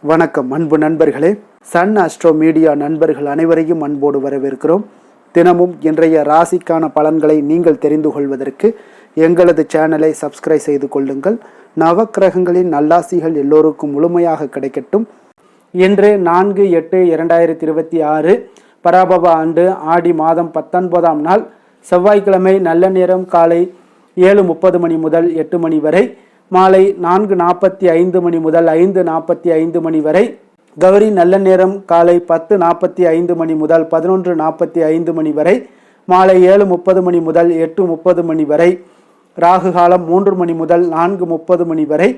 வணக்கம் அன்பு நண்பர்களே. சன் அஸ்ட்ரோ மீடியா நண்பர்கள் அனைவரையும் அன்போடு வரவேற்கிறோம். தினமும் இன்றைய ராசிக்கான பலன்களை நீங்கள் தெரிந்து கொள்வதற்கு எங்களது சேனலை சப்ஸ்கிரைப் செய்து கொள்ளுங்கள். நவக்கிரகங்களின் நல்லாசிகள் எல்லோருக்கும் முழுமையாக கிடைக்கட்டும். இன்று 4/8/2026 பராபவ ஆண்டு ஆடி மாதம் 19ஆம் நாள் செவ்வாய்க்கிழமை. நல்ல நேரம் காலை 7:30 மணி முதல் 8 மணி வரை, மாலை 4:45 மணி முதல் 5:45 மணி வரை. கௌரி நல்ல நேரம் காலை 10:45 மணி முதல் 11:45 மணி வரை, மாலை 7:30 மணி முதல் 8:30 மணி வரை. ராகு காலம் 3 மணி முதல் 4:30 மணி வரை.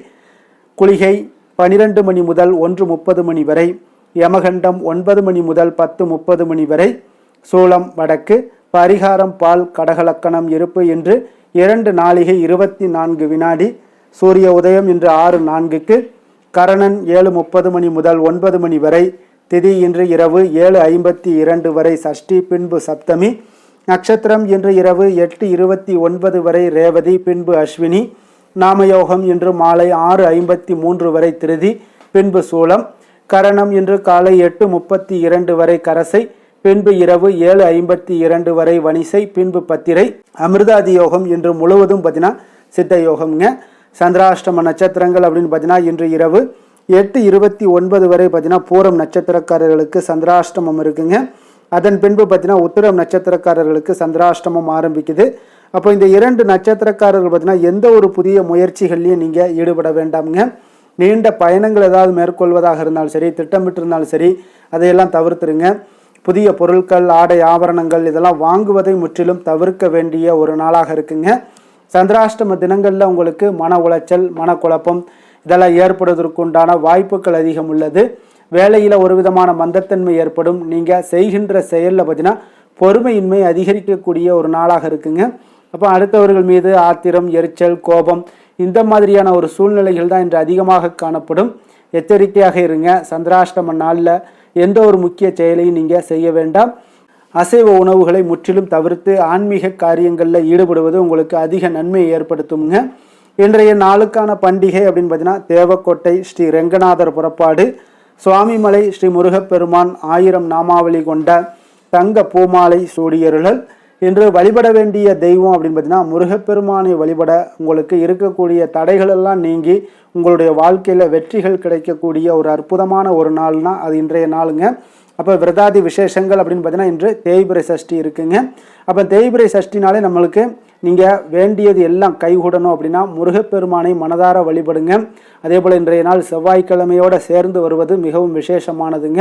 குளிகை 12 மணி முதல் 1:30 மணி வரை. யமகண்டம் 9 மணி முதல் 10:30 மணி வரை. சூலம் வடக்கு. பரிகாரம் பால். கடகலக்கணம் இருப்பு என்று 2 நாழிகை 24 வினாடி. சூரிய உதயம் இன்று 6:04க்கு. கரணன் 7:30 மணி முதல் 9 மணி வரை. திதி இன்று இரவு 7:52 வரை சஷ்டி, பின்பு சப்தமி. நட்சத்திரம் இன்று இரவு 8:29 வரை ரேவதி, பின்பு அஸ்வினி. நாமயோகம் இன்று மாலை 6:53 வரை திருதி, பின்பு சூலம். கரணம் இன்று காலை 8:32 வரை கரசை, பின்பு இரவு 7:52 வரை வணிசை, பின்பு பத்திரை. அமிர்தாதி யோகம் இன்று முழுவதும் பார்த்தீங்கன்னா சித்த யோகம்ங்க. சந்திராஷ்டம நட்சத்திரங்கள் அப்படின்னு பார்த்தீங்கன்னா இன்று இரவு 8:29 வரை பார்த்தீங்கன்னா பூரம் நட்சத்திரக்காரர்களுக்கு சந்திராஷ்டமம் இருக்குங்க. அதன் பின்பு பார்த்தீங்கன்னா உத்திரம் நட்சத்திரக்காரர்களுக்கு சந்திராஷ்டமம் ஆரம்பிக்குது. அப்போ இந்த 2 நட்சத்திரக்காரர்கள் பார்த்தீங்கன்னா எந்த ஒரு புதிய முயற்சிகள்லையும் நீங்கள் ஈடுபட வேண்டாமுங்க. நீண்ட பயணங்கள் ஏதாவது மேற்கொள்வதாக இருந்தாலும் சரி, திட்டமிட்டு இருந்தாலும் சரி, அதையெல்லாம் தவிர்த்துருங்க. புதிய பொருட்கள், ஆடை, ஆபரணங்கள் இதெல்லாம் வாங்குவதை முற்றிலும் தவிர்க்க வேண்டிய ஒரு நாளாக இருக்குங்க. சந்திராஷ்டம தினங்களில் உங்களுக்கு மன உளைச்சல், மனக்குழப்பம் இதெல்லாம் ஏற்படுவதற்குண்டான வாய்ப்புகள் அதிகம் உள்ளது. வேலையில் ஒரு விதமான மந்தத்தன்மை ஏற்படும். நீங்கள் செய்கின்ற செயலில் பார்த்தீங்கன்னா பொறுமையின்மை அதிகரிக்கக்கூடிய ஒரு நாளாக இருக்குங்க. அப்போ அடுத்தவர்கள் மீது ஆத்திரம், எரிச்சல், கோபம் இந்த மாதிரியான ஒரு சூழ்நிலைகள் தான் இன்று அதிகமாக காணப்படும். எச்சரிக்கையாக இருங்க. சந்திராஷ்டம நாளில் எந்த ஒரு முக்கிய செயலையும் நீங்கள் செய்ய வேண்டாம். அசைவ உணவுகளை முற்றிலும் தவிர்த்து ஆன்மீக காரியங்களில் ஈடுபடுவது உங்களுக்கு அதிக நன்மையை ஏற்படுத்துங்க. இன்றைய நாளுக்கான பண்டிகை அப்படின்னு பார்த்தீங்கன்னா தேவக்கோட்டை ஸ்ரீ ரெங்கநாதர் புறப்பாடு, சுவாமிமலை ஸ்ரீ முருகப்பெருமான் 1000 நாமாவளி கொண்ட தங்க பூமாலை சூடியருளல். இன்று வழிபட வேண்டிய தெய்வம் அப்படின்னு பார்த்தீங்கன்னா முருகப்பெருமானை வழிபட உங்களுக்கு இருக்கக்கூடிய தடைகள் எல்லாம் நீங்கி உங்களுடைய வாழ்க்கையில் வெற்றிகள் கிடைக்கக்கூடிய ஒரு அற்புதமான ஒரு நாள்னா அது இன்றைய நாளுங்க. அப்போ விரதாதி விசேஷங்கள் அப்படின்னு பார்த்தீங்கன்னா இன்று தேய்பிரை சஷ்டி இருக்குங்க. அப்போ தேய்பிரை சஷ்டினாலே நம்மளுக்கு நீங்கள் வேண்டியது எல்லாம் கைகூடணும் அப்படின்னா முருகப்பெருமானை மனதார வழிபடுங்க. அதே போல் இன்றைய நாள் செவ்வாய்க்கிழமையோடு சேர்ந்து வருவது மிகவும் விசேஷமானதுங்க.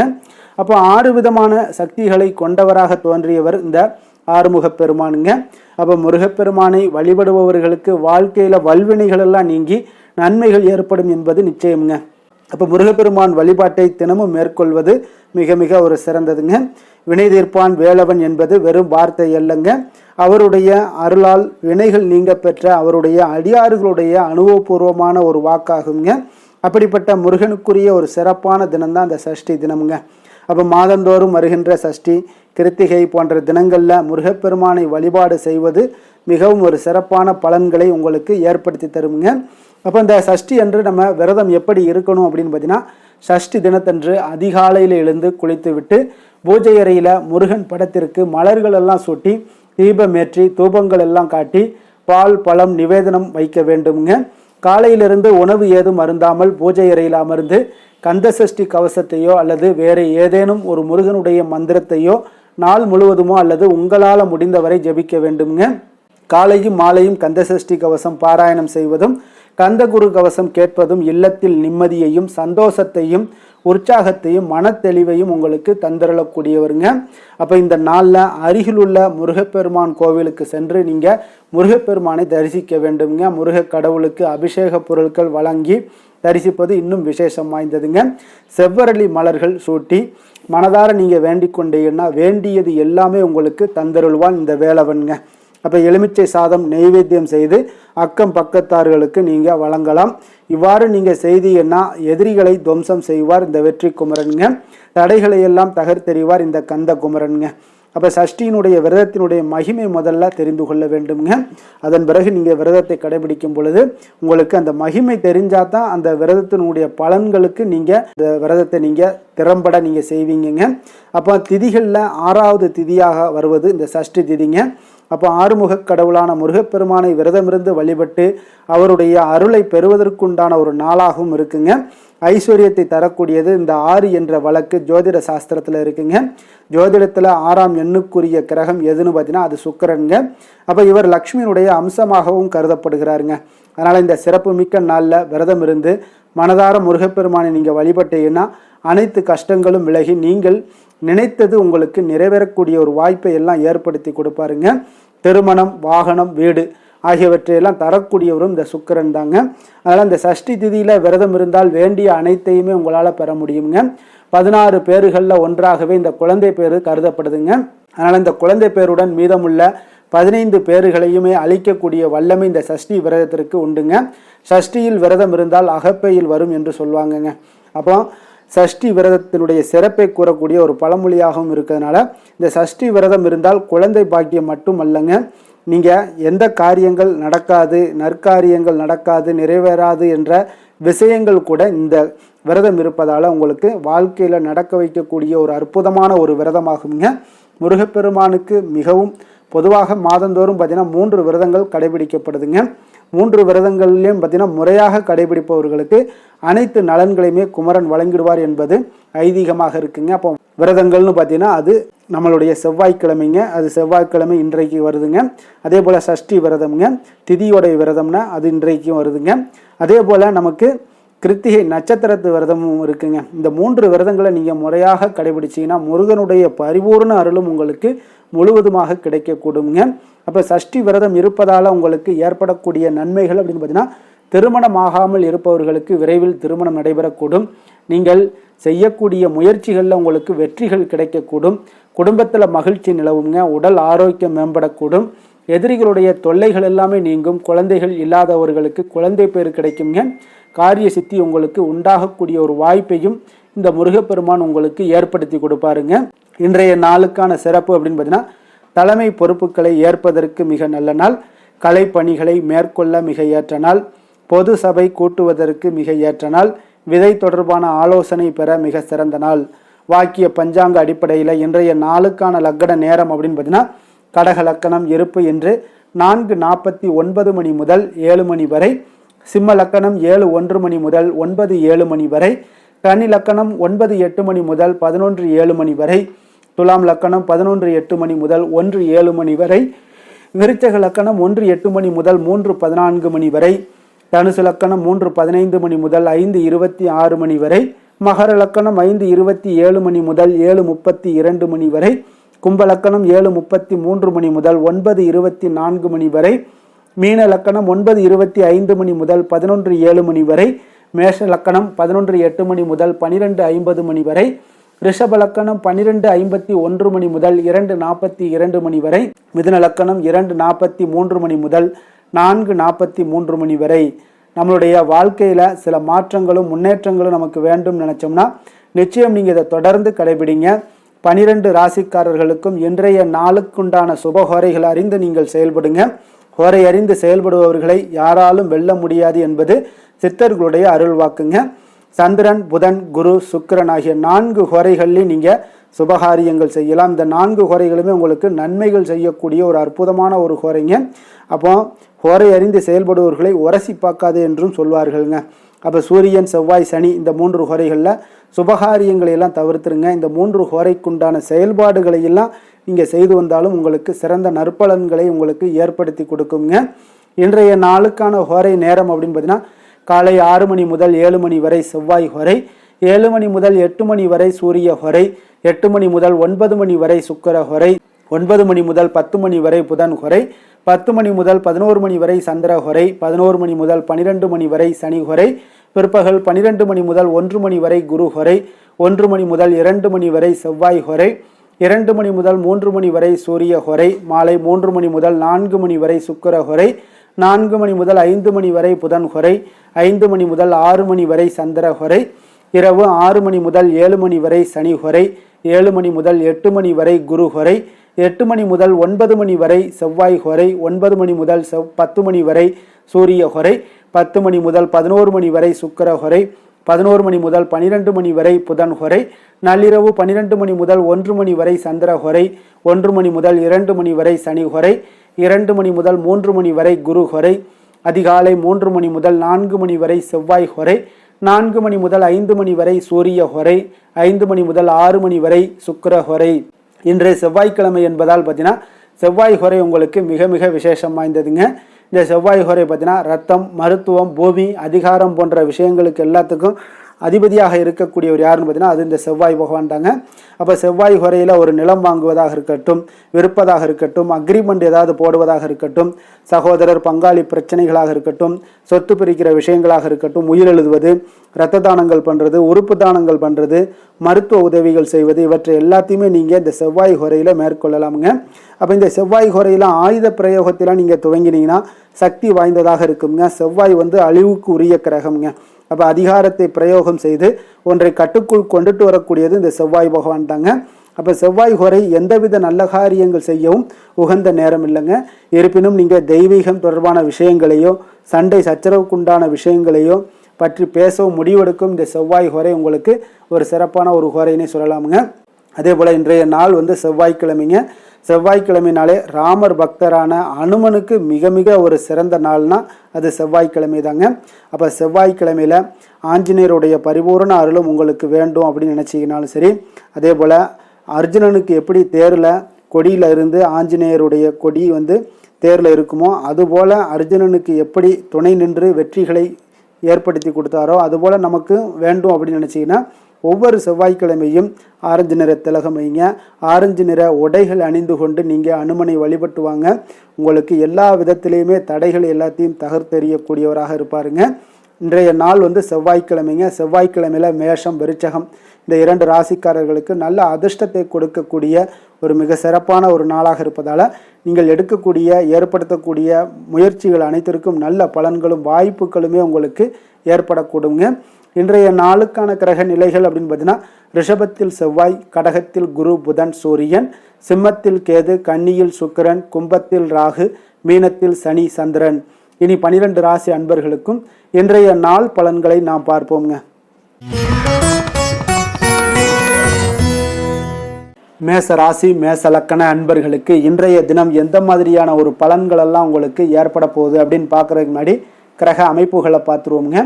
அப்போ 6 விதமான சக்திகளை கொண்டவராக தோன்றியவர் இந்த ஆறுமுகப்பெருமானுங்க. அப்போ முருகப்பெருமானை வழிபடுபவர்களுக்கு வாழ்க்கையில் வல்வினைகள் எல்லாம் நீங்கி நன்மைகள் ஏற்படும் என்பது நிச்சயம்ங்க. அப்போ முருகப்பெருமான் வழிபாட்டை தினமும் மேற்கொள்வது மிக மிக ஒரு சிறந்ததுங்க. வினை தீர்ப்பான் வேலவன் என்பது வெறும் வார்த்தை அல்லங்க. அவருடைய அருளால் வினைகள் நீங்க பெற்ற அவருடைய அடியார்களுடைய அனுபவபூர்வமான ஒரு வாக்காகுங்க. அப்படிப்பட்ட முருகனுக்குரிய ஒரு சிறப்பான தினம்தான் அந்த சஷ்டி தினம்ங்க. அப்போ மாதந்தோறும் வருகின்ற சஷ்டி, கிருத்திகை போன்ற தினங்களில் முருகப்பெருமானை வழிபாடு செய்வது மிகவும் ஒரு சிறப்பான பலன்களை உங்களுக்கு ஏற்படுத்தி தருங்க. அப்போ இந்த சஷ்டி அன்று நம்ம விரதம் எப்படி இருக்கணும் அப்படின்னு பார்த்தீங்கன்னா சஷ்டி தினத்தன்று அதிகாலையில் எழுந்து குளித்து விட்டு பூஜை அறையில் முருகன் படத்திற்கு மலர்கள் எல்லாம் சூட்டி தீபமேற்றி தூபங்கள் எல்லாம் காட்டி பால் பழம் நிவேதனம் வைக்க வேண்டுமுங்க. காலையிலிருந்து உணவு ஏதும் அருந்தாமல் பூஜை அறையில் அமர்ந்து கந்த சஷ்டி கவசத்தையோ அல்லது வேறு ஏதேனும் ஒரு முருகனுடைய மந்திரத்தையோ நாள் முழுவதுமோ அல்லது உங்களால் முடிந்தவரை ஜபிக்க வேண்டுமுங்க. காலையும் மாலையும் கந்த சஷ்டி கவசம் பாராயணம் செய்வதும் கந்தகுரு கவசம் கேட்பதும் இல்லத்தில் நிம்மதியையும் சந்தோஷத்தையும் உற்சாகத்தையும் மனத்தெளிவையும் உங்களுக்கு தந்திரக்கூடியவருங்க. அப்போ இந்த நாளில் அருகிலுள்ள முருகப்பெருமான் கோவிலுக்கு சென்று நீங்கள் முருகப்பெருமானை தரிசிக்க வேண்டுங்க. முருக கடவுளுக்கு அபிஷேக பொருட்கள் வழங்கி தரிசிப்பது இன்னும் விசேஷம் வாய்ந்ததுங்க. செவ்வரளி மலர்கள் சூட்டி மனதார நீங்கள் வேண்டிக் கொண்டீங்கன்னா வேண்டியது எல்லாமே உங்களுக்கு தந்தருள்வான் இந்த வேலவன்ங்க. அப்போ எலுமிச்சை சாதம் நெய்வேத்தியம் செய்து அக்கம் பக்கத்தார்களுக்கு நீங்கள் வழங்கலாம். இவ்வாறு நீங்கள் செய்தீங்கன்னா எதிரிகளை துவம்சம் செய்வார் இந்த வெற்றி குமரனுங்க. தடைகளை எல்லாம் தகர்த்தெறிவார் இந்த கந்த குமரனுங்க. அப்போ சஷ்டியினுடைய விரதத்தினுடைய மகிமை முதல்ல தெரிந்து கொள்ள வேண்டுங்க. அதன் பிறகு நீங்கள் விரதத்தை கடைபிடிக்கும் பொழுது உங்களுக்கு அந்த மகிமை தெரிஞ்சால் தான் அந்த விரதத்தினுடைய பலன்களுக்கு நீங்கள் இந்த விரதத்தை நீங்கள் திறம்பட நீங்கள் செய்வீங்க. அப்போ திதிகளில் 6வது திதியாக வருவது இந்த சஷ்டி திதிங்க. அப்போ ஆறுமுக கடவுளான முருகப்பெருமானை விரதமிருந்து வழிபட்டு அவருடைய அருளை பெறுவதற்குண்டான ஒரு நாளாகவும் இருக்குங்க. ஐஸ்வர்யத்தை தரக்கூடியது இந்த 6 என்ற வழக்கு ஜோதிட சாஸ்திரத்தில் இருக்குங்க. ஜோதிடத்தில் 6ஆம் எண்ணுக்குரிய கிரகம் எதுன்னு பார்த்தீங்கன்னா அது சுக்கிரனுங்க. அப்போ இவர் லக்ஷ்மியினுடைய அம்சமாகவும் கருதப்படுகிறாருங்க. அதனால் இந்த சிறப்பு மிக்க நாளில் விரதம் இருந்து மனதார முருகப்பெருமானை நீங்கள் வழிபட்டீங்கன்னா அனைத்து கஷ்டங்களும் விலகி நீங்கள் நினைத்தது உங்களுக்கு நிறைவேறக்கூடிய ஒரு வாய்ப்பை எல்லாம் ஏற்படுத்தி கொடுப்பாருங்க. திருமணம், வாகனம், வீடு ஆகியவற்றையெல்லாம் தரக்கூடியவரும் இந்த சுக்கிரன் தாங்க. அதனால் இந்த சஷ்டி திதியில் விரதம் இருந்தால் வேண்டிய அனைத்தையுமே உங்களால் பெற முடியுங்க. 16 பேர்களில் ஒன்றாகவே இந்த குழந்தை பேர் கருதப்படுதுங்க. அதனால் இந்த குழந்தை பேருடன் மீதமுள்ள 15 பேர்களையுமே அழிக்கக்கூடிய வல்லமை இந்த சஷ்டி விரதத்திற்கு உண்டுங்க. சஷ்டியில் விரதம் இருந்தால் அகப்பையில் வரும் என்று சொல்லுவாங்கங்க. அப்போ சஷ்டி விரதத்தினுடைய சிறப்பை கூறக்கூடிய ஒரு பழமொழியாகவும் இருக்கிறதுனால இந்த சஷ்டி விரதம் இருந்தால் குழந்தை பாக்கியம் மட்டும் அல்லங்க, நீங்கள் எந்த காரியங்கள் நடக்காது, நற்காரியங்கள் நடக்காது, நிறைவேறாது என்ற விஷயங்கள் கூட இந்த விரதம் இருப்பதால் உங்களுக்கு வாழ்க்கையில் நடக்க வைக்கக்கூடிய ஒரு அற்புதமான ஒரு விரதமாகுங்க. முருகப்பெருமானுக்கு மிகவும் பொதுவாக மாதந்தோறும் பார்த்தீங்கன்னா 3 விரதங்கள் கடைபிடிக்கப்படுதுங்க. 3 விரதங்கள்லையும் பார்த்தீங்கன்னா முறையாக கடைபிடிப்பவர்களுக்கு அனைத்து நலன்களையுமே குமரன் வழங்கிடுவார் என்பது ஐதீகமாக இருக்குங்க. அப்போ விரதங்கள்னு பார்த்தீங்கன்னா அது நம்மளுடைய செவ்வாய்க்கிழமைங்க. அது செவ்வாய்க்கிழமை இன்றைக்கு வருதுங்க. அதே போல் சஷ்டி விரதம்ங்க. திதியோடைய விரதம்னா அது இன்றைக்கும் வருதுங்க. அதே போல் நமக்கு கிருத்திகை நட்சத்திரத்து விரதமும் இருக்குங்க. இந்த 3 விரதங்களை நீங்கள் முறையாக கடைபிடிச்சிங்கன்னா முருகனுடைய பரிபூர்ண அருளும் உங்களுக்கு முழுவதுமாக கிடைக்கக்கூடுங்க. அப்போ சஷ்டி விரதம் இருப்பதால் உங்களுக்கு ஏற்படக்கூடிய நன்மைகள் அப்படின்னு பார்த்தீங்கன்னா திருமணமாகாமல் இருப்பவர்களுக்கு விரைவில் திருமணம் நடைபெறக்கூடும். நீங்கள் செய்யக்கூடிய முயற்சிகளில் உங்களுக்கு வெற்றிகள் கிடைக்கக்கூடும். குடும்பத்தில் மகிழ்ச்சி நிலவுங்க. உடல் ஆரோக்கியம் மேம்படக்கூடும். எதிரிகளுடைய தொல்லைகள் எல்லாமே நீங்கும். குழந்தைகள் இல்லாதவர்களுக்கு குழந்தை பேர் கிடைக்குங்க. காரிய சித்தி உங்களுக்கு உண்டாகக்கூடிய ஒரு வாய்ப்பையும் இந்த முருகப்பெருமான் உங்களுக்கு ஏற்படுத்தி கொடுப்பாருங்க. இன்றைய நாளுக்கான சிறப்பு அப்படின்னு பார்த்தீங்கன்னா தலைமை பொறுப்புகளை ஏற்பதற்கு மிக நல்ல நாள், கலை பணிகளை மேற்கொள்ள மிக ஏற்ற நாள், பொது சபை கூட்டுவதற்கு மிக ஏற்ற நாள், விதை தொடர்பான ஆலோசனை பெற மிக சிறந்த நாள். வாக்கிய பஞ்சாங்க அடிப்படையில் இன்றைய நாளுக்கான லக்கண நேரம் அப்படின்னு பார்த்தீங்கன்னா கடக லக்கணம் இருப்பு என்று 4:49 மணி முதல் 7 மணி வரை, சிம்ம லக்கணம் 7:01 மணி முதல் 9:07 மணி வரை, கன்னி லக்கணம் 9:08 மணி முதல் 11:07 மணி வரை, துலாம் லக்கணம் 11:08 மணி முதல் 1:07 மணி வரை, விருச்சக லக்கணம் 1:08 மணி முதல் 3:14 மணி வரை, தனுசு லக்கணம் 3:15 மணி முதல் 5:26 மணி வரை, மகர லக்கணம் 5:27 மணி முதல் 7:32 மணி வரை, கும்ப லக்கணம் 7:33 மணி முதல் 9:24 மணி வரை, மீன லக்கணம் 9:25 மணி முதல் 11:07 மணி வரை, மேஷ லக்கணம் 11:08 மணி முதல் 12:50 மணி வரை, ரிஷப லக்கணம் 12:51 மணி முதல் 2:42 மணி வரை, மிதுன லக்கணம் 2:43 மணி முதல் 4:43 மணி வரை. நம்மளுடைய வாழ்க்கையில் சில மாற்றங்களும் முன்னேற்றங்களும் நமக்கு வேண்டும் நினைச்சோம்னா நிச்சயம் நீங்கள் இதை தொடர்ந்து கடைபிடிங்க. 12 ராசிக்காரர்களுக்கும் இன்றைய நாளுக்குண்டான சுபஹோரைகள் அறிந்து நீங்கள் செயல்படுங்க. ஹோரை அறிந்து செயல்படுபவர்களை யாராலும் வெல்ல முடியாது என்பது சித்தர்களுடைய அருள் வாக்குங்க. சந்திரன், புதன், குரு, சுக்கிரன் ஆகிய 4 ஹோரைகள்லையும் நீங்கள் சுபகாரியங்கள் செய்யலாம். இந்த 4 ஹோரைகளுமே உங்களுக்கு நன்மைகள் செய்யக்கூடிய ஒரு அற்புதமான ஒரு ஹோரைங்க. அப்போ ஹோரை அறிந்து செயல்படுபவர்களை உரசி பார்க்காது என்றும் சொல்வார்கள்ங்க. அப்போ சூரியன், செவ்வாய், சனி இந்த 3 ஹோரைகளில் சுபகாரியங்களை எல்லாம் தவிர்த்துருங்க. இந்த 3 ஹோரைக்குண்டான செயல்பாடுகளை எல்லாம் நீங்கள் செய்து வந்தாலும் உங்களுக்கு சிறந்த நற்பலன்களை உங்களுக்கு ஏற்படுத்தி கொடுக்குங்க. இன்றைய நாளுக்கான ஹோரை நேரம் அப்படின்னு பார்த்தீங்கன்னா காலை 6 மணி முதல் 7 மணி வரை செவ்வாய் ஹோரை, 7 மணி முதல் 8 மணி வரை சூரிய ஹோரை, 8 மணி முதல் 9 மணி வரை சுக்கிர ஹோரை, 9 மணி முதல் 10 மணி வரை புதன் ஹோரை, 10 மணி முதல் 11 மணி வரை சந்திர ஹோரை, 11 மணி முதல் 12 மணி வரை சனி ஹோரை, பிற்பகல் 12 மணி முதல் 1 மணி வரை குரு ஹோரை, 1 மணி முதல் 2 மணி வரை செவ்வாய் ஹோரை, 2 மணி முதல் 3 மணி வரை சூரிய ஹோரை, மாலை 3 மணி முதல் 4 மணி வரை சுக்கிர ஹோரை, 4 மணி முதல் 5 மணி வரை புதன் ஹோரை, 5 மணி முதல் 6 மணி வரை சந்திர ஹோரை, இரவு 6 மணி முதல் 7 மணி வரை சனி ஹோரை, 7 மணி முதல் 8 மணி வரை குரு ஹோரை, 8 மணி முதல் 9 மணி வரை செவ்வாய் ஹொரை, 9 மணி முதல் 10 மணி வரை சூரிய ஹொரை, 10 மணி முதல் 11 மணி வரை சுக்கிர ஹொரை, 11 மணி முதல் 12 மணி வரை புதன் ஹொரை, நள்ளிரவு 12 மணி முதல் 1 மணி வரை சந்திர ஹொரை, 1 மணி முதல் 2 மணி வரை சனி ஹொரை, 2 மணி முதல் 3 மணி வரை குரு ஹொரை, அதிகாலை 3 மணி முதல் 4 மணி வரை செவ்வாய் ஹொரை, 4 மணி முதல் 5 மணி வரை சூரிய ஹொரை, 5 மணி முதல் 6 மணி வரை சுக்கிர ஹொரை. இன்றைய செவ்வாய்க்கிழமை என்பதால் பார்த்தீங்கன்னா செவ்வாய் ஹொரை உங்களுக்கு மிக மிக விசேஷம் வாய்ந்ததுங்க. இந்த செவ்வாய் ஹொரை பார்த்தீங்கன்னா ரத்தம், மருத்துவம், பூமி, அதிகாரம் போன்ற விஷயங்களுக்கு எல்லாத்துக்கும் அதிபதியாக இருக்கக்கூடியவர் யாருன்னு பார்த்தீங்கன்னா அது இந்த செவ்வாய் பகவான் தாங்க. அப்போ செவ்வாய் ஹொரையில் ஒரு நிலம் வாங்குவதாக இருக்கட்டும், விற்பதாக இருக்கட்டும், அக்ரிமெண்ட் ஏதாவது போடுவதாக இருக்கட்டும், சகோதரர் பங்காளி பிரச்சனைகளாக இருக்கட்டும், சொத்து பிரிக்கிற விஷயங்களாக இருக்கட்டும், உயிர் எழுதுவது, இரத்த தானங்கள் பண்ணுறது, உறுப்பு தானங்கள் பண்ணுறது, மருத்துவ உதவிகள் செய்வது, இவற்றை எல்லாத்தையுமே நீங்கள் இந்த செவ்வாய் ஹொரையில் மேற்கொள்ளலாமுங்க. அப்போ இந்த செவ்வாய் ஹொரையில் ஆயுத பிரயோகத்திலாம் நீங்கள் துவங்கினீங்கன்னா சக்தி வாய்ந்ததாக இருக்குங்க. செவ்வாய் அழிவுக்கு உரிய கிரகம்ங்க. அப்போ அதிகாரத்தை பிரயோகம் செய்து ஒன்றை கட்டுக்குள் கொண்டுட்டு வரக்கூடியது இந்த செவ்வாய் பகவான் தாங்க. அப்போ செவ்வாய் ஹொரை எந்தவித நல்ல காரியங்கள் செய்யவும் உகந்த நேரம் இல்லைங்க. இருப்பினும் நீங்கள் தெய்வீகம் தொடர்பான விஷயங்களையோ சண்டை சச்சரவுக்குண்டான விஷயங்களையோ பற்றி பேசவும் முடிவெடுக்கும் இந்த செவ்வாய் ஹொரை உங்களுக்கு ஒரு சிறப்பான ஒரு ஹொரைனே சொல்லலாமுங்க. அதே போல் இன்றைய நாள் செவ்வாய்க்கிழமைங்க. செவ்வாய்க்கிழமைனாலே ராமர் பக்தரான அனுமனுக்கு மிக மிக ஒரு சிறந்த நாள்னா அது செவ்வாய்க்கிழமை தாங்க. அப்போ செவ்வாய்க்கிழமையில் ஆஞ்சநேயருடைய பரிபூர்ண அருளும் உங்களுக்கு வேண்டும் அப்படின்னு நினச்சிங்கனாலும் சரி, அதே போல் அர்ஜுனனுக்கு எப்படி தேரில் கொடியில் இருந்து ஆஞ்சநேயருடைய கொடி தேரில் இருக்குமோ அதுபோல் அர்ஜுனனுக்கு எப்படி துணை நின்று வெற்றிகளை ஏற்படுத்தி கொடுத்தாரோ அதுபோல் நமக்கு வேண்டும் அப்படின்னு நினச்சிங்கன்னா ஒவ்வொரு செவ்வாய்க்கிழமையும் ஆரஞ்சு நிற திலகம் வைங்க, ஆரஞ்சு நிற உடைகள் அணிந்து கொண்டு நீங்கள் அனுமனை வழிபட்டு வாங்க. உங்களுக்கு எல்லா விதத்திலையுமே தடைகள் எல்லாத்தையும் தகர்த்தெறியக்கூடியவராக இருப்பாருங்க. இன்றைய நாள் செவ்வாய்க்கிழமைங்க. செவ்வாய்க்கிழமையில் மேஷம், விருச்சகம் இந்த 2 ராசிக்காரர்களுக்கு நல்ல அதிர்ஷ்டத்தை கொடுக்கக்கூடிய ஒரு மிக சிறப்பான ஒரு நாளாக இருப்பதால் நீங்கள் எடுக்கக்கூடிய ஏற்படுத்தக்கூடிய முயற்சிகள் அனைத்திற்கும் நல்ல பலன்களும் வாய்ப்புகளுமே உங்களுக்கு ஏற்படக்கூடுங்க. இன்றைய நாளுக்கான கிரக நிலைகள் அப்படின்னு பார்த்தீங்கன்னா ரிஷபத்தில் செவ்வாய், கடகத்தில் குரு, புதன், சூரியன், சிம்மத்தில் கேது, கன்னியில் சுக்கிரன், கும்பத்தில் ராகு, மீனத்தில் சனி, சந்திரன். இனி 12 ராசி அன்பர்களுக்கும் இன்றைய நாள் பலன்களை நாம் பார்ப்போங்க. மேச ராசி மேச லக்கண அன்பர்களுக்கு இன்றைய தினம் எந்த மாதிரியான ஒரு பலன்கள் எல்லாம் உங்களுக்கு ஏற்பட போகுது அப்படின்னு பார்க்கறதுக்கு முன்னாடி கிரக அமைப்புகளை பார்த்துருவோங்க.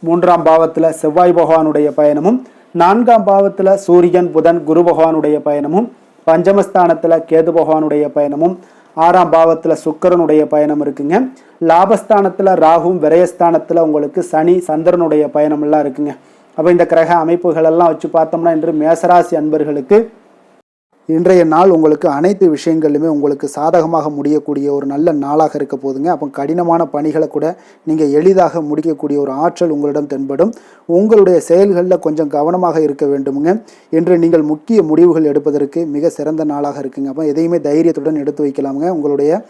3ஆம் பாவத்தில் செவ்வாய் பகவானுடைய பயணமும், 4ஆம் பாவத்தில் சூரியன், புதன், குரு பகவானுடைய பயணமும், பஞ்சமஸ்தானத்தில் கேது பகவானுடைய பயணமும், 6ஆம் பாவத்தில் சுக்கிரனுடைய பயணம் இருக்குங்க. லாபஸ்தானத்தில் ராகுவும், விரயஸ்தானத்தில் உங்களுக்கு சனி, சந்திரனுடைய பயணம் எல்லாம் இருக்குங்க. அப்போ இந்த கிரக அமைப்புகள் எல்லாம் வச்சு பார்த்தோம்னா இன்று மேசராசி அன்பர்களுக்கு இன்றைய நாள் உங்களுக்கு அனைத்து விஷயங்களிலுமே உங்களுக்கு சாதகமாக முடியக்கூடிய ஒரு நல்ல நாளாக இருக்க போதுங்க. அப்போ கடினமான பணிகளை கூட நீங்கள் எளிதாக முடிக்கக்கூடிய ஒரு ஆற்றல் உங்களிடம் தென்படும். உங்களுடைய செயல்களில் கொஞ்சம் கவனமாக இருக்க வேண்டுமுங்க. என்று நீங்கள் முக்கிய முடிவுகள் எடுப்பதற்கு மிக சிறந்த நாளாக இருக்குங்க. அப்போ எதையுமே தைரியத்துடன் எடுத்து வைக்கலாமுங்க. உங்களுடைய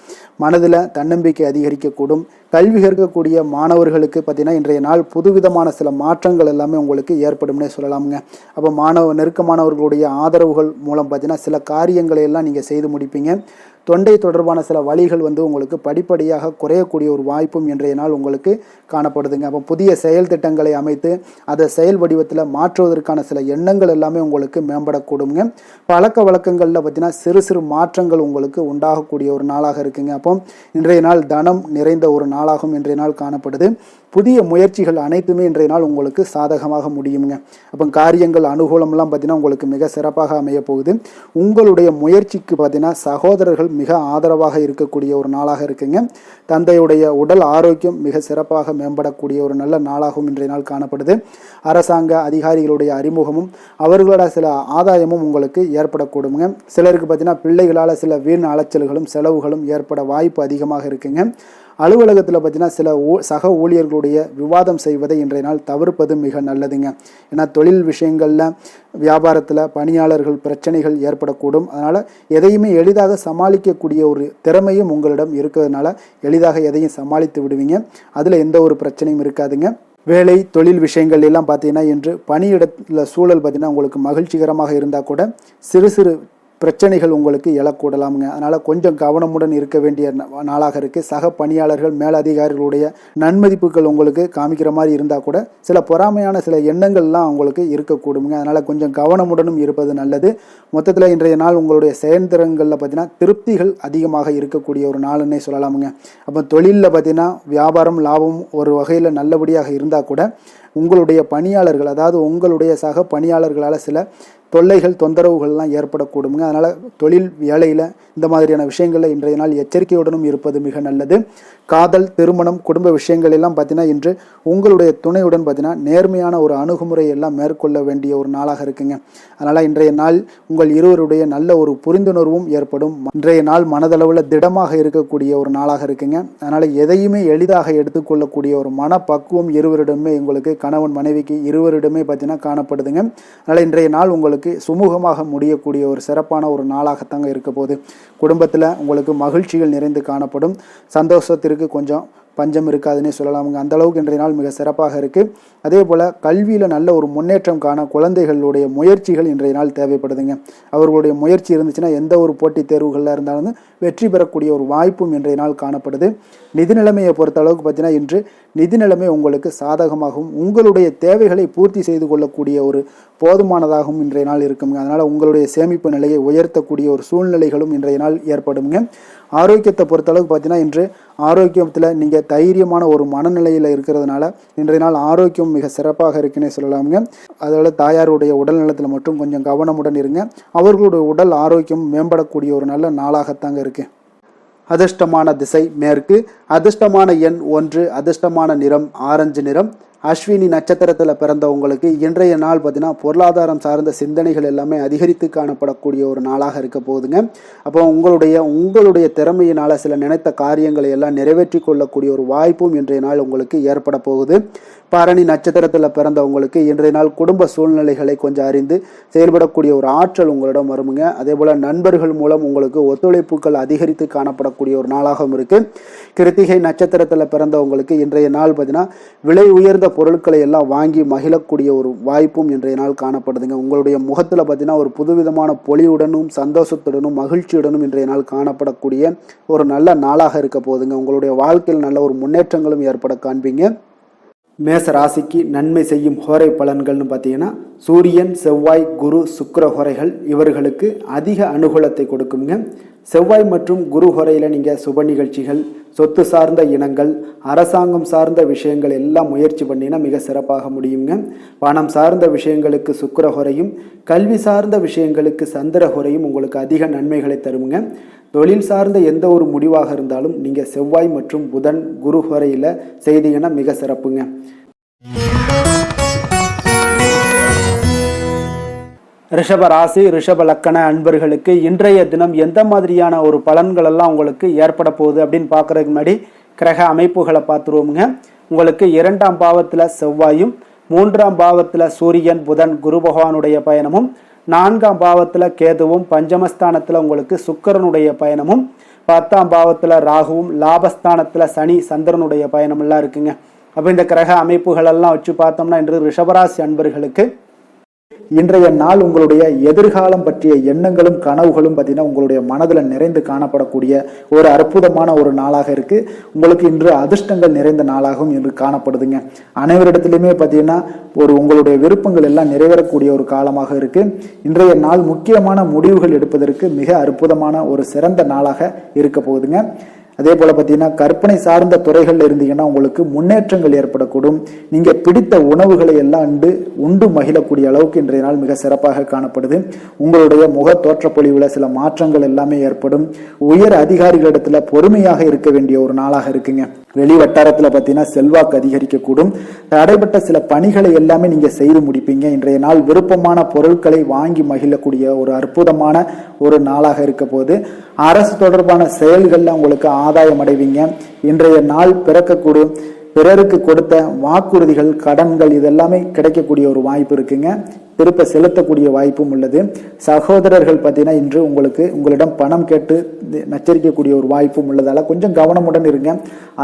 மனதில் தன்னம்பிக்கை அதிகரிக்கக்கூடும். கல்வி கற்கக்கூடிய மாணவர்களுக்கு பார்த்தீங்கன்னா இன்றைய நாள் புதுவிதமான சில மாற்றங்கள் எல்லாமே உங்களுக்கு ஏற்படும்னே சொல்லலாமுங்க. அப்போ நெருக்கமானவர்களுடைய ஆதரவுகள் மூலம் பார்த்தீங்கன்னா சில காரியங்களை எல்லாம் நீங்கள் செய்து முடிப்பீங்க. தொண்டை தொடர்பான சில வழிகள் உங்களுக்கு படிப்படியாக குறையக்கூடிய ஒரு வாய்ப்பும் இன்றைய நாள் உங்களுக்கு காணப்படுதுங்க. அப்போ புதிய செயல் திட்டங்களை அமைத்து அதை செயல் வடிவத்தில் மாற்றுவதற்கான சில எண்ணங்கள் எல்லாமே உங்களுக்கு மேம்படக்கூடுங்க. பழக்க வழக்கங்களில் பார்த்தீங்கன்னா சிறு சிறு மாற்றங்கள் உங்களுக்கு உண்டாகக்கூடிய ஒரு நாளாக இருக்குங்க. அப்போ இன்றைய நாள் தனம் நிறைந்த ஒரு நாளாகவும் இன்றைய நாள் காணப்படுது. புதிய முயற்சிகள் அனைத்துமே இன்றைய நாள் உங்களுக்கு சாதகமாக முடியுங்க. அப்போ காரியங்கள் அனுகூலம்லாம் பார்த்தீங்கன்னா உங்களுக்கு மிக சிறப்பாக அமைய போகுது. உங்களுடைய முயற்சிக்கு பார்த்தீங்கன்னா சகோதரர்கள் மிக ஆதரவாக இருக்கக்கூடிய ஒரு நாளாக இருக்குங்க. தந்தையுடைய உடல் ஆரோக்கியம் மிக சிறப்பாக மேம்படக்கூடிய ஒரு நல்ல நாளாகவும் இன்றைய நாள் காணப்படுது. அரசாங்க அதிகாரிகளுடைய அறிமுகமும் அவர்களோட சில ஆதாயமும் உங்களுக்கு ஏற்படக்கூடுங்க. சிலருக்கு பார்த்தீங்கன்னா பிள்ளைகளால் சில வீண் அலைச்சல்களும் செலவுகளும் ஏற்பட வாய்ப்பு அதிகமாக இருக்குங்க. அலுவலகத்தில் பார்த்தீங்கன்னா சில சக ஊழியர்களுடைய விவாதம் செய்வதை இன்றைய நாள் தவிர்ப்பது மிக நல்லதுங்க. ஏன்னா தொழில் விஷயங்களில் வியாபாரத்தில் பணியாளர்கள் பிரச்சனைகள் ஏற்படக்கூடும். அதனால் எதையுமே எளிதாக சமாளிக்கக்கூடிய ஒரு திறமையும் உங்களிடம் இருக்கிறதுனால எளிதாக எதையும் சமாளித்து விடுவீங்க. அதில் எந்த ஒரு பிரச்சனையும் இருக்காதுங்க. வேலை தொழில் விஷயங்கள் எல்லாம் பார்த்தீங்கன்னா இன்று பணியிடத்தில் சூழல் பார்த்தீங்கன்னா உங்களுக்கு மகிழ்ச்சிகரமாக இருந்தால் கூட சிறு சிறு பிரச்சனைகள் உங்களுக்கு எழக்கூடலாமுங்க. அதனால் கொஞ்சம் கவனமுடன் இருக்க வேண்டிய நாளாக இருக்குது. சக பணியாளர்கள் மேலதிகாரிகளுடைய நன்மதிப்புகள் உங்களுக்கு காமிக்கிற மாதிரி இருந்தால் கூட சில பொறாமையான சில எண்ணங்கள்லாம் உங்களுக்கு இருக்கக்கூடுங்க. அதனால் கொஞ்சம் கவனமுடனும் இருப்பது நல்லது. மொத்தத்தில் இன்றைய நாள் உங்களுடைய செயல்திறன்களில் பார்த்தீங்கன்னா திருப்திகள் அதிகமாக இருக்கக்கூடிய ஒரு நாளுன்னே சொல்லலாமுங்க. அப்போ தொழிலில் பார்த்தீங்கன்னா வியாபாரம் லாபம் ஒரு வகையில் நல்லபடியாக இருந்தால் கூட உங்களுடைய பணியாளர்கள், அதாவது உங்களுடைய சக பணியாளர்களால் சில தொல்லைகள் தொந்தரவுகள்லாம் ஏற்படக்கூடுங்க. அதனால் தொழில் வேலையில் இந்த மாதிரியான விஷயங்களில் இன்றைய நாள் எச்சரிக்கையுடனும் இருப்பது மிக நல்லது. காதல், திருமணம், குடும்ப விஷயங்கள் எல்லாம் பார்த்தீங்கன்னா இன்று உங்களுடைய துணையுடன் பார்த்தீங்கன்னா நேர்மையான ஒரு அணுகுமுறை எல்லாம் மேற்கொள்ள வேண்டிய ஒரு நாளாக இருக்குங்க. அதனால் இன்றைய நாள் உங்கள் இருவருடைய நல்ல ஒரு புரிந்துணர்வும் ஏற்படும். இன்றைய நாள் மனதளவில் திடமாக இருக்கக்கூடிய ஒரு நாளாக இருக்குங்க. அதனால் எதையுமே எளிதாக எடுத்துக்கொள்ளக்கூடிய ஒரு மனப்பக்குவம் இருவரிடமே உங்களுக்கு கணவன் மனைவிக்கு இருவரிடமே பார்த்தீங்கன்னா காணப்படுதுங்க. அதனால் இன்றைய நாள் உங்களுக்கு சுமூகமாக முடியக்கூடிய ஒரு சிறப்பான ஒரு நாளாகத்தாங்க இருக்க போகுது. குடும்பத்தில் உங்களுக்கு மகிழ்ச்சிகள் நிறைந்து காணப்படும். சந்தோஷத்திற்கு கொஞ்சம் பஞ்சம் இருக்காதுன்னே சொல்லலாமுங்க. அந்த அளவுக்கு இன்றைய நாள் மிக சிறப்பாக இருக்குது. அதே போல் கல்வியில் நல்ல ஒரு முன்னேற்றம் காண குழந்தைகளுடைய முயற்சிகள் இன்றைய நாள் தேவைப்படுதுங்க. அவர்களுடைய முயற்சி இருந்துச்சுன்னா எந்த ஒரு போட்டித் தேர்வுகளில் இருந்தாலும் வெற்றி பெறக்கூடிய ஒரு வாய்ப்பும் இன்றைய நாள் காணப்படுது. நிதி நிலைமையை பொறுத்த அளவுக்கு பார்த்தீங்கன்னா இன்று நிதி நிலைமை உங்களுக்கு சாதகமாகவும் உங்களுடைய தேவைகளை பூர்த்தி செய்து கொள்ளக்கூடிய ஒரு போதுமானதாகவும் இன்றைய நாள் இருக்குங்க. அதனால் உங்களுடைய சேமிப்பு நிலையை உயர்த்தக்கூடிய ஒரு சூழ்நிலைகளும் இன்றைய நாள் ஏற்படுங்க. ஆரோக்கியத்தை பொறுத்தளவுக்கு பார்த்தீங்கன்னா இன்று ஆரோக்கியத்தில் நீங்கள் தைரியமான ஒரு மனநிலையில் இருக்கிறதுனால இன்றைய நாள் ஆரோக்கியம் மிக சிறப்பாக இருக்குன்னே சொல்லலாமுங்க. அதோட தாயாருடைய உடல் நலத்தில் மட்டும் கொஞ்சம் கவனமுடன் இருங்க. அவர்களுடைய உடல் ஆரோக்கியம் மேம்படக்கூடிய ஒரு நல்ல நாளாகத்தாங்க இருக்கு. அதிர்ஷ்டமான திசை மேற்கு, அதிர்ஷ்டமான எண் 1, அதிர்ஷ்டமான நிறம் ஆரஞ்சு நிறம். அஸ்வினி நட்சத்திரத்தில் பிறந்தவங்களுக்கு இன்றைய நாள் பார்த்தீங்கன்னா பொருளாதாரம் சார்ந்த சிந்தனைகள் எல்லாமே அதிகரித்து காணப்படக்கூடிய ஒரு நாளாக இருக்க போகுதுங்க. அப்போ உங்களுடைய திறமையினால் சில நினைத்த காரியங்களை எல்லாம் நிறைவேற்றி கொள்ளக்கூடிய ஒரு வாய்ப்பும் இன்றைய நாள் உங்களுக்கு ஏற்பட போகுது. பரணி நட்சத்திரத்தில் பிறந்தவங்களுக்கு இன்றைய நாள் குடும்ப சூழ்நிலைகளை கொஞ்சம் அறிந்து செயல்படக்கூடிய ஒரு ஆற்றல் உங்களிடம் வருமுங்க. அதே போல் நண்பர்கள் மூலம் உங்களுக்கு ஒத்துழைப்புகள் அதிகரித்து காணப்படக்கூடிய ஒரு நாளாகவும் இருக்குது. கிருத்திகை நட்சத்திரத்தில் பிறந்தவங்களுக்கு இன்றைய நாள் பார்த்தீங்கன்னா விலை உயர்ந்த பொருட்களை எல்லாம் வாங்கி மகிழக்கூடிய ஒரு வாய்ப்பும் இன்றைய நாள் காணப்படுதுங்க. உங்களுடைய முகத்தில் பார்த்தீங்கன்னா ஒரு புதுவிதமான பொலிவுடனும் சந்தோஷத்துடனும் மகிழ்ச்சியுடனும் இன்றைய நாள் காணப்படக்கூடிய ஒரு நல்ல நாளாக இருக்க போகுதுங்க. உங்களுடைய வாழ்க்கையில் நல்ல ஒரு முன்னேற்றங்களும் ஏற்பட காண்பீங்க. மேச ராசிக்கு நன்மை செய்யும் ஹோரை பலன்கள்னு பார்த்தீங்கன்னா சூரியன், செவ்வாய், குரு, சுக்கிர ஹோரைகள் இவர்களுக்கு அதிக அனுகூலத்தை கொடுக்குங்க. செவ்வாய் மற்றும் குரு ஹோரையில் நீங்கள் சுப நிகழ்ச்சிகள், சொத்து சார்ந்த இனங்கள், அரசாங்கம் சார்ந்த விஷயங்கள் எல்லாம் முயற்சி பண்ணினா மிக சிறப்பாக முடியுங்க. பணம் சார்ந்த விஷயங்களுக்கு சுக்கிர ஹோரையும், கல்வி சார்ந்த விஷயங்களுக்கு சந்திர ஹோரையும் உங்களுக்கு அதிக நன்மைகளை தருங்க. தொழில் சார்ந்த எந்த ஒரு முடிவாக இருந்தாலும் நீங்கள் செவ்வாய் மற்றும் புதன், குரு ஹோரையில் செய்தீங்கன்னா மிக சிறப்புங்க. ரிஷப ராசி, ரிஷப லக்கண அன்பர்களுக்கு இன்றைய தினம் எந்த மாதிரியான ஒரு பலன்கள் எல்லாம் உங்களுக்கு ஏற்பட போகுது அப்படின்னு பார்க்கறதுக்கு முன்னாடி கிரக அமைப்புகளை பார்த்துருவோமுங்க. உங்களுக்கு 2ஆம் பாவத்தில் செவ்வாயும், 3ஆம் பாவத்தில் சூரியன், புதன், குரு பகவானுடைய பயணமும், 4ஆம் பாவத்தில் கேதுவும், பஞ்சமஸ்தானத்தில் உங்களுக்கு சுக்கிரனுடைய பயணமும், 10ஆம் பாவத்தில் ராகுவும், லாபஸ்தானத்தில் சனி சந்திரனுடைய பயணம் எல்லாம் இருக்குங்க. அப்போ இந்த கிரக அமைப்புகள் எல்லாம் வச்சு பார்த்தோம்னா இன்று ரிஷபராசி அன்பர்களுக்கு இன்றைய நாள் உங்களுடைய எதிர்காலம் பற்றிய எண்ணங்களும் கனவுகளும் பார்த்தீங்கன்னா உங்களுடைய மனதில் நிறைந்து காணப்படக்கூடிய ஒரு அற்புதமான ஒரு நாளாக இருக்கு. உங்களுக்கு இன்று அதிர்ஷ்டங்கள் நிறைந்த நாளாகவும் இன்று காணப்படுதுங்க. அனைவரிடத்திலுமே பார்த்தீங்கன்னா உங்களுடைய விருப்பங்கள் எல்லாம் நிறைவேறக்கூடிய ஒரு காலமாக இருக்கு. இன்றைய நாள் முக்கியமான முடிவுகள் எடுப்பதற்கு மிக அற்புதமான ஒரு சிறந்த நாளாக இருக்க போகுதுங்க. அதே போல பார்த்தீங்கன்னா கற்பனை சார்ந்த துறைகள் இருந்தீங்கன்னா உங்களுக்கு முன்னேற்றங்கள் ஏற்படக்கூடும். நீங்க பிடித்த உணவுகளை எல்லாம் உண்டு மகிழக்கூடிய அளவுக்கு இன்றைய நாள் மிக சிறப்பாக காணப்படுது. உங்களுடைய முக தோற்றப்பொழிவுல சில மாற்றங்கள் எல்லாமே ஏற்படும். உயர் அதிகாரிகளிடத்துல பொறுமையாக இருக்க வேண்டிய ஒரு நாளாக இருக்குங்க. வெளி வட்டாரத்துல பார்த்தீங்கன்னா செல்வாக்கு அதிகரிக்கக்கூடும். தடைப்பட்ட சில பணிகளை எல்லாமே நீங்க செய்து முடிப்பீங்க. இன்றைய நாள் விருப்பமான பொருட்களை வாங்கி மகிழக்கூடிய ஒரு அற்புதமான ஒரு நாளாக இருக்க போது. அரசு தொடர்பான செயல்கள்ல உங்களுக்கு ஆதாயம் அடைவீங்க. இன்றைய நாள் பிறக்கக்கூடும். பிறருக்கு கொடுத்த வாக்குறுதிகள், கடன்கள் இதெல்லாமே கிடைக்கக்கூடிய ஒரு வாய்ப்பு இருக்குங்க. திருப்ப செலுத்தக்கூடிய வாய்ப்பும் உள்ளது. சகோதரர்கள் பார்த்தீங்கன்னா இன்று உங்களிடம் பணம் கேட்டு நச்சரிக்கக்கூடிய ஒரு வாய்ப்பும் உள்ளதால கொஞ்சம் கவனமுடன் இருங்க.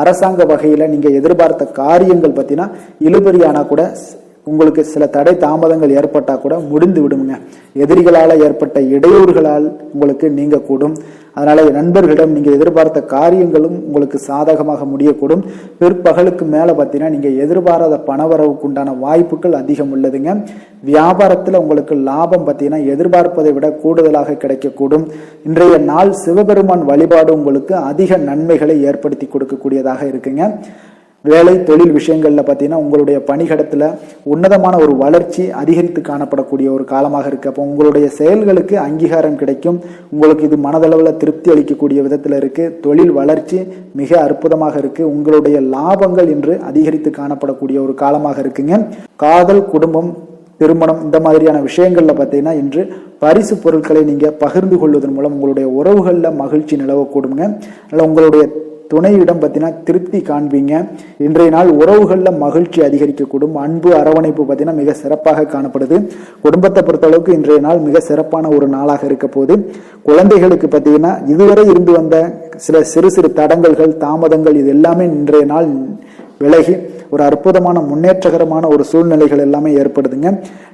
அரசாங்க வகையில் நீங்கள் எதிர்பார்த்த காரியங்கள் பார்த்தீங்கன்னா இழுபறியானா கூட உங்களுக்கு சில தடை தாமதங்கள் ஏற்பட்டால் கூட முடிந்து விடுங்க. எதிரிகளால் ஏற்பட்ட இடையூறுகளால் உங்களுக்கு நீங்கக்கூடும். அதனால நண்பர்களிடம் நீங்க எதிர்பார்த்த காரியங்களும் உங்களுக்கு சாதகமாக முடியக்கூடும். பிற்பகலுக்கு மேல பார்த்தீங்கன்னா நீங்க எதிர்பாராத பணவரவுக்கு உண்டான வாய்ப்புகள் அதிகம் உள்ளதுங்க. வியாபாரத்துல உங்களுக்கு லாபம் பார்த்தீங்கன்னா எதிர்பார்ப்பதை விட கூடுதலாக கிடைக்கக்கூடும். இன்றைய நாள் சிவபெருமான் வழிபாடு உங்களுக்கு அதிக நன்மைகளை ஏற்படுத்தி கொடுக்கக்கூடியதாக இருக்குங்க. வேலை தொழில் விஷயங்கள்ல பார்த்தீங்கன்னா உங்களுடைய பணிகிடத்துல உன்னதமான ஒரு வளர்ச்சி அதிகரித்து காணப்படக்கூடிய ஒரு காலமாக இருக்கு. அப்போ உங்களுடைய செயல்களுக்கு அங்கீகாரம் கிடைக்கும். உங்களுக்கு இது மனதளவில் திருப்தி அளிக்கக்கூடிய விதத்தில் இருக்கு. தொழில் வளர்ச்சி மிக அற்புதமாக இருக்கு. உங்களுடைய லாபங்கள் இன்று அதிகரித்து காணப்படக்கூடிய ஒரு காலமாக இருக்குங்க. காதல், குடும்பம், திருமணம் இந்த மாதிரியான விஷயங்கள்ல பார்த்தீங்கன்னா இன்று பரிசு பொருட்களை நீங்க பகிர்ந்து கொள்வதன் மூலம் உங்களுடைய உறவுகள்ல மகிழ்ச்சி நிலவக்கூடுங்க. அதனால உங்களுடைய துணையிடம் பார்த்தீங்கன்னா திருப்தி காண்பீங்க. இன்றைய நாள் உறவுகளில் மகிழ்ச்சி அதிகரிக்கக்கூடும். அன்பு, அரவணைப்பு பார்த்தீங்கன்னா மிக சிறப்பாக காணப்படுது. குடும்பத்தை பொறுத்தளவுக்கு இன்றைய நாள் மிக சிறப்பான ஒரு நாளாக இருக்க போது. குழந்தைகளுக்கு பார்த்தீங்கன்னா இதுவரை இருந்து வந்த சில சிறு சிறு தடங்கல்கள், தாமதங்கள் இது எல்லாமே இன்றைய நாள் விலகி ஒரு அற்புதமான முன்னேற்றகரமான ஒரு சூழ்நிலைகள் எல்லாமே ஏற்படுதுங்க.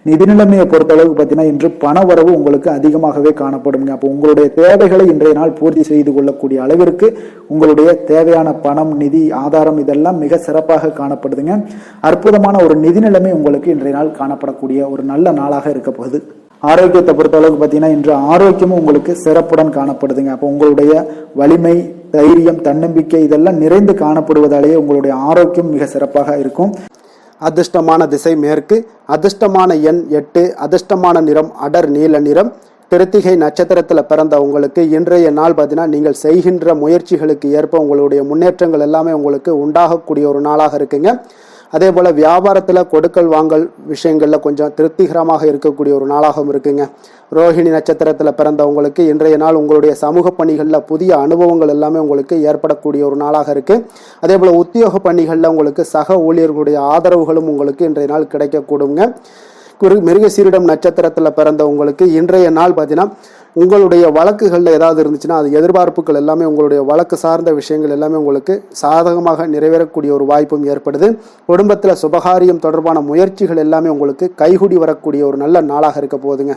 நிதி நிலைமையை பொறுத்தளவுக்கு பார்த்தீங்கன்னா இன்று பண வரவு உங்களுக்கு அதிகமாகவே காணப்படுங்க. அப்போ உங்களுடைய தேவைகளை இன்றைய நாள் பூர்த்தி செய்து கொள்ளக்கூடிய அளவிற்கு உங்களுடைய தேவையான பணம், நிதி ஆதாரம் இதெல்லாம் மிக சிறப்பாக காணப்படுதுங்க. அற்புதமான ஒரு நிதி நிலைமை உங்களுக்கு இன்றைய நாள் காணப்படக்கூடிய ஒரு நல்ல நாளாக இருக்க போகுது. ஆரோக்கியத்தை பொறுத்த அளவுக்கு பார்த்தீங்கன்னா இன்று ஆரோக்கியமும் உங்களுக்கு சிறப்புடன் காணப்படுதுங்க. அப்போ உங்களுடைய வலிமை, தைரியம், தன்னம்பிக்கை இதெல்லாம் நிறைந்து காணப்படுவதாலேயே உங்களுடைய ஆரோக்கியம் மிக சிறப்பாக இருக்கும். அதிர்ஷ்டமான திசை மேற்கு, அதிர்ஷ்டமான எண் 8, அதிர்ஷ்டமான நிறம் அடர் நீல நிறம். கிருத்திகை நட்சத்திரத்தில் பிறந்த உங்களுக்கு இன்றைய நாள் பார்த்தீங்கன்னா நீங்கள் செய்கின்ற முயற்சிகளுக்கு ஏற்ப உங்களுடைய முன்னேற்றங்கள் எல்லாமே உங்களுக்கு உண்டாகக்கூடிய ஒரு நாளாக இருக்குங்க. அதே போல் வியாபாரத்தில் கொடுக்கல் வாங்கல் விஷயங்களில் கொஞ்சம் திருப்திகரமாக இருக்கக்கூடிய ஒரு நாளாகவும் இருக்குங்க. ரோஹிணி நட்சத்திரத்தில் பிறந்தவங்களுக்கு இன்றைய நாள் உங்களுடைய சமூக பணிகளில் புதிய அனுபவங்கள் எல்லாமே உங்களுக்கு ஏற்படக்கூடிய ஒரு நாளாக இருக்குது. அதே போல் உத்தியோக பணிகளில் உங்களுக்கு சக ஊழியர்களுடைய ஆதரவுகளும் உங்களுக்கு இன்றைய நாள் கிடைக்கக்கூடுங்க. மிருகசீரிடம் நட்சத்திரத்தில் பிறந்த உங்களுக்கு இன்றைய நாள் பார்த்தீங்கன்னா உங்களுடைய வழக்குகளில் ஏதாவது இருந்துச்சுன்னா அது எதிர்பார்ப்புகள் எல்லாமே உங்களுடைய வழக்கு சார்ந்த விஷயங்கள் எல்லாமே உங்களுக்கு சாதகமாக நிறைவேறக்கூடிய ஒரு வாய்ப்பும் ஏற்படுது. குடும்பத்தில் சுபகாரியம் தொடர்பான முயற்சிகள் எல்லாமே உங்களுக்கு கைகூடி வரக்கூடிய ஒரு நல்ல நாளாக இருக்க போகுதுங்க.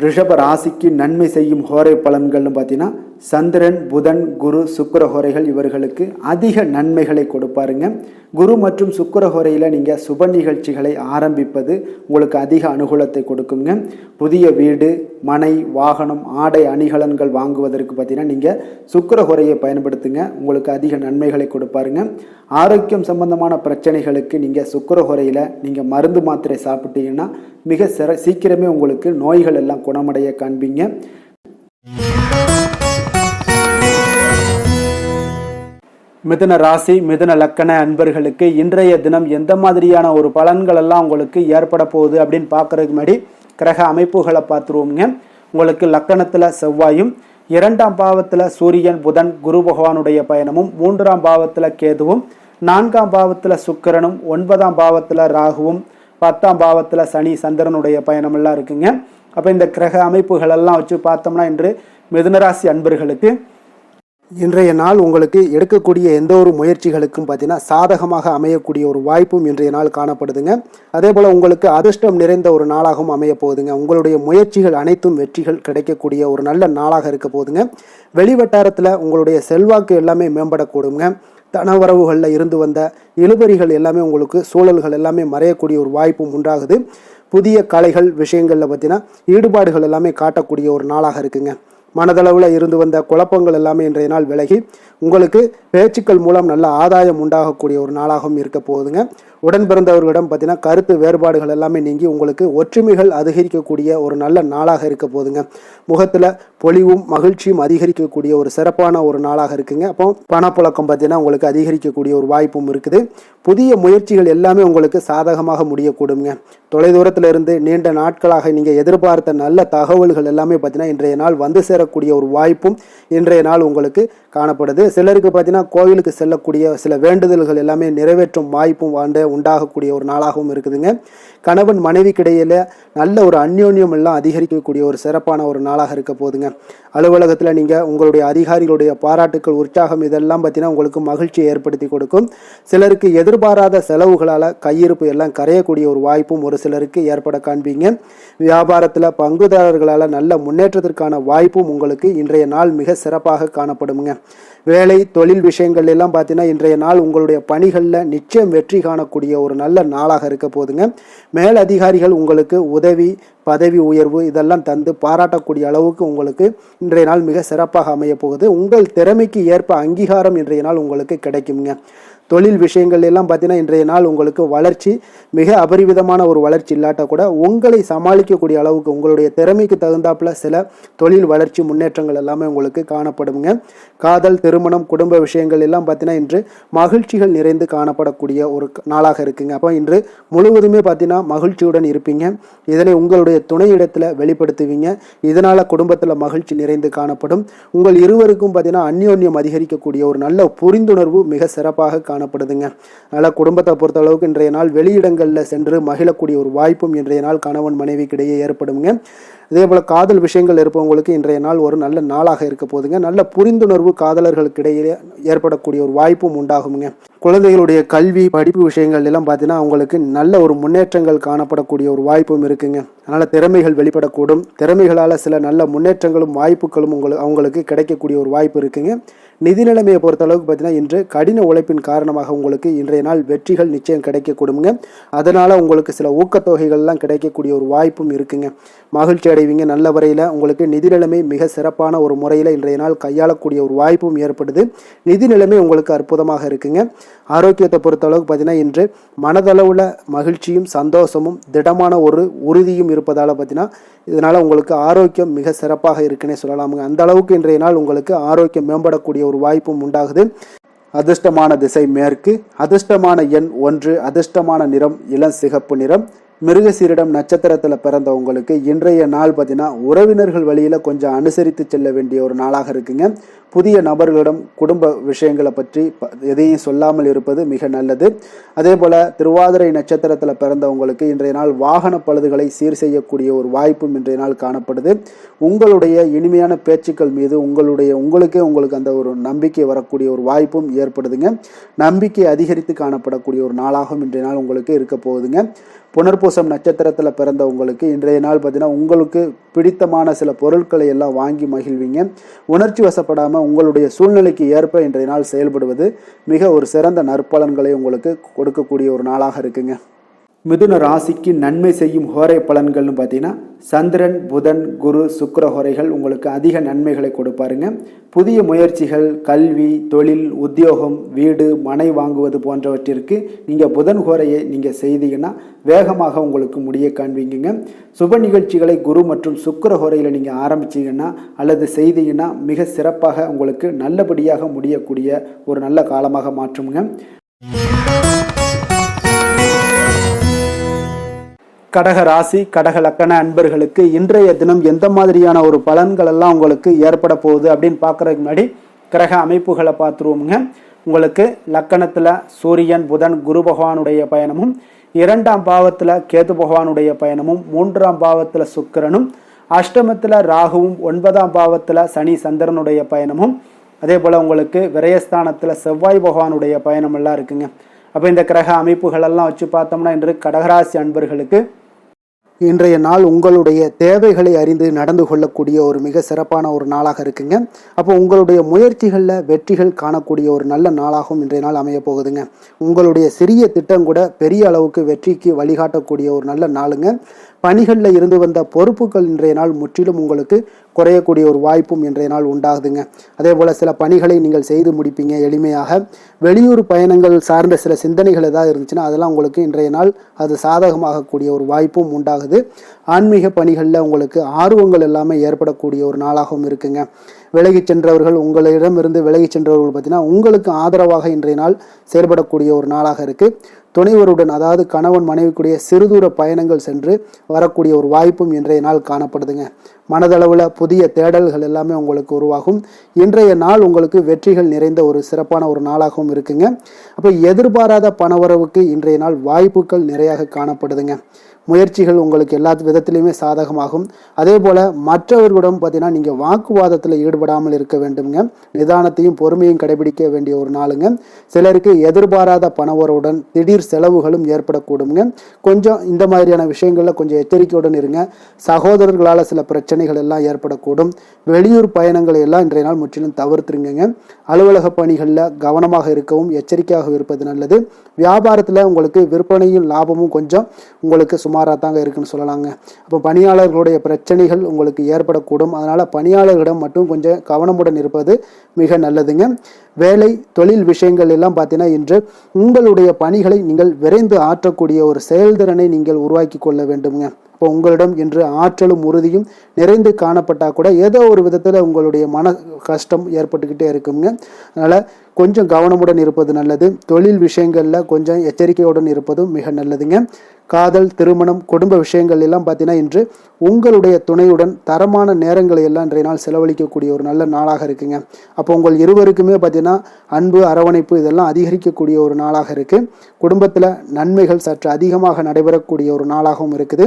ரிஷப ராசிக்கு நன்மை செய்யும் ஹோரை பலன்கள்னு பார்த்தீங்கன்னா சந்திரன், புதன், குரு, சுக்கிர ஹோரைகள் இவர்களுக்கு அதிக நன்மைகளை கொடுப்பாருங்க. குரு மற்றும் சுக்கிர ஹோரையில் நீங்கள் சுப நிகழ்ச்சிகளை ஆரம்பிப்பது உங்களுக்கு அதிக அனுகூலத்தை கொடுக்குங்க. புதிய வீடு, மனை, வாகனம், ஆடை அணிகலன்கள் வாங்குவதற்கு பார்த்தீங்கன்னா நீங்கள் சுக்கிர ஹோரையை பயன்படுத்துங்க. உங்களுக்கு அதிக நன்மைகளை கொடுப்பாருங்க. ஆரோக்கியம் சம்பந்தமான பிரச்சனைகளுக்கு நீங்கள் சுக்கிர ஹோரையில் நீங்கள் மருந்து மாத்திரை சாப்பிட்டீங்கன்னா மிக சீக்கிரமே உங்களுக்கு நோய்கள் எல்லாம் குணமடைய காண்பீங்க. மிதுன ராசி, மிதுன லக்கண அன்பர்களுக்கு இன்றைய தினம் எந்த மாதிரியான ஒரு பலன்கள் எல்லாம் உங்களுக்கு ஏற்பட போகுது அப்படின்னு பார்க்கறதுக்கு முன்னாடி கிரக அமைப்புகளை பார்த்துருவோங்க. உங்களுக்கு லக்கணத்தில் செவ்வாயும், 2ஆம் பாவத்தில் சூரியன், புதன், குரு பகவானுடைய பயணமும், 3ஆம் பாவத்தில் கேதுவும், 4ஆம் பாவத்தில் சுக்கிரனும், 9ஆம் பாவத்தில் ராகுவும், 10ஆம் பாவத்தில் சனி, சந்திரனுடைய பயணமெல்லாம் இருக்குங்க. அப்போ இந்த கிரக அமைப்புகளெல்லாம் வச்சு பார்த்தோம்னா இன்று மிதுனராசி அன்பர்களுக்கு இன்றைய நாள் உங்களுக்கு எடுக்கக்கூடிய எந்த ஒரு முயற்சிகளுக்கும் பார்த்தீங்கன்னா சாதகமாக அமையக்கூடிய ஒரு வாய்ப்பும் இன்றைய நாள் காணப்படுதுங்க. அதே போல் உங்களுக்கு அதிர்ஷ்டம் நிறைந்த ஒரு நாளாகவும் அமைய போகுதுங்க. உங்களுடைய முயற்சிகள் அனைத்தும் வெற்றிகள் கிடைக்கக்கூடிய ஒரு நல்ல நாளாக இருக்க போகுதுங்க. வெளிவட்டாரத்தில் உங்களுடைய செல்வாக்கு எல்லாமே மேம்படக்கூடுங்க. தனவரவுகளில் இருந்து வந்த இழுபறிகள் எல்லாமே உங்களுக்கு சூழல்கள் எல்லாமே மறையக்கூடிய ஒரு வாய்ப்பும் உண்டாகுது. புதிய கலைகள் விஷயங்களில் பார்த்தீங்கன்னா ஈடுபாடுகள் எல்லாமே காட்டக்கூடிய ஒரு நாளாக இருக்குங்க. மனதளவில் இருந்து வந்த குழப்பங்கள் எல்லாமே இன்றைய நாள் விலகி உங்களுக்கு பேச்சுக்கள் மூலம் நல்ல ஆதாயம் உண்டாகக்கூடிய ஒரு நாளாகவும் இருக்க போகுதுங்க. உடன் பிறந்தவர்களிடம் பார்த்தீங்கன்னா கருத்து வேறுபாடுகள் எல்லாமே நீங்கி உங்களுக்கு ஒற்றுமைகள் அதிகரிக்கக்கூடிய ஒரு நல்ல நாளாக இருக்க போகுதுங்க. முகத்தில் பொலிவும் மகிழ்ச்சியும் அதிகரிக்கக்கூடிய ஒரு சிறப்பான ஒரு நாளாக இருக்குங்க. அப்போ பணப்புழக்கம் பார்த்தீங்கன்னா உங்களுக்கு அதிகரிக்கக்கூடிய ஒரு வாய்ப்பும் இருக்குது. புதிய முயற்சிகள் எல்லாமே உங்களுக்கு சாதகமாக முடியக்கூடுங்க. தொலைதூரத்தில் இருந்து நீண்ட நாட்களாக நீங்கள் எதிர்பார்த்த நல்ல தகவல்கள் எல்லாமே பார்த்தீங்கன்னா இன்றைய நாள் வந்து சேரக்கூடிய ஒரு வாய்ப்பும் இன்றைய நாள் உங்களுக்கு காணப்படுது. சிலருக்கு பார்த்தீங்கன்னா கோவிலுக்கு செல்லக்கூடிய சில வேண்டுதல்கள் எல்லாமே நிறைவேற்றும் வாய்ப்பும் உண்டாகக்கூடிய ஒரு நாளாகவும் இருக்குதுங்க. கணவன் மனைவிக்கிடையில நல்ல ஒரு அந்யோன்யம் எல்லாம் அதிகரிக்கக்கூடிய ஒரு சிறப்பான ஒரு நாளாக இருக்க போகுதுங்க. அலுவலகத்தில் நீங்கள் உங்களுடைய அதிகாரிகளுடைய பாராட்டுக்கள், உற்சாகம் இதெல்லாம் பார்த்தீங்கன்னா உங்களுக்கு மகிழ்ச்சியை ஏற்படுத்தி கொடுக்கும். சிலருக்கு எதிர்பாராத செலவுகளால் கையிருப்பு எல்லாம் கரையக்கூடிய ஒரு வாய்ப்பும் ஒரு சிலருக்கு ஏற்பட காண்பீங்க. வியாபாரத்தில் பங்குதாரர்களால் நல்ல முன்னேற்றத்திற்கான வாய்ப்பும் உங்களுக்கு இன்றைய நாள் மிக சிறப்பாக காணப்படுங்க. வேலை தொழில் விஷயங்கள் எல்லாம் பார்த்தீங்கன்னா இன்றைய நாள் உங்களுடைய பணிகளில் நிச்சயம் வெற்றி காணக்கூடிய ஒரு நல்ல நாளாக இருக்க போதுங்க. மேல் அதிகாரிகள் உங்களுக்கு உதவி, பதவி உயர்வு இதெல்லாம் தந்து பாராட்டக்கூடிய அளவுக்கு உங்களுக்கு இன்றைய நாள் மிக சிறப்பாக அமைய போகுது. உங்கள் திறமைக்கு ஏற்ப அங்கீகாரம் இன்றைய நாள் உங்களுக்கு கிடைக்குங்க. தொழில் விஷயங்கள் எல்லாம் பார்த்தீங்கன்னா இன்றைய நாள் உங்களுக்கு வளர்ச்சி மிக அபரிவிதமான ஒரு வளர்ச்சி இல்லாட்ட கூட உங்களை சமாளிக்கக்கூடிய அளவுக்கு உங்களுடைய திறமைக்கு தகுந்தாப்புல சில தொழில் வளர்ச்சி முன்னேற்றங்கள் எல்லாமே உங்களுக்கு காணப்படுங்க. காதல், திருமணம், குடும்ப விஷயங்கள் எல்லாம் பார்த்தீங்கன்னா இன்று மகிழ்ச்சிகள் நிறைந்து காணப்படக்கூடிய ஒரு நாளாக இருக்குங்க. அப்போ இன்று முழுவதுமே பார்த்தீங்கன்னா மகிழ்ச்சியுடன் இருப்பீங்க. இதனை உங்களுடைய துணையிடத்தில் வெளிப்படுத்துவீங்க. இதனால் குடும்பத்தில் மகிழ்ச்சி நிறைந்து காணப்படும். உங்கள் இருவருக்கும் பார்த்தீங்கன்னா அந்யோன்யம் அதிகரிக்கக்கூடிய ஒரு நல்ல புரிந்துணர்வு மிக சிறப்பாக காணப்படுதுங்க. அதனால் குடும்பத்தை பொறுத்த அளவுக்கு இன்றைய நாள் வெளியிடங்களில் சென்று மகிழக்கூடிய ஒரு வாய்ப்பும் இன்றைய நாள் கணவன் மனைவிக்கிடையே ஏற்படுங்க. அதே போல் காதல் விஷயங்கள் இருப்பவங்களுக்கு இன்றைய நாள் ஒரு நல்ல நாளாக இருக்க போதுங்க. நல்ல புரிந்துணர்வு காதலர்களுக்கு இடையே ஏற்படக்கூடிய ஒரு வாய்ப்பும் உண்டாகுங்க. குழந்தைகளுடைய கல்வி படிப்பு விஷயங்கள் எல்லாம் பார்த்தீங்கன்னா அவங்களுக்கு நல்ல ஒரு முன்னேற்றங்கள் காணப்படக்கூடிய ஒரு வாய்ப்பும் இருக்குங்க. அதனால் திறமைகள் வெளிப்படக்கூடும். திறமைகளால் சில நல்ல முன்னேற்றங்களும் வாய்ப்புகளும் அவங்களுக்கு கிடைக்கக்கூடிய ஒரு வாய்ப்பு இருக்குங்க. நிதி நிலைமையை பொறுத்த அளவுக்கு பார்த்தீங்கன்னா இன்று கடின உழைப்பின் காரணமாக உங்களுக்கு இன்றைய நாள் வெற்றிகள் நிச்சயம் கிடைக்கக்கூடுங்க. அதனால் உங்களுக்கு சில ஊக்கத்தொகைகள்லாம் கிடைக்கக்கூடிய ஒரு வாய்ப்பும் இருக்குங்க. மகிழ்ச்சி அடைவீங்க. நல்ல வரையில் உங்களுக்கு நிதி நிலைமை மிக சிறப்பான ஒரு முறையில் இன்றைய நாள் கையாளக்கூடிய ஒரு வாய்ப்பும் ஏற்படுது. நிதி நிலைமை உங்களுக்கு அற்புதமாக இருக்குங்க. ஆரோக்கியத்தை பொறுத்த அளவுக்கு பார்த்தீங்கன்னா இன்று மனதளவில் மகிழ்ச்சியும் சந்தோஷமும் திடமான ஒரு உறுதியும் இருப்பதால் பார்த்தீங்கன்னா இதனால் உங்களுக்கு ஆரோக்கியம் மிக சிறப்பாக இருக்குன்னே சொல்லலாமுங்க. அந்த அளவுக்கு இன்றைய நாள் உங்களுக்கு ஆரோக்கியம் மேம்படக்கூடிய ஒரு வாய்ப்பும் உண்டாகுது. அதிர்ஷ்டமான திசை மேற்கு, அதிர்ஷ்டமான எண் 1, அதிர்ஷ்டமான நிறம் இளம் சிகப்பு நிறம். மிருகசீரிடம் நட்சத்திரத்தில் பிறந்த உங்களுக்கு இன்றைய நாள் பார்த்தீங்கன்னா உறவினர்கள் வழியில் கொஞ்சம் அனுசரித்து செல்ல வேண்டிய ஒரு நாளாக இருக்குங்க. புதிய நபர்களிடம் குடும்ப விஷயங்களை பற்றி எதையும் சொல்லாமல் இருப்பது மிக நல்லது. அதே போல் திருவாதிரை நட்சத்திரத்தில் பிறந்தவங்களுக்கு இன்றைய நாள் வாகன பழுதுகளை சீர் செய்யக்கூடிய ஒரு வாய்ப்பும் இன்றைய நாள் காணப்படுது. உங்களுடைய இனிமையான பேச்சுக்கள் மீது உங்களுக்கு அந்த ஒரு நம்பிக்கை வரக்கூடிய ஒரு வாய்ப்பும் ஏற்படுதுங்க. நம்பிக்கை அதிகரித்து காணப்படக்கூடிய ஒரு நாளாகவும் இன்றைய நாள் உங்களுக்கு இருக்க போகுதுங்க. புனர்பூசம் நட்சத்திரத்தில் பிறந்தவங்களுக்கு இன்றைய நாள் பார்த்தீங்கன்னா உங்களுக்கு பிடித்தமான சில பொருட்களை எல்லாம் வாங்கி மகிழ்வீங்க. உணர்ச்சி வசப்படாமல் உங்களுடைய சூழ்நிலைக்கு ஏற்ப இன்றைய நாள் செயல்படுவது மிக ஒரு சிறந்த நற்பலன்களை உங்களுக்கு கொடுக்கக்கூடிய ஒரு நாளாக இருக்குங்க. மிதுன ராசிக்கு நன்மை செய்யும் ஹோரை பலன்கள்னு பார்த்தீங்கன்னா சந்திரன், புதன், குரு, சுக்கிர ஹோரைகள் உங்களுக்கு அதிக நன்மைகளை கொடுப்பாருங்க. புதிய முயற்சிகள், கல்வி, தொழில், உத்தியோகம், வீடு, மனை வாங்குவது போன்றவற்றிற்கு நீங்கள் புதன் ஹோரையை நீங்கள் செய்தீங்கன்னா வேகமாக உங்களுக்கு முடிய காண்பீங்க. சுப நிகழ்ச்சிகளை குரு மற்றும் சுக்கிர ஹோரையில் நீங்கள் ஆரம்பிச்சிங்கன்னா அல்லது செய்தீங்கன்னா மிக சிறப்பாக உங்களுக்கு நல்லபடியாக முடியக்கூடிய ஒரு நல்ல காலமாக மாற்றுங்க. கடக ராசி, கடக லக்கண அன்பர்களுக்கு இன்றைய தினம் எந்த மாதிரியான ஒரு பலன்கள் எல்லாம் உங்களுக்கு ஏற்பட போகுது அப்படின்னு பார்க்கறதுக்கு முன்னாடி கிரக அமைப்புகளை பார்த்துருவோமுங்க. உங்களுக்கு லக்கணத்தில் சூரியன், புதன், குரு பகவானுடைய பயணமும், 2ஆம் பாவத்தில் கேது பகவானுடைய பயணமும், 3ஆம் பாவத்தில் சுக்கிரனும், அஷ்டமத்தில் ராகுவும், 9ஆம் பாவத்தில் சனி சந்திரனுடைய பயணமும், அதே போல் உங்களுக்கு விரயஸ்தானத்தில் செவ்வாய் பகவானுடைய பயணம் எல்லாம் இருக்குங்க. அப்போ இந்த கிரக அமைப்புகளெல்லாம் வச்சு பார்த்தோம்னா இன்று கடகராசி அன்பர்களுக்கு இன்றைய நாள் உங்களுடைய தேவைகளை அறிந்து நடந்து கொள்ளக்கூடிய ஒரு மிக சிறப்பான ஒரு நாளாக இருக்குங்க. அப்போ உங்களுடைய முயற்சிகளில் வெற்றிகள் காணக்கூடிய ஒரு நல்ல நாளாகவும் இன்றைய நாள் அமைய போகுதுங்க. உங்களுடைய சிறிய திட்டம் கூட பெரிய அளவுக்கு வெற்றிக்கு வழிகாட்டக்கூடிய ஒரு நல்ல நாளுங்க. பணிகளில் இருந்து வந்த பொறுப்புகள் இன்றைய நாள் முற்றிலும் உங்களுக்கு குறையக்கூடிய ஒரு வாய்ப்பும் இன்றைய நாள் உண்டாகுதுங்க. அதே போல் சில பணிகளை நீங்கள் செய்து முடிப்பீங்க எளிமையாக. வெளியூர் பயணங்கள் சார்ந்த சில சிந்தனைகள் ஏதாவது இருந்துச்சுன்னா அதெல்லாம் உங்களுக்கு இன்றைய நாள் அது சாதகமாகக்கூடிய ஒரு வாய்ப்பும் உண்டாகுது. ஆன்மீக பணிகளில் உங்களுக்கு ஆர்வங்கள் எல்லாமே ஏற்படக்கூடிய ஒரு நாளாகவும் இருக்குங்க. விலகி சென்றவர்கள், உங்களிடமிருந்து விலகி சென்றவர்கள் பார்த்தீங்கன்னா உங்களுக்கு ஆதரவாக இன்றைய நாள் செயல்படக்கூடிய ஒரு நாளாக இருக்குது. துணைவருடன் அதாவது கணவன் மனைவிக்குடைய சிறுதூர பயணங்கள் சென்று வரக்கூடிய ஒரு வாய்ப்பும் இன்றைய நாள் காணப்படுதுங்க. மனதளவில் புதிய தேடல்கள் எல்லாமே உங்களுக்கு உருவாகும். இன்றைய நாள் உங்களுக்கு வெற்றிகள் நிறைந்த ஒரு சிறப்பான ஒரு நாளாகவும் இருக்குங்க. அப்போ எதிர்பாராத பணவரவுக்கு இன்றைய நாள் வாய்ப்புகள் நிறையாக காணப்படுதுங்க. முயற்சிகள் உங்களுக்கு எல்லா விதத்திலையுமே சாதகமாகும். அதே போல் மற்றவர்களிடம் பார்த்தீங்கன்னா நீங்கள் வாக்குவாதத்தில் ஈடுபடாமல் இருக்க வேண்டுங்க. நிதானத்தையும் பொறுமையும் கடைபிடிக்க வேண்டிய ஒரு நாளுங்க. சிலருக்கு எதிர்பாராத பணவரவுடன் திடீர் செலவுகளும் ஏற்படக்கூடுங்க. கொஞ்சம் இந்த மாதிரியான விஷயங்களில் கொஞ்சம் எச்சரிக்கையுடன் இருங்க. சகோதரர்களால் சில பிரச்சனைகள் எல்லாம் ஏற்படக்கூடும். வெளியூர் பயணங்களை எல்லாம் இன்றைய நாள் முற்றிலும் தவிர்த்துருங்க. அலுவலக பணிகளில் கவனமாக இருக்கவும் எச்சரிக்கையாக இருப்பது நல்லது. வியாபாரத்தில் உங்களுக்கு விற்பனையும் லாபமும் கொஞ்சம் உங்களுக்கு சுமாராக தாங்க இருக்குன்னு சொல்லலாங்க. அப்போ பணியாளர்களுடைய பிரச்சனைகள் உங்களுக்கு ஏற்படக்கூடும். அதனால் பணியாளர்களிடம் மட்டும் கொஞ்சம் கவனமுடன் இருப்பது மிக நல்லதுங்க. வேலை தொழில் விஷயங்கள் எல்லாம் பார்த்தீங்கன்னா இன்று உங்களுடைய பணிகளை நீங்கள் விரைந்து ஆற்றக்கூடிய ஒரு செயல்திறனை நீங்கள் உருவாக்கி கொள்ள வேண்டுங்க. இப்போ உங்களிடம் இன்று ஆற்றலும் உறுதியும் நிறைந்து காணப்பட்டால் கூட ஏதோ ஒரு விதத்தில் உங்களுடைய மன கஷ்டம் ஏற்பட்டுக்கிட்டே இருக்குங்க. அதனால் கொஞ்சம் கவனமுடன் இருப்பது நல்லது. தொழில் விஷயங்களில் கொஞ்சம் எச்சரிக்கையுடன் இருப்பதும் மிக நல்லதுங்க. காதல், திருமணம், குடும்ப விஷயங்கள் எல்லாம் பார்த்தீங்கன்னா இன்று உங்களுடைய துணையுடன் தரமான நேரங்களை எல்லாம் இன்றைய நாள் செலவழிக்கக்கூடிய ஒரு நல்ல நாளாக இருக்குங்க. அப்போ உங்கள் இருவருக்குமே பார்த்தீங்கன்னா அன்பு, அரவணைப்பு இதெல்லாம் அதிகரிக்கக்கூடிய ஒரு நாளாக இருக்குது. குடும்பத்தில் நன்மைகள் சற்று அதிகமாக நடைபெறக்கூடிய ஒரு நாளாகவும் இருக்குது.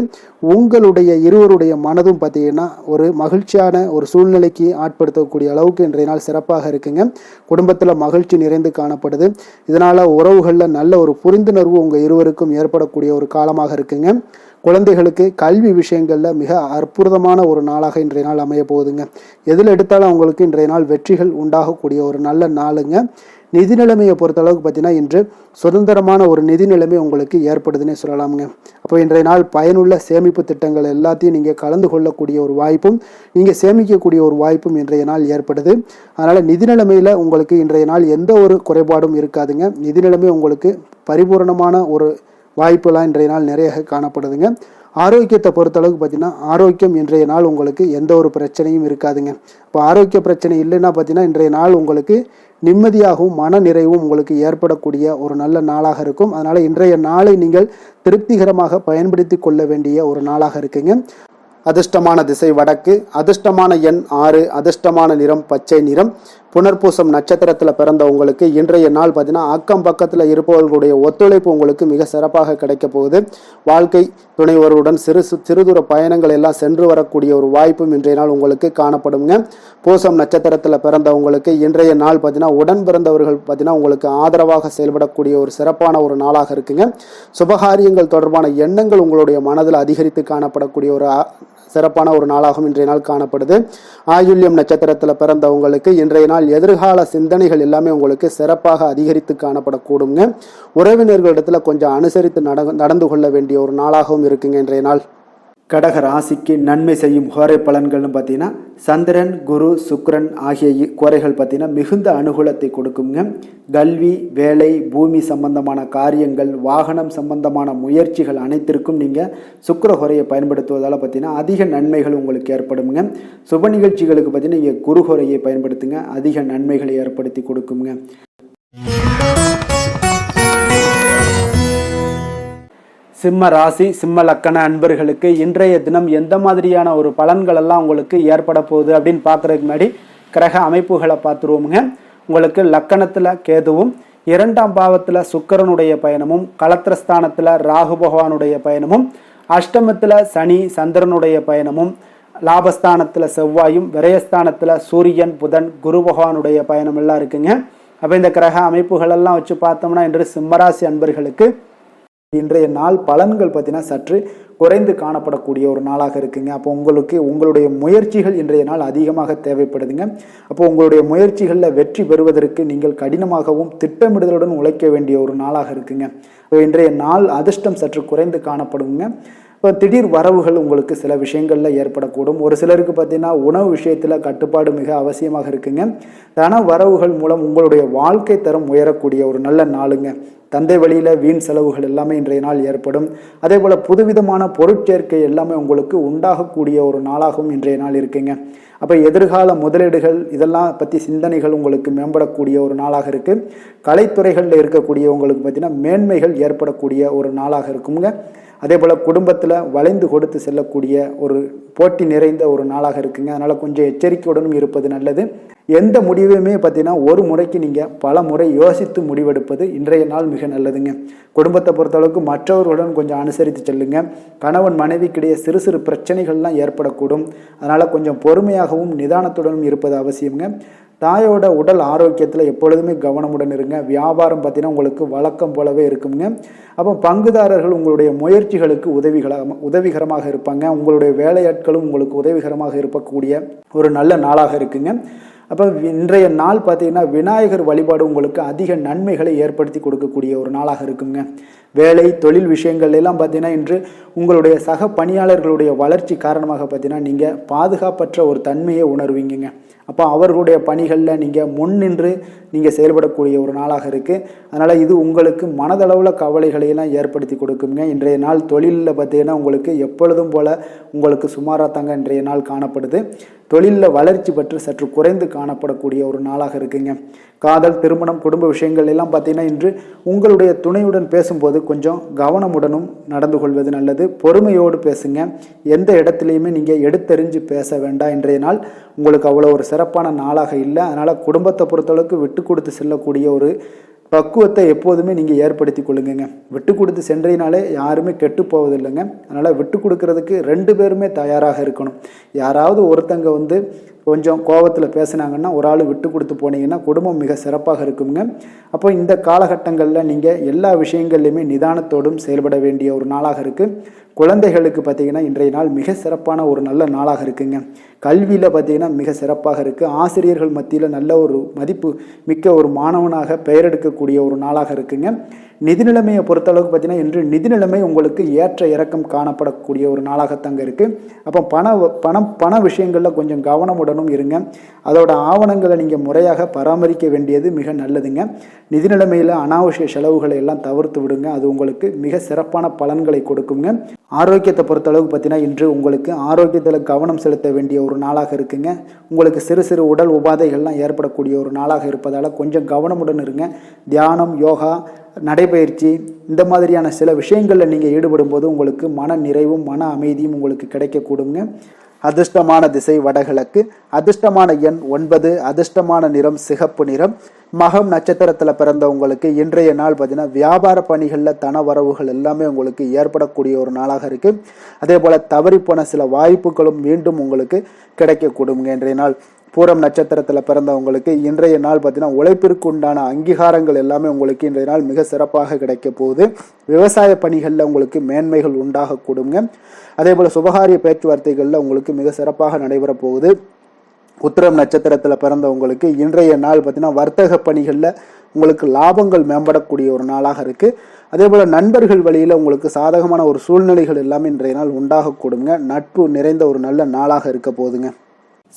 உங்களுடைய இருவருடைய மனதும் பார்த்தீங்கன்னா ஒரு மகிழ்ச்சியான ஒரு சூழ்நிலைக்கு ஆட்படுத்தக்கூடிய அளவுக்கு இன்றைய நாள் சிறப்பாக இருக்குங்க. குடும்பத்தில் மகிழ்ச்சி நிறைந்து காணப்படுது. இதனால் உறவுகளில் நல்ல ஒரு புரிந்துணர்வு உங்கள் இருவருக்கும் ஏற்படக்கூடிய ஒரு காலமாக இருக்குங்க. குழந்தைகளுக்கு கல்வி விஷயங்களில் மிக அற்புதமான ஒரு நாளாக இன்றைய நாள் அமைய போகுதுங்க. எதில் எடுத்தாலும் அவங்களுக்கு இன்றைய நாள் வெற்றிகள் உண்டாகக்கூடிய ஒரு நல்ல நாளுங்க. நிதி நிலைமையை பொறுத்தளவுக்கு பார்த்தீங்கன்னா இன்று சுதந்திரமான ஒரு நிதி நிலைமை உங்களுக்கு ஏற்படுதுன்னே சொல்லலாமுங்க. அப்போ இன்றைய நாள் பயனுள்ள சேமிப்பு திட்டங்கள் எல்லாத்தையும் நீங்கள் கலந்து கொள்ளக்கூடிய ஒரு வாய்ப்பும் நீங்கள் சேமிக்கக்கூடிய ஒரு வாய்ப்பும் இன்றைய நாள் ஏற்படுது. அதனால் நிதி நிலைமையில் உங்களுக்கு இன்றைய நாள் எந்த ஒரு குறைபாடும் இருக்காதுங்க. நிதி நிலைமை உங்களுக்கு பரிபூரணமான ஒரு வாய்ப்புலாம் இன்றைய நாள் நிறைய காணப்படுதுங்க. ஆரோக்கியத்தை பொறுத்தளவுக்கு பார்த்தீங்கன்னா ஆரோக்கியம் இன்றைய நாள் உங்களுக்கு எந்த ஒரு பிரச்சனையும் இருக்காதுங்க. இப்போ ஆரோக்கிய பிரச்சனை இல்லைன்னா பார்த்தீங்கன்னா இன்றைய நாள் உங்களுக்கு நிம்மதியாகவும் மன நிறைவும் உங்களுக்கு ஏற்படக்கூடிய ஒரு நல்ல நாளாக இருக்கும். அதனால் இன்றைய நாளை நீங்கள் திருப்திகரமாக பயன்படுத்தி கொள்ள வேண்டிய ஒரு நாளாக இருக்குங்க. அதிர்ஷ்டமான திசை வடக்கு, அதிர்ஷ்டமான எண் 6, அதிர்ஷ்டமான நிறம் பச்சை நிறம். புனர்பூசம் நட்சத்திரத்தில் பிறந்த உங்களுக்கு இன்றைய நாள் பார்த்தீங்கன்னா அக்கம் பக்கத்தில் இருப்பவர்களுடைய ஒத்துழைப்பு உங்களுக்கு மிக சிறப்பாக கிடைக்க போகுது. வாழ்க்கை துணைவருடன் சிறுதூர பயணங்கள் எல்லாம் சென்று வரக்கூடிய ஒரு வாய்ப்பும் இன்றைய நாள் உங்களுக்கு காணப்படுங்க. பூசம் நட்சத்திரத்தில் பிறந்தவங்களுக்கு இன்றைய நாள் பார்த்தீங்கன்னா உடன் பிறந்தவர்கள் பார்த்தீங்கன்னா உங்களுக்கு ஆதரவாக செயல்படக்கூடிய ஒரு சிறப்பான ஒரு நாளாக இருக்குங்க. சுபகாரியங்கள் தொடர்பான எண்ணங்கள் உங்களுடைய மனதில் அதிகரித்து காணப்படக்கூடிய ஒரு சிறப்பான ஒரு நாளாகவும் இன்றைய நாள் காணப்படுது. ஆயுள்யம் நட்சத்திரத்தில் பிறந்தவங்களுக்கு இன்றைய நாள் எதிர்கால சிந்தனைகள் எல்லாமே உங்களுக்கு சிறப்பாக அதிகரித்து காணப்படக்கூடுங்க. உறவினர்களிடத்துல கொஞ்சம் அனுசரித்து நடந்து கொள்ள வேண்டிய ஒரு நாளாகவும் இருக்குங்க இன்றைய நாள். கடக ராசிக்கு நன்மை செய்யும் கோரை பலன்கள்னு பார்த்தீங்கன்னா சந்திரன், குரு, சுக்கிரன் ஆகிய கோரைகள் பார்த்தீங்கன்னா மிகுந்த அனுகூலத்தை கொடுக்குங்க. கல்வி, வேலை, பூமி சம்பந்தமான காரியங்கள், வாகனம் சம்பந்தமான முயற்சிகள் அனைத்திற்கும் நீங்கள் சுக்கிர கோரையை பயன்படுத்துவதால் பார்த்தீங்கன்னா அதிக நன்மைகள் உங்களுக்கு ஏற்படுங்க. சுப நிகழ்ச்சிகளுக்கு பார்த்தீங்கன்னா நீங்கள் குரு கோரையை பயன்படுத்துங்க, அதிக நன்மைகளை ஏற்படுத்தி கொடுக்குங்க. சிம்ம ராசி, சிம்ம லக்கண அன்பர்களுக்கு இன்றைய தினம் எந்த மாதிரியான ஒரு பலன்கள் எல்லாம் உங்களுக்கு ஏற்பட போகுது அப்படின்னு பார்க்குறதுக்கு முன்னாடி கிரக அமைப்புகளை பார்த்துருவோமுங்க. உங்களுக்கு லக்கணத்தில் கேதுவும், 2ஆம் பாவத்தில் சுக்கிரனுடைய பயணமும், களத்திரஸ்தானத்தில் ராகு பகவானுடைய பயணமும், அஷ்டமத்தில் சனி சந்திரனுடைய பயணமும், லாபஸ்தானத்தில் செவ்வாயும், விரயஸ்தானத்தில் சூரியன், புதன், குரு பகவானுடைய பயணம் எல்லாம் இருக்குங்க. அப்போ இந்த கிரக அமைப்புகளெல்லாம் வச்சு பார்த்தோம்னா இன்று சிம்மராசி அன்பர்களுக்கு இன்றைய நாள் பலன்கள் பார்த்தீங்கன்னா சற்று குறைந்து காணப்படக்கூடிய ஒரு நாளாக இருக்குங்க. அப்போ உங்களுடைய முயற்சிகள் இன்றைய நாள் அதிகமாக தேவைப்படுதுங்க. அப்போ உங்களுடைய முயற்சிகளில் வெற்றி பெறுவதற்கு நீங்கள் கடினமாகவும் திட்டமிடுதலுடன் உழைக்க வேண்டிய ஒரு நாளாக இருக்குங்க. இன்றைய நாள் அதிர்ஷ்டம் சற்று குறைந்து காணப்படுங்க. இப்போ திடீர் வரவுகள் உங்களுக்கு சில விஷயங்களில் ஏற்படக்கூடும். ஒரு சிலருக்கு பார்த்தீங்கன்னா உணவு விஷயத்தில் கட்டுப்பாடு மிக அவசியமாக இருக்குங்க. தன வரவுகள் மூலம் உங்களுடைய வாழ்க்கை தரம் உயரக்கூடிய ஒரு நல்ல நாளுங்க. தந்தை வழியில் வீண் செலவுகள் எல்லாமே இன்றைய நாள் ஏற்படும். அதே போல் புதுவிதமான பொருட்சேர்க்கை எல்லாமே உங்களுக்கு உண்டாகக்கூடிய ஒரு நாளாகவும் இன்றைய நாள் இருக்குங்க. அப்போ எதிர்கால முதலீடுகள் இதெல்லாம் பற்றி சிந்தனைகள் உங்களுக்கு மேம்படக்கூடிய ஒரு நாளாக இருக்குது. கலைத்துறைகளில் இருக்கக்கூடியவங்களுக்கு பார்த்தீங்கன்னா மேன்மைகள் ஏற்படக்கூடிய ஒரு நாளாக இருக்குங்க. அதே போல் குடும்பத்தில் வளைந்து கொடுத்து செல்லக்கூடிய ஒரு போட்டி நிறைந்த ஒரு நாளாக இருக்குங்க. அதனால் கொஞ்சம் எச்சரிக்கையுடனும் இருப்பது நல்லது. எந்த முடிவையுமே பார்த்தீங்கன்னா ஒரு முறைக்கு நீங்கள் பல முறை யோசித்து முடிவெடுப்பது இன்றைய நாள் மிக நல்லதுங்க. குடும்பத்தை பொறுத்தளவுக்கு மற்றவர்களுடன் கொஞ்சம் அனுசரித்து செல்லுங்க. கணவன் மனைவிக்கிடையே சிறு சிறு பிரச்சனைகள்லாம் ஏற்படக்கூடும். அதனால் கொஞ்சம் பொறுமையாகவும் நிதானத்துடனும் இருப்பது அவசியங்க. தாயோட உடல் ஆரோக்கியத்தில் எப்பொழுதுமே கவனமுடன் இருங்க. வியாபாரம் பார்த்தீங்கன்னா உங்களுக்கு வழக்கம் போலவே இருக்குங்க. அப்போ பங்குதாரர்கள் உங்களுடைய முயற்சிகளுக்கு உதவிகரமாக இருப்பாங்க. உங்களுடைய வேலையாட்களும் உங்களுக்கு உதவிகரமாக இருக்கக்கூடிய ஒரு நல்ல நாளாக இருக்குங்க. அப்போ இன்றைய நாள் பார்த்தீங்கன்னா விநாயகர் வழிபாடு உங்களுக்கு அதிக நன்மைகளை ஏற்படுத்தி கொடுக்கக்கூடிய ஒரு நாளாக இருக்குங்க. வேலை தொழில் விஷயங்கள் எல்லாம் பார்த்தீங்கன்னா இன்று உங்களுடைய சக பணியாளர்களுடைய வளர்ச்சி காரணமாக பார்த்தீங்கன்னா நீங்கள் பாதுகாப்பற்ற ஒரு தன்மையை உணர்வீங்க. அப்போ அவர்களுடைய பணிகளில் நீங்கள் முன்னின்று நீங்கள் செயல்படக்கூடிய ஒரு நாளாக இருக்குது. அதனால் இது உங்களுக்கு மனதளவில் கவலைகளையெல்லாம் ஏற்படுத்தி கொடுக்குங்க. இன்றைய நாள் தொழிலில் பார்த்தீங்கன்னா உங்களுக்கு எப்பொழுதும் போல் உங்களுக்கு சுமாராக தாங்க இன்றைய நாள் காணப்படுது. தொழிலில் வளர்ச்சி பற்றி சற்று குறைந்து காணப்படக்கூடிய ஒரு நாளாக இருக்குங்க. காதல் திருமணம் குடும்ப விஷயங்கள் எல்லாம் பார்த்தீங்கன்னா இன்று உங்களுடைய துணையுடன் பேசும்போது கொஞ்சம் கவனமுடனும் நடந்து கொள்வது நல்லது. பொறுமையோடு பேசுங்க. எந்த இடத்துலையுமே நீங்கள் எடுத்தெறிஞ்சு பேச வேண்டாம். இன்றைய நாள் உங்களுக்கு அவ்வளோ ஒரு சிறப்பான நாளாக இல்லை. அதனால் குடும்பத்தை பொறுத்தளவுக்கு விட்டு கொடுத்து செல்லக்கூடிய ஒரு பக்குவத்தை எப்போதுமே நீங்கள் ஏற்படுத்தி கொள்ளுங்க. விட்டு கொடுத்து சென்றீனாலே யாருமே கெட்டு போவதில்லைங்க. அதனால் விட்டு கொடுக்கறதுக்கு 2 பேருமே தயாராக இருக்கணும். யாராவது ஒருத்தங்க கொஞ்சம் கோபத்தில் பேசுனாங்கன்னா ஒரு ஆள் விட்டு கொடுத்து போனீங்கன்னா குடும்பம் மிக சிறப்பாக இருக்குங்க. அப்போ இந்த காலகட்டங்களில் நீங்கள் எல்லா விஷயங்கள்லையுமே நிதானத்தோடும் செயல்பட வேண்டிய ஒரு நாளாக இருக்குது. குழந்தைகளுக்கு பார்த்தீங்கன்னா இன்றைய நாள் மிக சிறப்பான ஒரு நல்ல நாளாக இருக்குங்க. கல்வியில் பார்த்தீங்கன்னா மிக சிறப்பாக இருக்குது. ஆசிரியர்கள் மத்தியில் நல்ல ஒரு மதிப்பு மிக்க ஒரு மாணவனாக பெயர் எடுக்கக்கூடிய ஒரு நாளாக இருக்குங்க. நிதி நிலைமையை பொறுத்தளவுக்கு பார்த்தீங்கன்னா இன்று நிதி நிலைமை உங்களுக்கு ஏற்ற இறக்கம் காணப்படக்கூடிய ஒரு நாளாகத்தாங்க இருக்குது. அப்போ பண விஷயங்களில் கொஞ்சம் கவனமுடனும் இருங்க. அதோட ஆவணங்களை நீங்கள் முறையாக பராமரிக்க வேண்டியது மிக நல்லதுங்க. நிதி நிலைமையில் அனாவசிய செலவுகளை எல்லாம் தவிர்த்து விடுங்க. அது உங்களுக்கு மிக சிறப்பான பலன்களை கொடுக்குங்க. ஆரோக்கியத்தை பொறுத்தளவுக்கு பார்த்தீங்கன்னா இன்று உங்களுக்கு ஆரோக்கியத்தில் கவனம் செலுத்த வேண்டிய ஒரு நாளாக இருக்குங்க. உங்களுக்கு சிறு சிறு உடல் உபாதைகள்லாம் ஏற்படக்கூடிய ஒரு நாளாக இருப்பதால் கொஞ்சம் கவனமுடன் இருங்க. தியானம் யோகா நடைபயிற்சி இந்த மாதிரியான சில விஷயங்களில் நீங்கள் ஈடுபடும் போது உங்களுக்கு மன நிறைவும் மன அமைதியும் உங்களுக்கு கிடைக்கக்கூடுங்க. அதிர்ஷ்டமான திசை வடகிழக்கு. அதிர்ஷ்டமான எண் 9. அதிர்ஷ்டமான நிறம் சிகப்பு நிறம். மகம் நட்சத்திரத்தில் பிறந்தவங்களுக்கு இன்றைய நாள் பார்த்தீங்கன்னா வியாபார பணிகளில் தன வரவுகள் எல்லாமே உங்களுக்கு ஏற்படக்கூடிய ஒரு நாளாக இருக்குது. அதே போல் தவறிப்போன சில வாய்ப்புகளும் மீண்டும் உங்களுக்கு கிடைக்கக்கூடுங்க. இன்றைய நாள் பூரம் நட்சத்திரத்தில் பிறந்தவங்களுக்கு இன்றைய நாள் பார்த்தீங்கன்னா உழைப்பிற்கு உண்டான அங்கீகாரங்கள் எல்லாமே உங்களுக்கு இன்றைய நாள் மிக சிறப்பாக கிடைக்க போகுது. விவசாய பணிகளில் உங்களுக்கு மேன்மைகள் உண்டாகக்கூடுங்க. அதே போல் சுபகாரிய பேச்சுவார்த்தைகளில் உங்களுக்கு மிக சிறப்பாக நடைபெற போகுது. உத்திரம் நட்சத்திரத்தில் பிறந்தவங்களுக்கு இன்றைய நாள் பார்த்தீங்கன்னா வர்த்தக பணிகளில் உங்களுக்கு லாபங்கள் மேம்படக்கூடிய ஒரு நாளாக இருக்குது. அதே போல் நண்பர்கள் வழியில் உங்களுக்கு சாதகமான ஒரு சூழ்நிலைகள் எல்லாமே இன்றைய நாள் உண்டாகக்கூடுங்க. நட்பு நிறைந்த ஒரு நல்ல நாளாக இருக்க போகுதுங்க.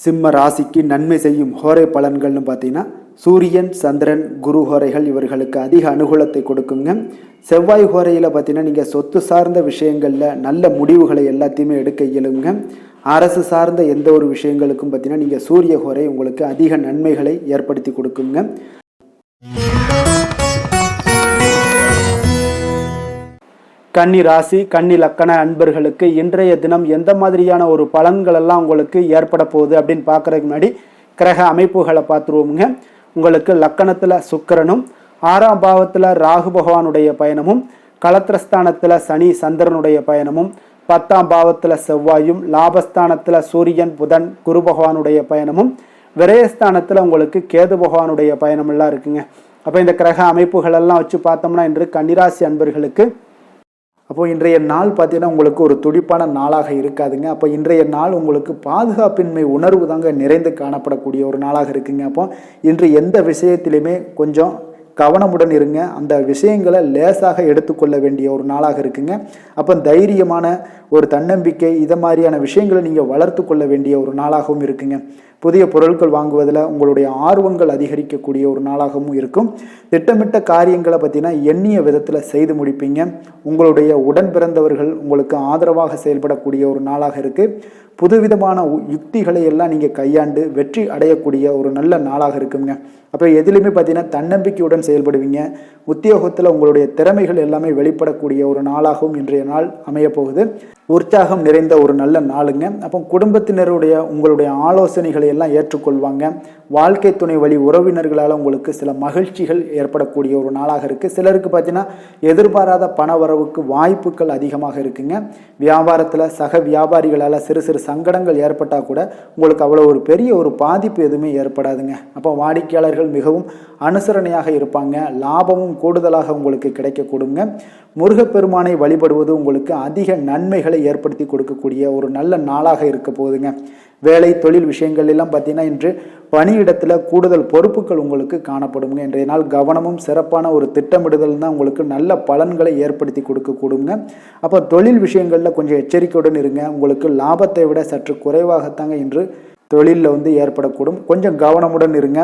சிம்ம ராசிக்கு நன்மை செய்யும் ஹோரை பலன்கள்னு பார்த்தீங்கன்னா சூரியன் சந்திரன் குரு ஹோரைகள் இவர்களுக்கு அதிக அனுகூலத்தை கொடுக்குங்க. செவ்வாய் ஹோரையில் பார்த்தீங்கன்னா நீங்கள் சொத்து சார்ந்த விஷயங்களில் நல்ல முடிவுகளை எல்லாத்தையுமே எடுக்க இயலுங்க. அரசு சார்ந்த எந்த ஒரு விஷயங்களுக்கும் பார்த்தீங்கன்னா நீங்கள் சூரிய ஹோரை உங்களுக்கு அதிக நன்மைகளை ஏற்படுத்தி கொடுக்குங்க. கன்னி ராசி கன்னி லக்கண அன்பர்களுக்கு இன்றைய தினம் எந்த மாதிரியான ஒரு பலன்கள் எல்லாம் உங்களுக்கு ஏற்பட போகுது அப்படின்னு பார்க்கறதுக்கு முன்னாடி கிரக அமைப்புகளை பார்த்துருவோமுங்க. உங்களுக்கு லக்கணத்தில் சுக்கிரனும் 6ஆம் பாவத்தில் ராகு பகவானுடைய பயணமும் களத்திரஸ்தானத்தில் சனி சந்திரனுடைய பயணமும் 10ஆம் பாவத்தில் செவ்வாயும் லாபஸ்தானத்தில் சூரியன் புதன் குரு பகவானுடைய பயணமும் விரயஸ்தானத்தில் உங்களுக்கு கேது பகவானுடைய பயணமெல்லாம் இருக்குங்க. அப்போ இந்த கிரக அமைப்புகள் எல்லாம் வச்சு பார்த்தோம்னா இன்று கன்னிராசி அன்பர்களுக்கு அப்போ இன்றைய நாள் பார்த்தீங்கன்னா உங்களுக்கு ஒரு துடிப்பான நாளாக இருக்காதுங்க. அப்போ இன்றைய நாள் உங்களுக்கு பாதுகாப்பின்மை உணர்வு தாங்க நிறைந்து காணப்படக்கூடிய ஒரு நாளாக இருக்குங்க. அப்போ இன்று எந்த விஷயத்திலையுமே கொஞ்சம் கவனமுடன் இருங்க. அந்த விஷயங்களை லேசாக எடுத்துக்கொள்ள வேண்டிய ஒரு நாளாக இருக்குங்க. அப்போ தைரியமான ஒரு தன்னம்பிக்கை இதை மாதிரியான விஷயங்களை நீங்கள் வளர்த்து கொள்ள வேண்டிய ஒரு நாளாகவும் இருக்குங்க. புதிய பொருட்கள் வாங்குவதில் உங்களுடைய ஆர்வங்கள் அதிகரிக்கக்கூடிய ஒரு நாளாகவும் இருக்கும். திட்டமிட்ட காரியங்களை பார்த்தீங்கன்னா எண்ணிய விதத்தில் செய்து முடிப்பீங்க. உங்களுடைய உடன் பிறந்தவர்கள் உங்களுக்கு ஆதரவாக செயல்படக்கூடிய ஒரு நாளாக இருக்குது. புதுவிதமான யுக்திகளை எல்லாம் நீங்கள் கையாண்டு வெற்றி அடையக்கூடிய ஒரு நல்ல நாளாக இருக்குங்க. அப்போ எதுலையுமே பார்த்தீங்கன்னா தன்னம்பிக்கையுடன் செயல்படுவீங்க. உத்தியோகத்தில் உங்களுடைய திறமைகள் எல்லாமே வெளிப்படக்கூடிய ஒரு நாளாகவும் இன்றைய நாள் அமையப்போகுது. உற்சாகம் நிறைந்த ஒரு நல்ல நாளுங்க. அப்போ குடும்பத்தினருடைய உங்களுடைய ஆலோசனைகளை எல்லாம் ஏற்றுக்கொள்வாங்க. வாழ்க்கை துணை வழி உறவினர்களால் உங்களுக்கு சில மகிழ்ச்சிகள் ஏற்படக்கூடிய ஒரு நாளாக இருக்குது. சிலருக்கு பார்த்தீங்கன்னா எதிர்பாராத பண வரவுக்கு வாய்ப்புகள் அதிகமாக இருக்குங்க. வியாபாரத்தில் சக வியாபாரிகளால் சிறு சிறு சங்கடங்கள் ஏற்பட்டால் கூட உங்களுக்கு அவ்வளோ ஒரு பெரிய ஒரு பாதிப்பு எதுவுமே ஏற்படாதுங்க. அப்போ வாடிக்கையாளர்கள் மிகவும் அனுசரணையாக இருப்பாங்க. லாபமும் கூடுதலாக உங்களுக்கு கிடைக்கக்கூடுங்க. முருகப்பெருமானை வழிபடுவது உங்களுக்கு அதிக நன்மைகளை ஏற்படுத்தி கொடுக்கக்கூடிய ஒரு நல்ல நாளாக இருக்க போகுதுங்க. வேலை தொழில் விஷயங்கள் எல்லாம் பார்த்தீங்கன்னா இன்று பணியிடத்தில் கூடுதல் பொறுப்புகள் உங்களுக்கு காணப்படுங்க. இன்றைய நாள் கவனமும் சிறப்பான ஒரு திட்டமிடுதல் தான் உங்களுக்கு நல்ல பலன்களை ஏற்படுத்தி கொடுக்கக்கூடுங்க. அப்போ தொழில் விஷயங்களில் கொஞ்சம் எச்சரிக்கையுடன் இருங்க. உங்களுக்கு லாபத்தை விட சற்று குறைவாகத்தாங்க இன்று தொழிலில் ஏற்படக்கூடும். கொஞ்சம் கவனமுடன் இருங்க.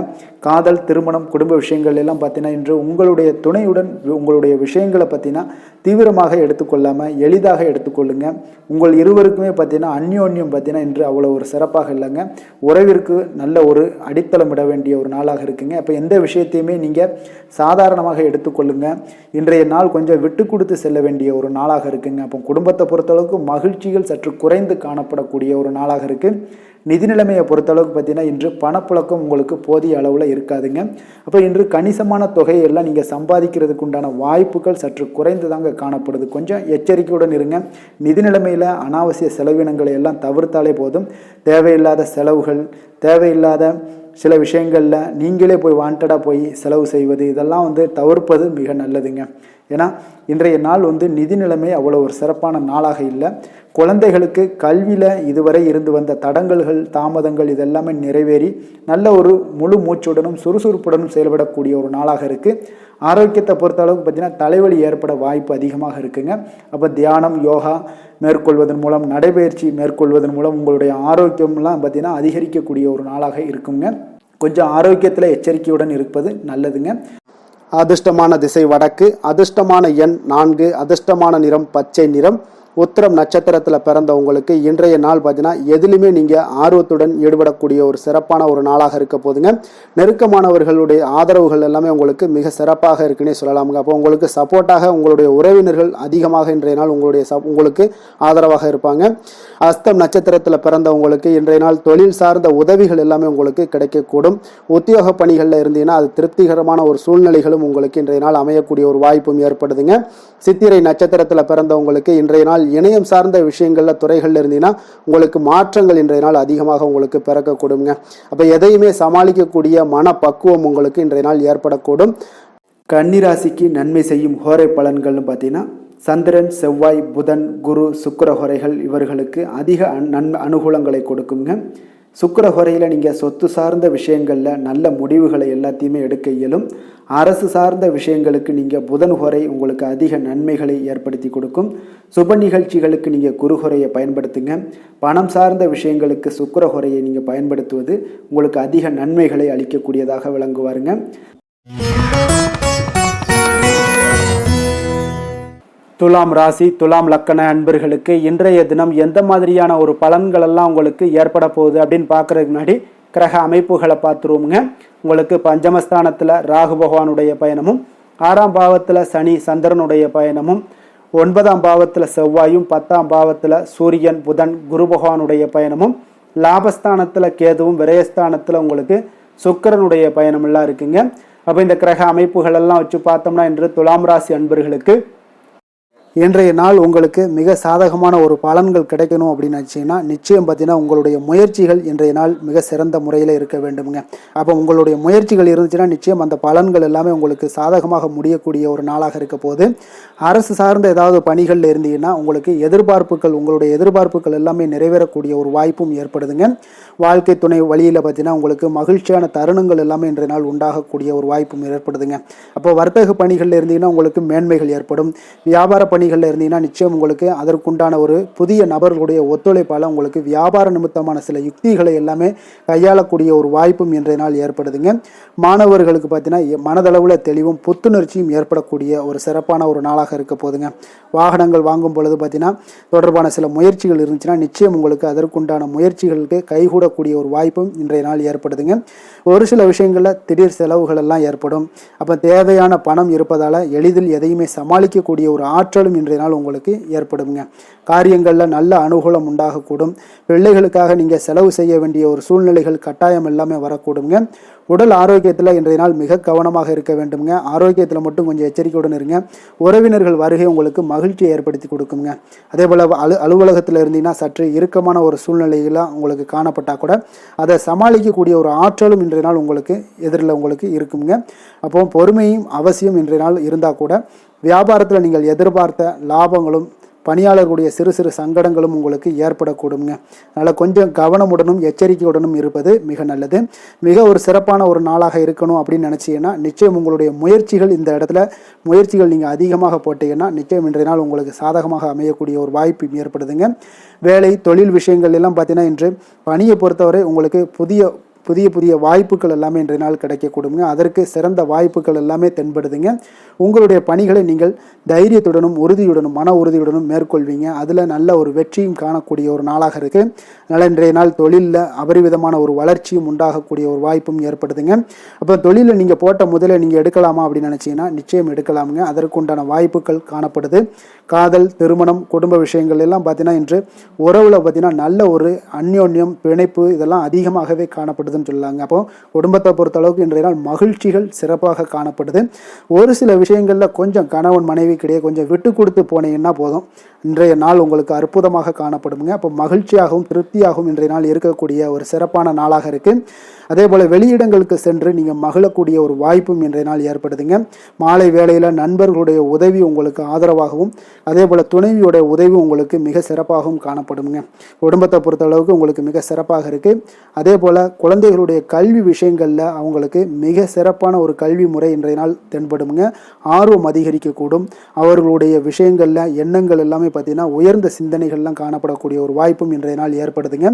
காதல், திருமணம், குடும்ப விஷயங்கள் எல்லாம் பார்த்தீங்கன்னா இன்று உங்களுடைய துணையுடன் உங்களுடைய விஷயங்களை பார்த்தீங்கன்னா தீவிரமாக எடுத்துக்கொள்ளாமல் எளிதாக எடுத்துக்கொள்ளுங்க. உங்கள் இருவருக்குமே பார்த்தீங்கன்னா அந்யோன்யம் பார்த்தீங்கன்னா இன்று அவ்வளோ ஒரு சிறப்பாக இல்லைங்க. உறவிற்கு நல்ல ஒரு அடித்தளம் இட வேண்டிய ஒரு நாளாக இருக்குங்க. அப்போ எந்த விஷயத்தையுமே நீங்கள் சாதாரணமாக எடுத்துக்கொள்ளுங்க. இன்றைய நாள் கொஞ்சம் விட்டு கொடுத்து செல்ல வேண்டிய ஒரு நாளாக இருக்குங்க. அப்போ குடும்பத்தை பொறுத்தளவுக்கு மகிழ்ச்சிகள் சற்று குறைந்து காணப்படக்கூடிய ஒரு நாளாக இருக்குது. நிதி நிலைமையை பொறுத்தளவுக்கு பார்த்தீங்கன்னா இன்று பணப்புழக்கம் உங்களுக்கு போதிய அளவில் இருக்காதுங்க. அப்போ இன்று கணிசமான தொகையெல்லாம் நீங்கள் சம்பாதிக்கிறதுக்கு உண்டான வாய்ப்புகள் சற்று குறைந்து தாங்க காணப்படுது. கொஞ்சம் எச்சரிக்கையுடன் இருங்க. நிதி நிலைமையில் அனாவசிய செலவினங்களை எல்லாம் தவிர்த்தாலே போதும். தேவையில்லாத செலவுகள், தேவையில்லாத சில விஷயங்களில் நீங்களே போய் வாண்டடாக போய் செலவு செய்வது இதெல்லாம் தவிர்ப்பது மிக நல்லதுங்க. ஏன்னா இன்றைய நாள் நிதி நிலைமை அவ்வளோ ஒரு சிறப்பான நாளாக இல்லை. குழந்தைகளுக்கு கல்வியில் இதுவரை இருந்து வந்த தடங்கல்கள், தாமதங்கள் இதெல்லாமே நிறைவேறி நல்ல ஒரு முழு மூச்சுடனும் சுறுசுறுப்புடனும் செயல்படக்கூடிய ஒரு நாளாக இருக்குது. ஆரோக்கியத்தை பொறுத்த அளவுக்கு பார்த்தீங்கன்னா தலைவலி ஏற்பட வாய்ப்பு அதிகமாக இருக்குங்க. அப்போ தியானம், யோகா மேற்கொள்வதன் மூலம், நடைபயிற்சி மேற்கொள்வதன் மூலம் உங்களுடைய ஆரோக்கியம்லாம் பார்த்தீங்கன்னா அதிகரிக்கக்கூடிய ஒரு நாளாக இருக்குங்க. கொஞ்சம் ஆரோக்கியத்தில் எச்சரிக்கையுடன் இருப்பது நல்லதுங்க. அதிர்ஷ்டமான திசை வடக்கு, அதிர்ஷ்டமான எண் 4, அதிர்ஷ்டமான நிறம் பச்சை நிறம். உத்திரம் நட்சத்திரத்தில் பிறந்த உங்களுக்கு இன்றைய நாள் பார்த்தீங்கன்னா எதுலையுமே நீங்கள் ஆர்வத்துடன் ஈடுபடக்கூடிய ஒரு சிறப்பான ஒரு நாளாக இருக்க போதுங்க. நெருக்கமானவர்களுடைய ஆதரவுகள் எல்லாமே உங்களுக்கு மிக சிறப்பாக இருக்குன்னே சொல்லலாமுங்க. அப்போ உங்களுக்கு சப்போர்ட்டாக உங்களுடைய உறவினர்கள் அதிகமாக இன்றைய நாள் உங்களுக்கு ஆதரவாக இருப்பாங்க. அஸ்தம் நட்சத்திரத்தில் பிறந்த உங்களுக்கு இன்றைய நாள் தொழில் சார்ந்த உதவிகள் எல்லாமே உங்களுக்கு கிடைக்கக்கூடும். உத்தியோக பணிகளில் இருந்தீங்கன்னா அது திருப்திகரமான ஒரு சூழ்நிலைகளும் உங்களுக்கு இன்றைய நாள் அமையக்கூடிய ஒரு வாய்ப்பும் ஏற்படுதுங்க. சித்திரை நட்சத்திரத்தில் பிறந்தவங்களுக்கு இன்றைய நாள் இணையம் சார்ந்த விஷயங்கள்ல துறைகள்ல இருந்தீங்கன்னா உங்களுக்கு மாற்றங்கள் இன்றைய நாள் அதிகமாக உங்களுக்கு பிறக்கக்கூடுங்க. அப்ப எதையுமே சமாளிக்கக்கூடிய மனப்பக்குவம் உங்களுக்கு இன்றைய நாள் ஏற்படக்கூடும். கன்னிராசிக்கு நன்மை செய்யும் ஹோரை பலன்கள்னு பார்த்தீங்கன்னா சந்திரன், செவ்வாய், புதன், குரு, சுக்கிர ஹோரைகள் இவர்களுக்கு அதிக அனுகூலங்களை கொடுக்குங்க. சுக்கிர ஹோரையில் நீங்கள் சொத்து சார்ந்த விஷயங்களில் நல்ல முடிவுகளை எல்லாத்தையுமே எடுக்க இயலும். அரசு சார்ந்த விஷயங்களுக்கு நீங்கள் புதன் ஹோரை உங்களுக்கு அதிக நன்மைகளை ஏற்படுத்தி கொடுக்கும். சுப நிகழ்ச்சிகளுக்கு நீங்கள் குரு ஹோரையை பயன்படுத்துங்க. பணம் சார்ந்த விஷயங்களுக்கு சுக்கிர ஹோரையை நீங்கள் பயன்படுத்துவது உங்களுக்கு அதிக நன்மைகளை அளிக்கக்கூடியதாக விளங்குவாருங்க. துலாம் ராசி, துலாம் லக்கண அன்பர்களுக்கு இன்றைய தினம் எந்த மாதிரியான ஒரு பலன்கள் எல்லாம் உங்களுக்கு ஏற்பட போகுது அப்படின்னு பார்க்கறதுக்கு முன்னாடி கிரக அமைப்புகளை பார்த்துருவோங்க. உங்களுக்கு பஞ்சமஸ்தானத்தில் ராகு பகவானுடைய பயணமும், 6ஆம் பாவத்தில் சனி சந்திரனுடைய பயணமும், 9ஆம் பாவத்தில் செவ்வாயும், 10ஆம் பாவத்தில் சூரியன், புதன், குரு பகவானுடைய பயணமும், லாபஸ்தானத்தில் கேதுவும், விரயஸ்தானத்தில் உங்களுக்கு சுக்கிரனுடைய பயணம் எல்லாம் இருக்குங்க. அப்போ இந்த கிரக அமைப்புகள் எல்லாம் வச்சு பார்த்தோம்னா இன்று துலாம் ராசி அன்பர்களுக்கு இன்றைய நாள் உங்களுக்கு மிக சாதகமான ஒரு பலன்கள் கிடைக்கணும் அப்படின்னு நினச்சிங்கன்னா நிச்சயம் பார்த்தீங்கன்னா உங்களுடைய முயற்சிகள் இன்றைய நாள் மிக சிறந்த முறையில் இருக்க வேண்டுமுங்க. அப்போ உங்களுடைய முயற்சிகள் இருந்துச்சுன்னா நிச்சயம் அந்த பலன்கள் எல்லாமே உங்களுக்கு சாதகமாக முடியக்கூடிய ஒரு நாளாக இருக்க போது. அரசு சார்ந்த ஏதாவது பணிகளில் இருந்தீங்கன்னா உங்களுக்கு உங்களுடைய எதிர்பார்ப்புகள் எல்லாமே நிறைவேறக்கூடிய ஒரு வாய்ப்பும் ஏற்படுதுங்க. வாழ்க்கை துணை வழியில் பார்த்தீங்கன்னா உங்களுக்கு மகிழ்ச்சியான தருணங்கள் எல்லாமே இன்றைய நாள் உண்டாகக்கூடிய ஒரு வாய்ப்பும் ஏற்படுதுங்க. அப்போ வர்த்தக பணிகளில் இருந்தீங்கன்னா உங்களுக்கு மேன்மைகள் ஏற்படும். வியாபார பணிகளில் இருந்தீங்கன்னா நிச்சயம் உங்களுக்கு அதற்குண்டான ஒரு புதிய நபர்களுடைய ஒத்துழைப்பால் உங்களுக்கு வியாபார நிமித்தமான சில யுக்திகளை எல்லாமே கையாளக்கூடிய ஒரு வாய்ப்பும் இன்றைய நாள் ஏற்படுதுங்க. மாணவர்களுக்கு பார்த்தீங்கன்னா மனதளவில் தெளிவும் புத்துணர்ச்சியும் ஏற்படக்கூடிய ஒரு சிறப்பான ஒரு நாளாக இருக்க போதுங்க. வாகனங்கள் வாங்கும் பொழுது பார்த்தீங்கன்னா தொடர்பான சில முயற்சிகள் இருந்துச்சுன்னா நிச்சயம் உங்களுக்கு அதற்குண்டான முயற்சிகளுக்கு கைகூடக்கூடிய ஒரு வாய்ப்பும் இன்றைய நாள் ஏற்படுதுங்க. ஒரு சில விஷயங்களில் திடீர் செலவுகள் எல்லாம் ஏற்படும். அப்போ தேவையான பணம் இருப்பதால் எளிதில் எதையுமே சமாளிக்கக்கூடிய ஒரு ஆற்றலும் இன்றைய நாள் உங்களுக்கு ஏற்படுங்க. காரியங்களில் நல்ல அனுகூலம் உண்டாகக்கூடும். பிள்ளைகளுக்காக நீங்கள் செலவு செய்ய வேண்டிய ஒரு சூழ்நிலைகள் கட்டாயம் எல்லாமே வரக்கூடுங்க. உடல் ஆரோக்கியத்தில் இன்றைய நாள் மிக கவனமாக இருக்க வேண்டுங்க. ஆரோக்கியத்தில் மட்டும் கொஞ்சம் எச்சரிக்கையுடன் இருங்க. உறவினர்கள் வருகை உங்களுக்கு மகிழ்ச்சியை ஏற்படுத்தி கொடுக்குங்க. அதே போல் அலுவலகத்தில் இருந்தீங்கன்னா சற்று இறுக்கமான ஒரு சூழ்நிலையெல்லாம் உங்களுக்கு காணப்பட்டால் கூட அதை சமாளிக்கக்கூடிய ஒரு ஆற்றலும் இன்றைய நாள் உங்களுக்கு எதிரில் உங்களுக்கு இருக்குங்க. அப்போ பொறுமையும் அவசியம் இன்றைய நாள் இருந்தால் கூட வியாபாரத்தில் நீங்கள் எதிர்பார்த்த லாபங்களும் பணியாளர்களுடைய சிறு சிறு சங்கடங்களும் உங்களுக்கு ஏற்படக்கூடுங்க. அதனால் கொஞ்சம் கவனமுடனும் எச்சரிக்கையுடனும் இருப்பது மிக நல்லது. மிக ஒரு சிறப்பான ஒரு நாளாக இருக்கணும் அப்படின்னு நினச்சிங்கன்னா நிச்சயம் உங்களுடைய முயற்சிகள் இந்த இடத்துல முயற்சிகள் நீங்கள் அதிகமாக போட்டீங்கன்னா நிச்சயம் இன்றைய நாள் உங்களுக்கு சாதகமாக அமையக்கூடிய ஒரு வாய்ப்பு ஏற்படுதுங்க. வேலை தொழில் விஷயங்கள் எல்லாம் பார்த்தீங்கன்னா இன்று பணியை பொறுத்தவரை உங்களுக்கு புதிய வாய்ப்புகள் எல்லாமே இன்றைய நாள் கிடைக்கக்கூடுங்க. அதற்கு சிறந்த வாய்ப்புகள் எல்லாமே தென்படுதுங்க. உங்களுடைய பணிகளை நீங்கள் தைரியத்துடனும் உறுதியுடனும் மன உறுதியுடனும் மேற்கொள்வீங்க. அதில் நல்ல ஒரு வெற்றியும் காணக்கூடிய ஒரு நாளாக இருக்குது. அதனால் இன்றைய நாள் தொழிலில் அபரிவிதமான ஒரு வளர்ச்சியும் உண்டாகக்கூடிய ஒரு வாய்ப்பும் ஏற்படுதுங்க. அப்போ தொழிலில் நீங்கள் போட்ட முதலை நீங்கள் எடுக்கலாமா அப்படின்னு நினச்சிங்கன்னா நிச்சயம் எடுக்கலாமுங்க. அதற்குண்டான வாய்ப்புகள் காணப்படுது. காதல், திருமணம், குடும்ப விஷயங்கள் எல்லாம் பார்த்தீங்கன்னா இன்று உறவில் பார்த்தீங்கன்னா நல்ல ஒரு அந்யோன்யம், பிணைப்பு இதெல்லாம் அதிகமாகவே காணப்படுதுன்னு சொல்லலாங்க. அப்போ குடும்பத்தை பொறுத்த அளவுக்கு இன்றைய நாள் மகிழ்ச்சிகள் சிறப்பாக காணப்படுது. ஒரு சில விஷயங்களில் கொஞ்சம் கணவன் மனைவிக்கிடையே கொஞ்சம் விட்டு கொடுத்து போனீங்கன்னா போதும், இன்றைய நாள் உங்களுக்கு அற்புதமாக காணப்படுங்க. அப்போ மகிழ்ச்சியாகவும் திருப்தியாகவும் இன்றைய நாள் இருக்கக்கூடிய ஒரு சிறப்பான நாளாக இருக்குது. அதே போல் வெளியிடங்களுக்கு சென்று நீங்கள் மகிழக்கூடிய ஒரு வாய்ப்பும் இன்றைய நாள் ஏற்படுதுங்க. மாலை வேளையில் நண்பர்களுடைய உதவி உங்களுக்கு ஆதரவாகவும் அதே போல் துணைவியோட உதவி உங்களுக்கு மிக சிறப்பாகவும் காணப்படுங்க. குடும்பத்தை பொறுத்த அளவுக்கு உங்களுக்கு மிக சிறப்பாக இருக்குது. அதே போல் குழந்தைகளுடைய கல்வி விஷயங்களில் அவங்களுக்கு மிக சிறப்பான ஒரு கல்வி முறை இன்றைய நாள் தென்படுங்க. ஆர்வம் அதிகரிக்கக்கூடும். அவர்களுடைய விஷயங்களில் எண்ணங்கள் எல்லாமே பார்த்தீங்கன்னா உயர்ந்த சிந்தனைகள்லாம் காணப்படக்கூடிய ஒரு வாய்ப்பும் இன்றைய நாள் ஏற்படுதுங்க.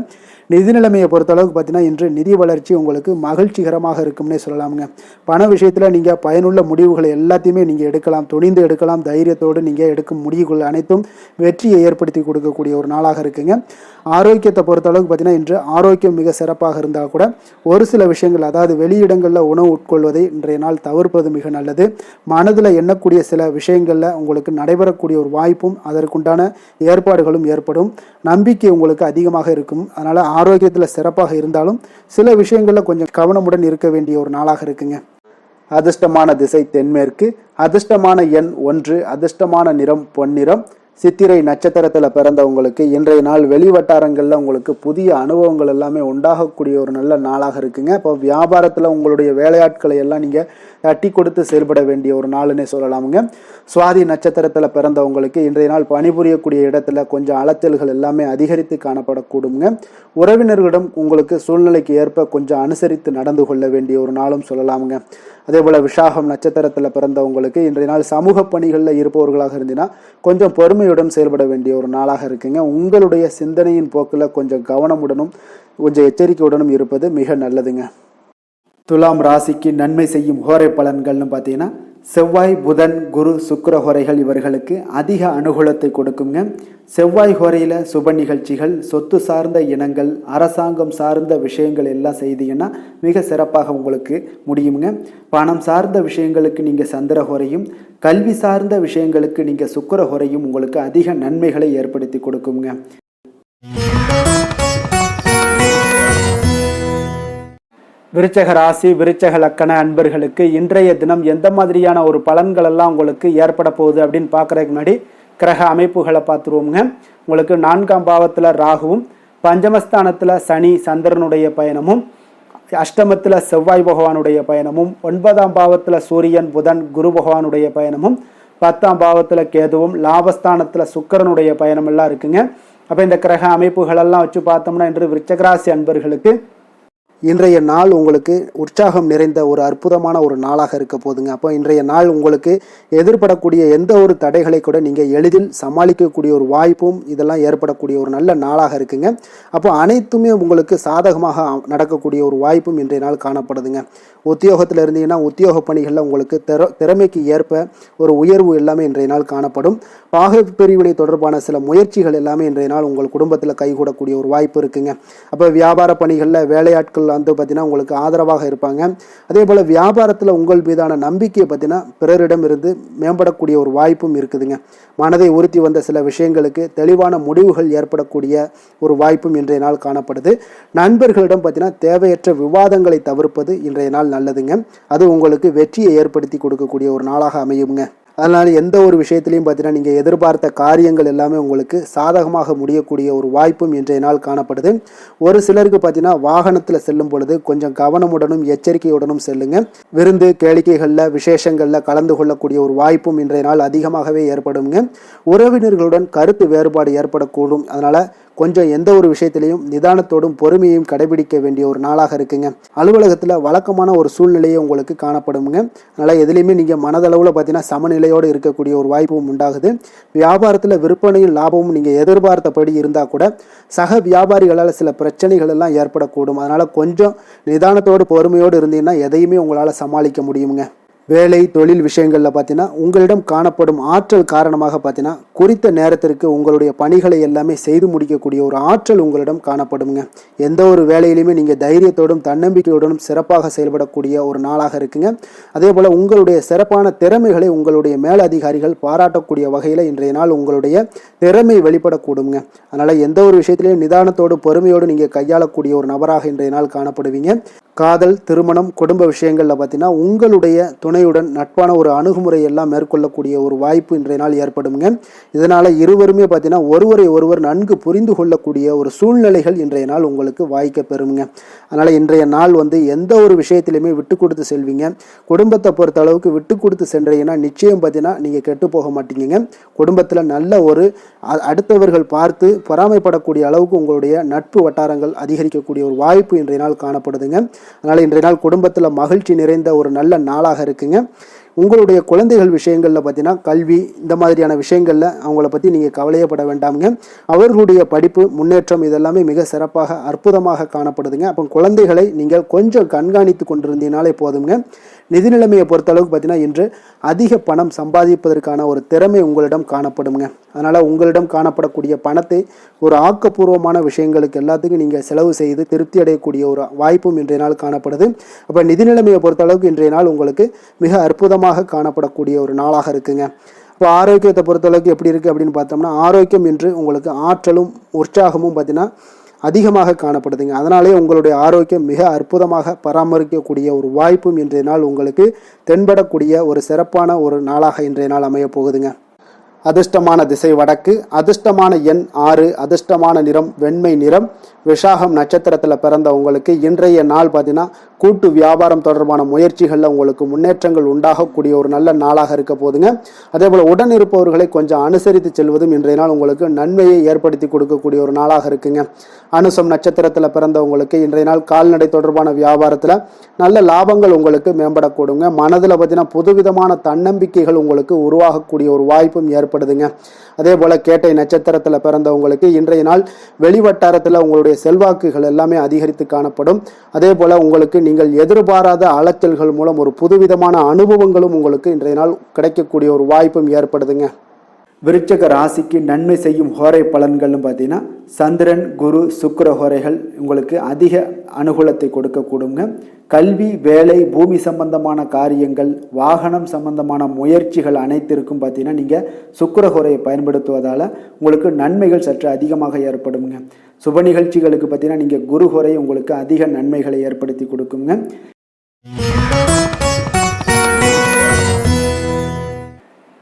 நிதி நிலைமையை பொறுத்த அளவுக்கு பார்த்தீங்கன்னா இன்று நிதி வளர்ச்சி உங்களுக்கு மகிழ்ச்சிகரமாக இருக்கும்னே சொல்லலாமுங்க. பண விஷயத்தில் நீங்கள் பயனுள்ள முடிவுகளை எல்லாத்தையுமே நீங்கள் எடுக்கலாம், துணிந்து எடுக்கலாம். தைரியத்தோடு நீங்கள் எடுக்கும் முடிவுகள் அனைத்தும் வெற்றியை ஏற்படுத்தி கொடுக்கக்கூடிய ஒரு நாளாக இருக்குங்க. ஆரோக்கியத்தை பொறுத்த அளவுக்கு பார்த்தீங்கன்னா இன்று ஆரோக்கியம் மிக சிறப்பாக இருந்தால் கூட ஒரு சில விஷயங்கள், அதாவது வெளியிடங்களில் உணவு உட்கொள்வதை இன்றைய நாள் தவிர்ப்பது மிக நல்லது. மனதில் எண்ணக்கூடிய சில விஷயங்களில் உங்களுக்கு நடைபெறக்கூடிய ஒரு வாய்ப்பும் அதற்குண்டான ஏற்பாடுகளும் ஏற்படும். நம்பிக்கை உங்களுக்கு அதிகமாக இருக்கும். அதனால் ஆரோக்கியத்தில் சிறப்பாக இருந்தாலும் சில விஷயங்களில் கொஞ்சம் கவனமுடன் இருக்க வேண்டிய ஒரு நாளாக இருக்குங்க. அதிர்ஷ்டமான திசை தென்மேற்கு, அதிர்ஷ்டமான எண் 1, அதிர்ஷ்டமான நிறம் பொன்னிறம். சித்திரை நட்சத்திரத்தில் பிறந்தவங்களுக்கு இன்றைய நாள் வெளிவட்டாரங்களில் உங்களுக்கு புதிய அனுபவங்கள் எல்லாமே உண்டாகக்கூடிய ஒரு நல்ல நாளாக இருக்குங்க. இப்போ வியாபாரத்தில் உங்களுடைய வேலையாட்களை எல்லாம் நீங்கள் தட்டி கொடுத்து செயல்பட வேண்டிய ஒரு நாளுன்னே சொல்லலாமுங்க. சுவாதி நட்சத்திரத்தில் பிறந்தவங்களுக்கு இன்றைய நாள் பணிபுரியக்கூடிய இடத்துல கொஞ்சம் அலைச்சல்கள் எல்லாமே அதிகரித்து காணப்படக்கூடுங்க. உறவினர்களிடம் உங்களுக்கு சூழ்நிலைக்கு ஏற்ப கொஞ்சம் அனுசரித்து நடந்து கொள்ள வேண்டிய ஒரு நாளும் சொல்லலாமுங்க. அதே போல் விசாகம் நட்சத்திரத்தில் பிறந்தவங்களுக்கு இன்றைய நாள் சமூக பணிகளில் இருப்பவர்களாக இருந்தீங்கன்னா கொஞ்சம் பொறுமையுடன் செயல்பட வேண்டிய ஒரு நாளாக இருக்குங்க. உங்களுடைய சிந்தனையின் போக்கில் கொஞ்சம் கவனமுடனும் கொஞ்சம் எச்சரிக்கையுடனும் இருப்பது மிக நல்லதுங்க. துலாம் ராசிக்கு நன்மை செய்யும் ஹோரை பலன்கள்னு பார்த்தீங்கன்னா செவ்வாய், புதன், குரு, சுக்கிர ஹோரைகள் இவர்களுக்கு அதிக அனுகூலத்தை கொடுக்குங்க. செவ்வாய் ஹோரையில் சுப நிகழ்ச்சிகள், சொத்து சார்ந்த இனங்கள், அரசாங்கம் சார்ந்த விஷயங்கள் எல்லாம் செய்தீங்கன்னா மிக சிறப்பாக உங்களுக்கு முடியுங்க. பணம் சார்ந்த விஷயங்களுக்கு நீங்கள் சந்திர ஹோரையும், கல்வி சார்ந்த விஷயங்களுக்கு நீங்கள் சுக்கிர ஹோரையும் உங்களுக்கு அதிக நன்மைகளை ஏற்படுத்தி கொடுக்குங்க. விருச்சக ராசி, விருச்சக லக்கண அன்பர்களுக்கு இன்றைய தினம் எந்த மாதிரியான ஒரு பலன்கள் எல்லாம் உங்களுக்கு ஏற்பட போகுது அப்படின்னு பார்க்குறதுக்கு முன்னாடி கிரக அமைப்புகளை பார்த்துருவோங்க. உங்களுக்கு 4ஆம் பாவத்தில் ராகுவும், பஞ்சமஸ்தானத்தில் சனி சந்திரனுடைய பயணமும், அஷ்டமத்தில் செவ்வாய் பகவானுடைய பயணமும், 9ஆம் பாவத்தில் சூரியன், புதன், குரு பகவானுடைய பயணமும், 10ஆம் பாவத்தில் கேதுவும், லாபஸ்தானத்தில் சுக்கிரனுடைய பயணம் எல்லாம் இருக்குங்க. அப்போ இந்த கிரக அமைப்புகளெல்லாம் வச்சு பார்த்தோம்னா இன்று விருச்சிக ராசி அன்பர்களுக்கு இன்றைய நாள் உங்களுக்கு உற்சாகம் நிறைந்த ஒரு அற்புதமான ஒரு நாளாக இருக்க போதுங்க. அப்போ இன்றைய நாள் உங்களுக்கு எதிர்படக்கூடிய எந்த ஒரு தடைகளை கூட நீங்கள் எளிதில் சமாளிக்கக்கூடிய ஒரு வாய்ப்பும் இதெல்லாம் ஏற்படக்கூடிய ஒரு நல்ல நாளாக இருக்குங்க. அப்போ அனைத்துமே உங்களுக்கு சாதகமாக நடக்கக்கூடிய ஒரு வாய்ப்பும் இன்றைய நாள் காணப்படுதுங்க. உத்தியோகத்தில் இருந்தீங்கன்னா உத்தியோக பணிகளில் உங்களுக்கு திறமைக்கு ஏற்ப ஒரு உயர்வு எல்லாமே இன்றைய நாள் காணப்படும். பாக பிரிவினை தொடர்பான சில முயற்சிகள் எல்லாமே இன்றைய நாள் உங்கள் குடும்பத்தில் கைகூடக்கூடிய ஒரு வாய்ப்பு இருக்குங்க. அப்போ வியாபார பணிகளில் வேலையாட்கள் வந்து பார்த்தீங்கன்னா உங்களுக்கு ஆதரவாக இருப்பாங்க. அதே போல் வியாபாரத்தில் உங்கள் மீதான நம்பிக்கையை பார்த்தீங்கன்னா பிறரிடம் இருந்து மேம்படக்கூடிய ஒரு வாய்ப்பும் இருக்குதுங்க. மனதை உறுத்தி வந்த சில விஷயங்களுக்கு தெளிவான முடிவுகள் ஏற்படக்கூடிய ஒரு வாய்ப்பும் இன்றைய நாள் காணப்படுது. நண்பர்களிடம் பார்த்தீங்கன்னா தேவையற்ற விவாதங்களை தவிர்ப்பது இன்றைய நாள் நல்லதுங்க. அது உங்களுக்கு வெற்றியை ஏற்படுத்தி கொடுக்கக்கூடிய ஒரு நாளாக அமையுங்க. அதனால் எந்த ஒரு விஷயத்திலையும் பார்த்தீங்கன்னா நீங்கள் எதிர்பார்த்த காரியங்கள் எல்லாமே உங்களுக்கு சாதகமாக முடியக்கூடிய ஒரு வாய்ப்பும் இன்றைய நாள் காணப்படுது. ஒரு சிலருக்கு பார்த்தீங்கன்னா வாகனத்தில் செல்லும் பொழுது கொஞ்சம் கவனமுடனும் எச்சரிக்கையுடனும் செல்லுங்க. விருந்து கேளிக்கைகளில் விசேஷங்களில் கலந்து கொள்ளக்கூடிய ஒரு வாய்ப்பும் இன்றைய நாள் அதிகமாகவே ஏற்படுங்க. உறவினர்களுடன் கருத்து வேறுபாடு ஏற்படக்கூடும். அதனால் கொஞ்சம் எந்த ஒரு விஷயத்திலையும் நிதானத்தோடும் பொறுமையையும் கடைபிடிக்க வேண்டிய ஒரு நாளாக இருக்குங்க. அலுவலகத்தில் வழக்கமான ஒரு சூழ்நிலையை உங்களுக்கு காணப்படுங்க. அதனால் எதுலேயுமே நீங்கள் மனதளவில் பார்த்தீங்கன்னா சமநிலையோடு இருக்கக்கூடிய ஒரு வாய்ப்பும் உண்டாகுது. வியாபாரத்தில் விற்பனையும் லாபமும் நீங்கள் எதிர்பார்த்தபடி இருந்தால் கூட சக வியாபாரிகளால் சில பிரச்சனைகள் எல்லாம் ஏற்படக்கூடும். அதனால் கொஞ்சம் நிதானத்தோடு பொறுமையோடு இருந்தீங்கன்னா எதையுமே உங்களால் சமாளிக்க முடியுங்க. வேலை தொழில் விஷயங்களில் பார்த்தீங்கன்னா உங்களிடம் காணப்படும் ஆற்றல் காரணமாக பார்த்தீங்கன்னா குறித்த நேரத்திற்கு உங்களுடைய பணிகளை எல்லாமே செய்து முடிக்கக்கூடிய ஒரு ஆற்றல் உங்களிடம் காணப்படுங்க. எந்த ஒரு வேலையிலுமே நீங்கள் தைரியத்தோடும் தன்னம்பிக்கையோடும் சிறப்பாக செயல்படக்கூடிய ஒரு நாளாக இருக்குங்க. அதே போல் உங்களுடைய சிறப்பான திறமைகளை உங்களுடைய மேலதிகாரிகள் பாராட்டக்கூடிய வகையில் இன்றைய நாள் உங்களுடைய திறமை வெளிப்படக்கூடுங்க. அதனால் எந்த ஒரு விஷயத்திலையும் நிதானத்தோடு பொறுமையோடு நீங்கள் கையாளக்கூடிய ஒரு நபராக இன்றைய நாள் காணப்படுவீங்க. காதல் திருமணம் குடும்ப விஷயங்களில் பார்த்தீங்கன்னா உங்களுடைய துணையுடன் நட்பான ஒரு அணுகுமுறை எல்லாம் மேற்கொள்ளக்கூடிய ஒரு வாய்ப்பு இன்றைய நாள் ஏற்படுங்க. இதனால் இருவருமே பார்த்தீங்கன்னா ஒருவரை ஒருவர் நன்கு புரிந்து கொள்ளக்கூடிய ஒரு சூழ்நிலைகள் இன்றைய நாள் உங்களுக்கு வாய்க்க பெறுங்க. அதனால் இன்றைய நாள் வந்து எந்த ஒரு விஷயத்திலையுமே விட்டு கொடுத்து செல்வீங்க. குடும்பத்தை பொறுத்த அளவுக்கு விட்டு கொடுத்து சென்றீங்கன்னா நிச்சயம் பார்த்தீங்கன்னா நீங்கள் கெட்டு போக மாட்டீங்க. குடும்பத்தில் நல்ல ஒரு அடுத்தவர்கள் பார்த்து பொறாமைப்படக்கூடிய அளவுக்கு உங்களுடைய நட்பு வட்டாரங்கள் அதிகரிக்கக்கூடிய ஒரு வாய்ப்பு இன்றைய நாள் காணப்படுதுங்க. அதனால் இன்றைய நாள் குடும்பத்தில் மகிழ்ச்சி நிறைந்த ஒரு நல்ல நாளாக இருக்குங்க. உங்களுடைய குழந்தைகள் விஷயங்களில் பார்த்தீங்கன்னா கல்வி இந்த மாதிரியான விஷயங்களில் அவங்கள பற்றி நீங்கள் கவலையப்பட வேண்டாமுங்க. அவர்களுடைய படிப்பு முன்னேற்றம் இதெல்லாமே மிக சிறப்பாக அற்புதமாக காணப்படுதுங்க. அப்போ குழந்தைகளை நீங்கள் கொஞ்சம் கண்காணித்து கொண்டிருந்தீங்கனாலே போதுங்க. நிதி நிலைமையை பொறுத்தளவுக்கு பார்த்தீங்கன்னா இன்று அதிக பணம் சம்பாதிப்பதற்கான ஒரு திறமை உங்களிடம் காணப்படுங்க. அதனால் உங்களிடம் காணப்படக்கூடிய பணத்தை ஒரு ஆக்கப்பூர்வமான விஷயங்களுக்கு எல்லாத்துக்கும் நீங்கள் செலவு செய்து திருப்தி அடையக்கூடிய ஒரு வாய்ப்பும் இன்றைய நாள் காணப்படுது. அப்போ நிதி நிலைமையை பொறுத்தளவுக்கு இன்றைய நாள் உங்களுக்கு மிக அற்புதமாக காணப்படக்கூடிய ஒரு நாளாக இருக்குங்க. இப்போ ஆரோக்கியத்தை பொறுத்தளவுக்கு எப்படி இருக்குது அப்படின்னு பார்த்தோம்னா ஆரோக்கியம் இன்று உங்களுக்கு ஆற்றலும் உற்சாகமும் பார்த்தீங்கன்னா அதிகமாக காணப்படுதுங்க. அதனாலே உங்களுடைய ஆரோக்கியம் மிக அற்புதமாக பராமரிக்கக்கூடிய ஒரு வாய்ப்பும் இன்றைய நாள் உங்களுக்கு தென்படக்கூடிய ஒரு சிறப்பான ஒரு நாளாக இன்றைய நாள் அமைய போகுதுங்க. அதிர்ஷ்டமான திசை வடக்கு, அதிர்ஷ்டமான எண் 6, அதிர்ஷ்டமான நிறம் வெண்மை நிறம். விஷாகம் நட்சத்திரத்தில் பிறந்த உங்களுக்கு இன்றைய நாள் பார்த்தீங்கன்னா கூட்டு வியாபாரம் தொடர்பான முயற்சிகளில் உங்களுக்கு முன்னேற்றங்கள் உண்டாகக்கூடிய ஒரு நல்ல நாளாக இருக்க போதுங்க. அதே போல் உடன் இருப்பவர்களை கொஞ்சம் அனுசரித்து செல்வதும் இன்றைய நாள் உங்களுக்கு நன்மையை ஏற்படுத்தி கொடுக்கக்கூடிய ஒரு நாளாக இருக்குங்க. அனுசம் நட்சத்திரத்தில் பிறந்தவங்களுக்கு இன்றைய நாள் கால்நடை தொடர்பான வியாபாரத்தில் நல்ல லாபங்கள் உங்களுக்கு மேம்படக்கூடுங்க. மனதில் பார்த்தீங்கன்னா புதுவிதமான தன்னம்பிக்கைகள் உங்களுக்கு உருவாகக்கூடிய ஒரு வாய்ப்பும் ஏற்படுதுங்க. அதே போல் கேட்டை நட்சத்திரத்தில் பிறந்தவங்களுக்கு இன்றைய நாள் வெளிவட்டாரத்தில் உங்களுடைய செல்வாக்குகள் எல்லாமே அதிகரித்து காணப்படும். அதே போல் உங்களுக்கு நீங்கள் எதிர்பாராத அலைச்சல்கள் மூலம் ஒரு புதுவிதமான அனுபவங்களும் உங்களுக்கு இன்றைய நாள் கிடைக்கக்கூடிய ஒரு வாய்ப்பும் ஏற்படுதுங்க. விருச்சிக ராசிக்கு நன்மை செய்யும் ஹோரை பலன்கள்னு பார்த்தீங்கன்னா சந்திரன் குரு சுக்கிர ஹோரைகள் உங்களுக்கு அதிக அனுகூலத்தை கொடுக்கக்கூடுங்க. கல்வி வேலை பூமி சம்பந்தமான காரியங்கள் வாகனம் சம்பந்தமான முயற்சிகள் அனைத்திற்கும் பார்த்தீங்கன்னா நீங்கள் சுக்கிர ஹோரையை பயன்படுத்துவதால் உங்களுக்கு நன்மைகள் சற்று அதிகமாக ஏற்படுங்க. சுப நிகழ்ச்சிகளுக்கு பார்த்தீங்கன்னா நீங்கள் குரு ஹோரை உங்களுக்கு அதிக நன்மைகளை ஏற்படுத்தி கொடுக்குங்க.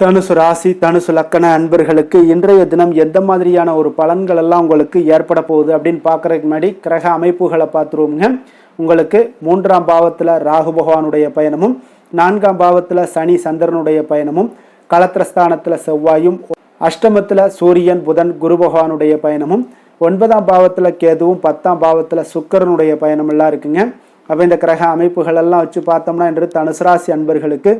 தனுசு ராசி தனுசு லக்கண அன்பர்களுக்கு இன்றைய தினம் எந்த மாதிரியான ஒரு பலன்கள் எல்லாம் உங்களுக்கு ஏற்பட போகுது அப்படின்னு பார்க்கறதுக்கு முன்னாடி கிரக அமைப்புகளை பார்த்துருவோங்க. உங்களுக்கு 3ஆம் பாவத்தில் ராகு பகவானுடைய பயணமும் 4ஆம் பாவத்தில் சனி சந்திரனுடைய பயணமும் களத்திரஸ்தானத்தில் செவ்வாயும் அஷ்டமத்தில் சூரியன் புதன் குரு பகவானுடைய பயணமும், 9ஆம் பாவத்தில் கேதுவும் 10ஆம் பாவத்தில் சுக்கிரனுடைய பயணம் எல்லாம் இருக்குங்க. அப்போ இந்த கிரக அமைப்புகள் எல்லாம் வச்சு பார்த்தோம்னா இன்று தனுசு ராசி அன்பர்களுக்கு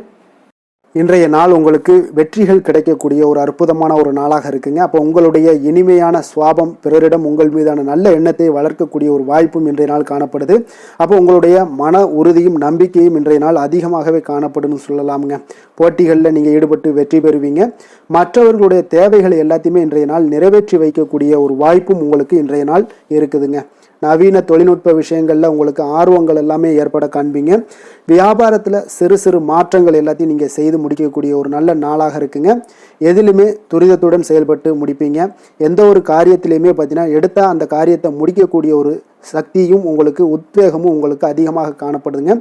இன்றைய நாள் உங்களுக்கு வெற்றிகள் கிடைக்கக்கூடிய ஒரு அற்புதமான ஒரு நாளாக இருக்குங்க. அப்போ உங்களுடைய இனிமையான சுவாபம், பிறரிடம் உங்கள் மீதான நல்ல எண்ணத்தை வளர்க்கக்கூடிய ஒரு வாய்ப்பும் இன்றைய நாள் காணப்படுது. அப்போ உங்களுடைய மன உறுதியும் நம்பிக்கையும் இன்றைய நாள் அதிகமாகவே காணப்படும்னு சொல்லலாமுங்க. போட்டிகளில் நீங்கள் ஈடுபட்டு வெற்றி பெறுவீங்க. மற்றவர்களுடைய தேவைகளை எல்லாத்தையுமே இன்றைய நாள் நிறைவேற்றி வைக்கக்கூடிய ஒரு வாய்ப்பும் உங்களுக்கு இன்றைய நாள் இருக்குதுங்க. நவீன தொழில்நுட்ப விஷயங்களில் உங்களுக்கு ஆர்வங்கள் எல்லாமே ஏற்பட காண்பீங்க. வியாபாரத்தில் சிறு சிறு மாற்றங்கள் எல்லாத்தையும் நீங்கள் செய்து முடிக்கக்கூடிய ஒரு நல்ல நாளாக இருக்குங்க. எதிலுமே துரிதத்துடன் செயல்பட்டு முடிப்பீங்க. எந்த ஒரு காரியத்திலையுமே பார்த்தீங்கன்னா எடுத்தால் அந்த காரியத்தை முடிக்கக்கூடிய ஒரு சக்தியும் உங்களுக்கு உத்வேகமும் உங்களுக்கு அதிகமாக காணப்படுதுங்க.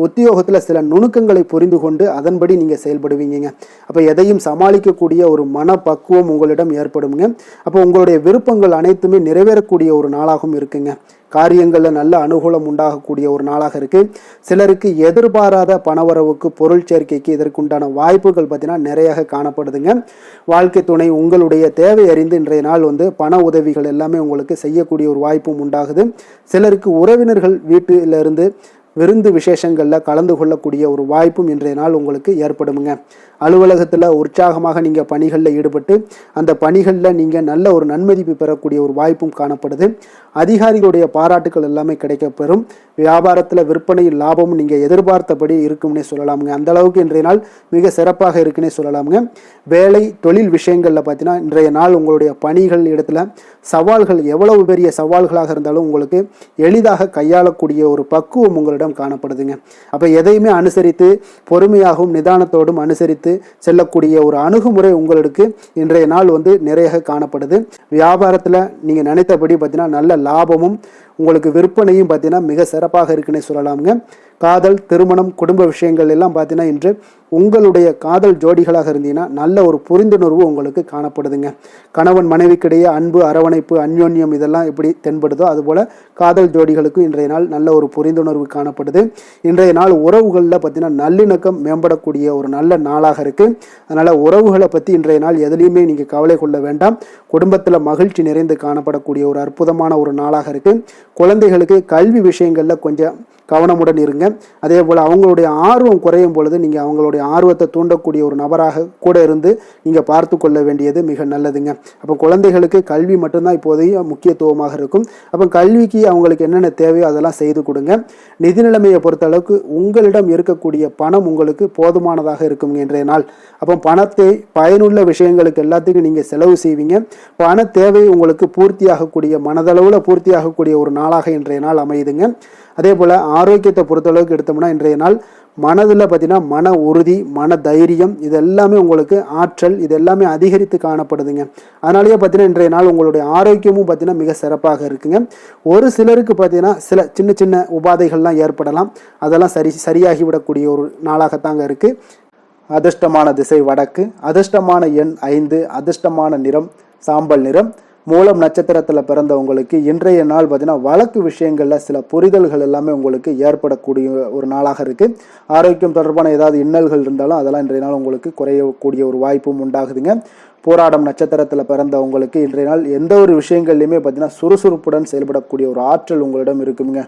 உத்தியோகத்தில் சில நுணுக்கங்களை புரிந்து கொண்டு அதன்படி நீங்கள் செயல்படுவீங்க. அப்போ எதையும் சமாளிக்கக்கூடிய ஒரு மனப்பக்குவம் உங்களிடம் ஏற்படுங்க. அப்போ உங்களுடைய விருப்பங்கள் அனைத்துமே நிறைவேறக்கூடிய ஒரு நாளாகவும் இருக்குங்க. காரியங்களில் நல்ல அனுகூலம் உண்டாகக்கூடிய ஒரு நாளாக இருக்குது. சிலருக்கு எதிர்பாராத பணவரவுக்கு, பொருள் சேர்க்கைக்கு இதற்குண்டான வாய்ப்புகள் பார்த்தீங்கன்னா நிறைய காணப்படுதுங்க. வாழ்க்கை துணை உங்களுடைய தேவை அறிந்து இன்றைய நாள் பண உதவிகள் எல்லாமே உங்களுக்கு செய்யக்கூடிய ஒரு வாய்ப்பும் உண்டாகுது. சிலருக்கு உறவினர்கள் வீட்டிலிருந்து விருந்து விசேஷங்களில் கலந்து கொள்ளக்கூடிய ஒரு வாய்ப்பும் இன்றைய நாள் உங்களுக்கு ஏற்படுமுங்க. அலுவலகத்தில் உற்சாகமாக நீங்கள் பணிகளில் ஈடுபட்டு அந்த பணிகளில் நீங்கள் நல்ல ஒரு நன்மதிப்பு பெறக்கூடிய ஒரு வாய்ப்பும் காணப்படுது. அதிகாரிகளுடைய பாராட்டுகள் எல்லாமே கிடைக்கப்பெறும். வியாபாரத்தில் விற்பனையில் லாபமும் நீங்கள் எதிர்பார்த்தபடி இருக்கும்னே சொல்லலாமுங்க. அந்த அளவுக்கு இன்றைய நாள் மிக சிறப்பாக இருக்குன்னே சொல்லலாமுங்க. வேலை தொழில் விஷயங்களில் பார்த்தீங்கன்னா இன்றைய நாள் உங்களுடைய பணிகள் இடத்துல சவால்கள் எவ்வளவு பெரிய சவால்களாக இருந்தாலும் உங்களுக்கு எளிதாக கையாளக்கூடிய ஒரு பக்குவம் உங்களிடம் காணப்படுதுங்க. அப்போ எதையுமே அனுசரித்து பொறுமையாகவும் நிதானத்தோடும் அனுசரித்து செல்லக்கூடிய ஒரு அணுகுமுறை உங்களுக்கு இன்றைய நாள் நிறைய காணப்படுது. வியாபாரத்தில் நீங்கள் நினைத்தபடி பார்த்தீங்கன்னா நல்ல லாபமும் உங்களுக்கு விற்பனையும் பார்த்தீங்கன்னா மிக சிறப்பாக இருக்குன்னே சொல்லலாமுங்க. காதல், திருமணம், குடும்ப விஷயங்கள் எல்லாம் பார்த்தீங்கன்னா இன்று உங்களுடைய காதல் ஜோடிகளாக இருந்தீங்கன்னா நல்ல ஒரு புரிந்துணர்வு உங்களுக்கு காணப்படுதுங்க. கணவன் மனைவிக்கிடையே அன்பு, அரவணைப்பு, அந்யோன்யம் இதெல்லாம் எப்படி தென்படுதோ அதுபோல் காதல் ஜோடிகளுக்கு இன்றைய நாள் நல்ல ஒரு புரிந்துணர்வு காணப்படுது. இன்றைய நாள் உறவுகளில் பார்த்தீங்கன்னா நல்லிணக்கம் மேம்படக்கூடிய ஒரு நல்ல நாளாக இருக்குது. அதனால் உறவுகளை பற்றி இன்றைய நாள் எதுலேயுமே நீங்கள் கவலை கொள்ள வேண்டாம். குடும்பத்தில் மகிழ்ச்சி நிறைந்து காணப்படக்கூடிய ஒரு அற்புதமான ஒரு நாளாக இருக்குது. குழந்தைகளுக்கு கல்வி விஷயங்களில் கொஞ்சம் கவனமுடன் இருங்க. அதே போல் அவங்களுடைய ஆர்வம் குறையும் பொழுது நீங்கள் அவங்களுடைய ஆர்வத்தை தூண்டக்கூடிய ஒரு நபராக கூட இருந்து நீங்கள் பார்த்து கொள்ள வேண்டியது மிக நல்லதுங்க. அப்போ குழந்தைகளுக்கு கல்வி மட்டும்தான் இப்போதைய முக்கியத்துவமாக இருக்கும். அப்போ கல்விக்கு அவங்களுக்கு என்னென்ன தேவையோ அதெல்லாம் செய்து கொடுங்க. நிதி நிலைமையை பொறுத்த அளவுக்கு உங்களிடம் இருக்கக்கூடிய பணம் உங்களுக்கு போதுமானதாக இருக்குங்க இன்றைய நாள். அப்போ பணத்தை பயனுள்ள விஷயங்களுக்கு எல்லாத்துக்கும் நீங்கள் செலவு செய்வீங்க. பண தேவை உங்களுக்கு பூர்த்தியாகக்கூடிய, மனதளவில் பூர்த்தியாகக்கூடிய ஒரு நாளாக இன்றைய நாள் அமையுதுங்க. அதே போல் ஆரோக்கியத்தை பொறுத்தளவுக்கு எடுத்தோம்னா இன்றைய நாள் மனதில் பார்த்தீங்கன்னா மன உறுதி, மன தைரியம் இது எல்லாமே உங்களுக்கு ஆற்றல் இது எல்லாமே அதிகரித்து காணப்படுதுங்க. அதனாலேயே பார்த்தீங்கன்னா இன்றைய நாள் உங்களுடைய ஆரோக்கியமும் பார்த்தீங்கன்னா மிக சிறப்பாக இருக்குங்க. ஒரு சிலருக்கு பார்த்தீங்கன்னா சில சின்ன சின்ன உபாதைகள்லாம் ஏற்படலாம். அதெல்லாம் சரியாகிவிடக்கூடிய ஒரு நாளாகத்தாங்க இருக்குது. அதிர்ஷ்டமான திசை வடக்கு, அதிர்ஷ்டமான எண் 5, அதிர்ஷ்டமான நிறம் சாம்பல் நிறம். மூலம் நட்சத்திரத்தில் பிறந்தவங்களுக்கு இன்றைய நாள் பார்த்தீங்கன்னா வழக்கு விஷயங்களில் சில புரிதல்கள் எல்லாமே உங்களுக்கு ஏற்படக்கூடிய ஒரு நாளாக இருக்குது. ஆரோக்கியம் தொடர்பான ஏதாவது இன்னல்கள் இருந்தாலும் அதெல்லாம் இன்றைய நாள் உங்களுக்கு குறையக்கூடிய ஒரு வாய்ப்பும் உண்டாகுதுங்க. போராடம் நட்சத்திரத்தில் பிறந்தவங்களுக்கு இன்றைய நாள் எந்த ஒரு விஷயங்கள்லையுமே பார்த்தீங்கன்னா சுறுசுறுப்புடன் செயல்படக்கூடிய ஒரு ஆற்றல் உங்களிடம் இருக்குங்க.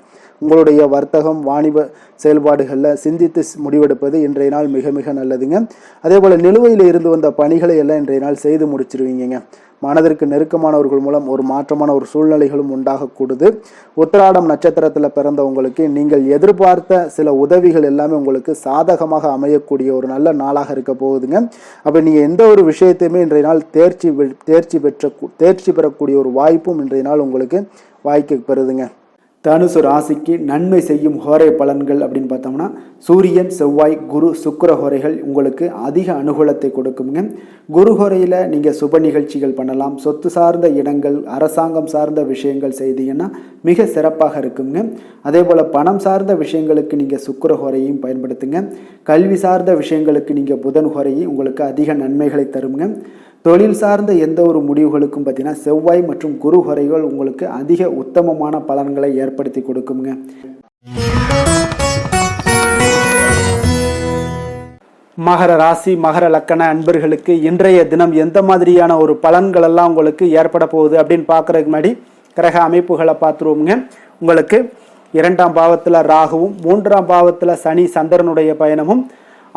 உங்களுடைய வர்த்தகம், வாணிப செயல்பாடுகளில் சிந்தித்து முடிவெடுப்பது இன்றைய நாள் மிக மிக நல்லதுங்க. அதே போல் நிலுவையில் இருந்து வந்த பணிகளை எல்லாம் இன்றைய நாள் செய்து முடிச்சிருவீங்க. மனதிற்கு நெருக்கமானவர்கள் மூலம் ஒரு மாற்றமான ஒரு சூழ்நிலைகளும் உண்டாகக்கூடுது. உத்திராடம் நட்சத்திரத்தில் பிறந்தவங்களுக்கு நீங்கள் எதிர்பார்த்த சில உதவிகள் எல்லாமே உங்களுக்கு சாதகமாக அமையக்கூடிய ஒரு நல்ல நாளாக இருக்க போகுதுங்க. அப்போ நீங்கள் எந்த ஒரு விஷயத்தையுமே இன்றைய நாள் தேர்ச்சி பெறக்கூடிய ஒரு வாய்ப்பும் இன்றைய நாள் உங்களுக்கு வாய்க்க பெறுதுங்க. தனுசு ராசிக்கு நன்மை செய்யும் ஹோரை பலன்கள் அப்படின்னு பார்த்தோம்னா சூரியன், செவ்வாய், குரு, சுக்கிர ஹோரைகள் உங்களுக்கு அதிக அனுகூலத்தை கொடுக்குங்க. குரு ஹோரையில் நீங்கள் சுப நிகழ்ச்சிகள் பண்ணலாம். சொத்து சார்ந்த இடங்கள், அரசாங்கம் சார்ந்த விஷயங்கள் செய்தீங்கன்னா மிக சிறப்பாக இருக்குங்க. அதே போல் பணம் சார்ந்த விஷயங்களுக்கு நீங்கள் சுக்கிர ஹோரையும் பயன்படுத்துங்க. கல்வி சார்ந்த விஷயங்களுக்கு நீங்கள் புதன் ஹோரையும் உங்களுக்கு அதிக நன்மைகளை தருங்க. தொழில் சார்ந்த எந்த ஒரு முடிவுகளுக்கும் பார்த்தீங்கன்னா செவ்வாய் மற்றும் குரு ஹோரைகள் உங்களுக்கு அதிக உத்தமமான பலன்களை ஏற்படுத்தி கொடுக்குங்க. மகர ராசி மகர லக்கண அன்பர்களுக்கு இன்றைய தினம் எந்த மாதிரியான ஒரு பலன்கள் எல்லாம் உங்களுக்கு ஏற்பட போகுது அப்படின்னு பார்க்கறதுக்கு முன்னாடி கிரக அமைப்புகளை பார்த்துருவோங்க. உங்களுக்கு 2ஆம் பாவத்தில் ராகுவும் 3ஆம் பாவத்தில் சனி சந்திரனுடைய பயணமும்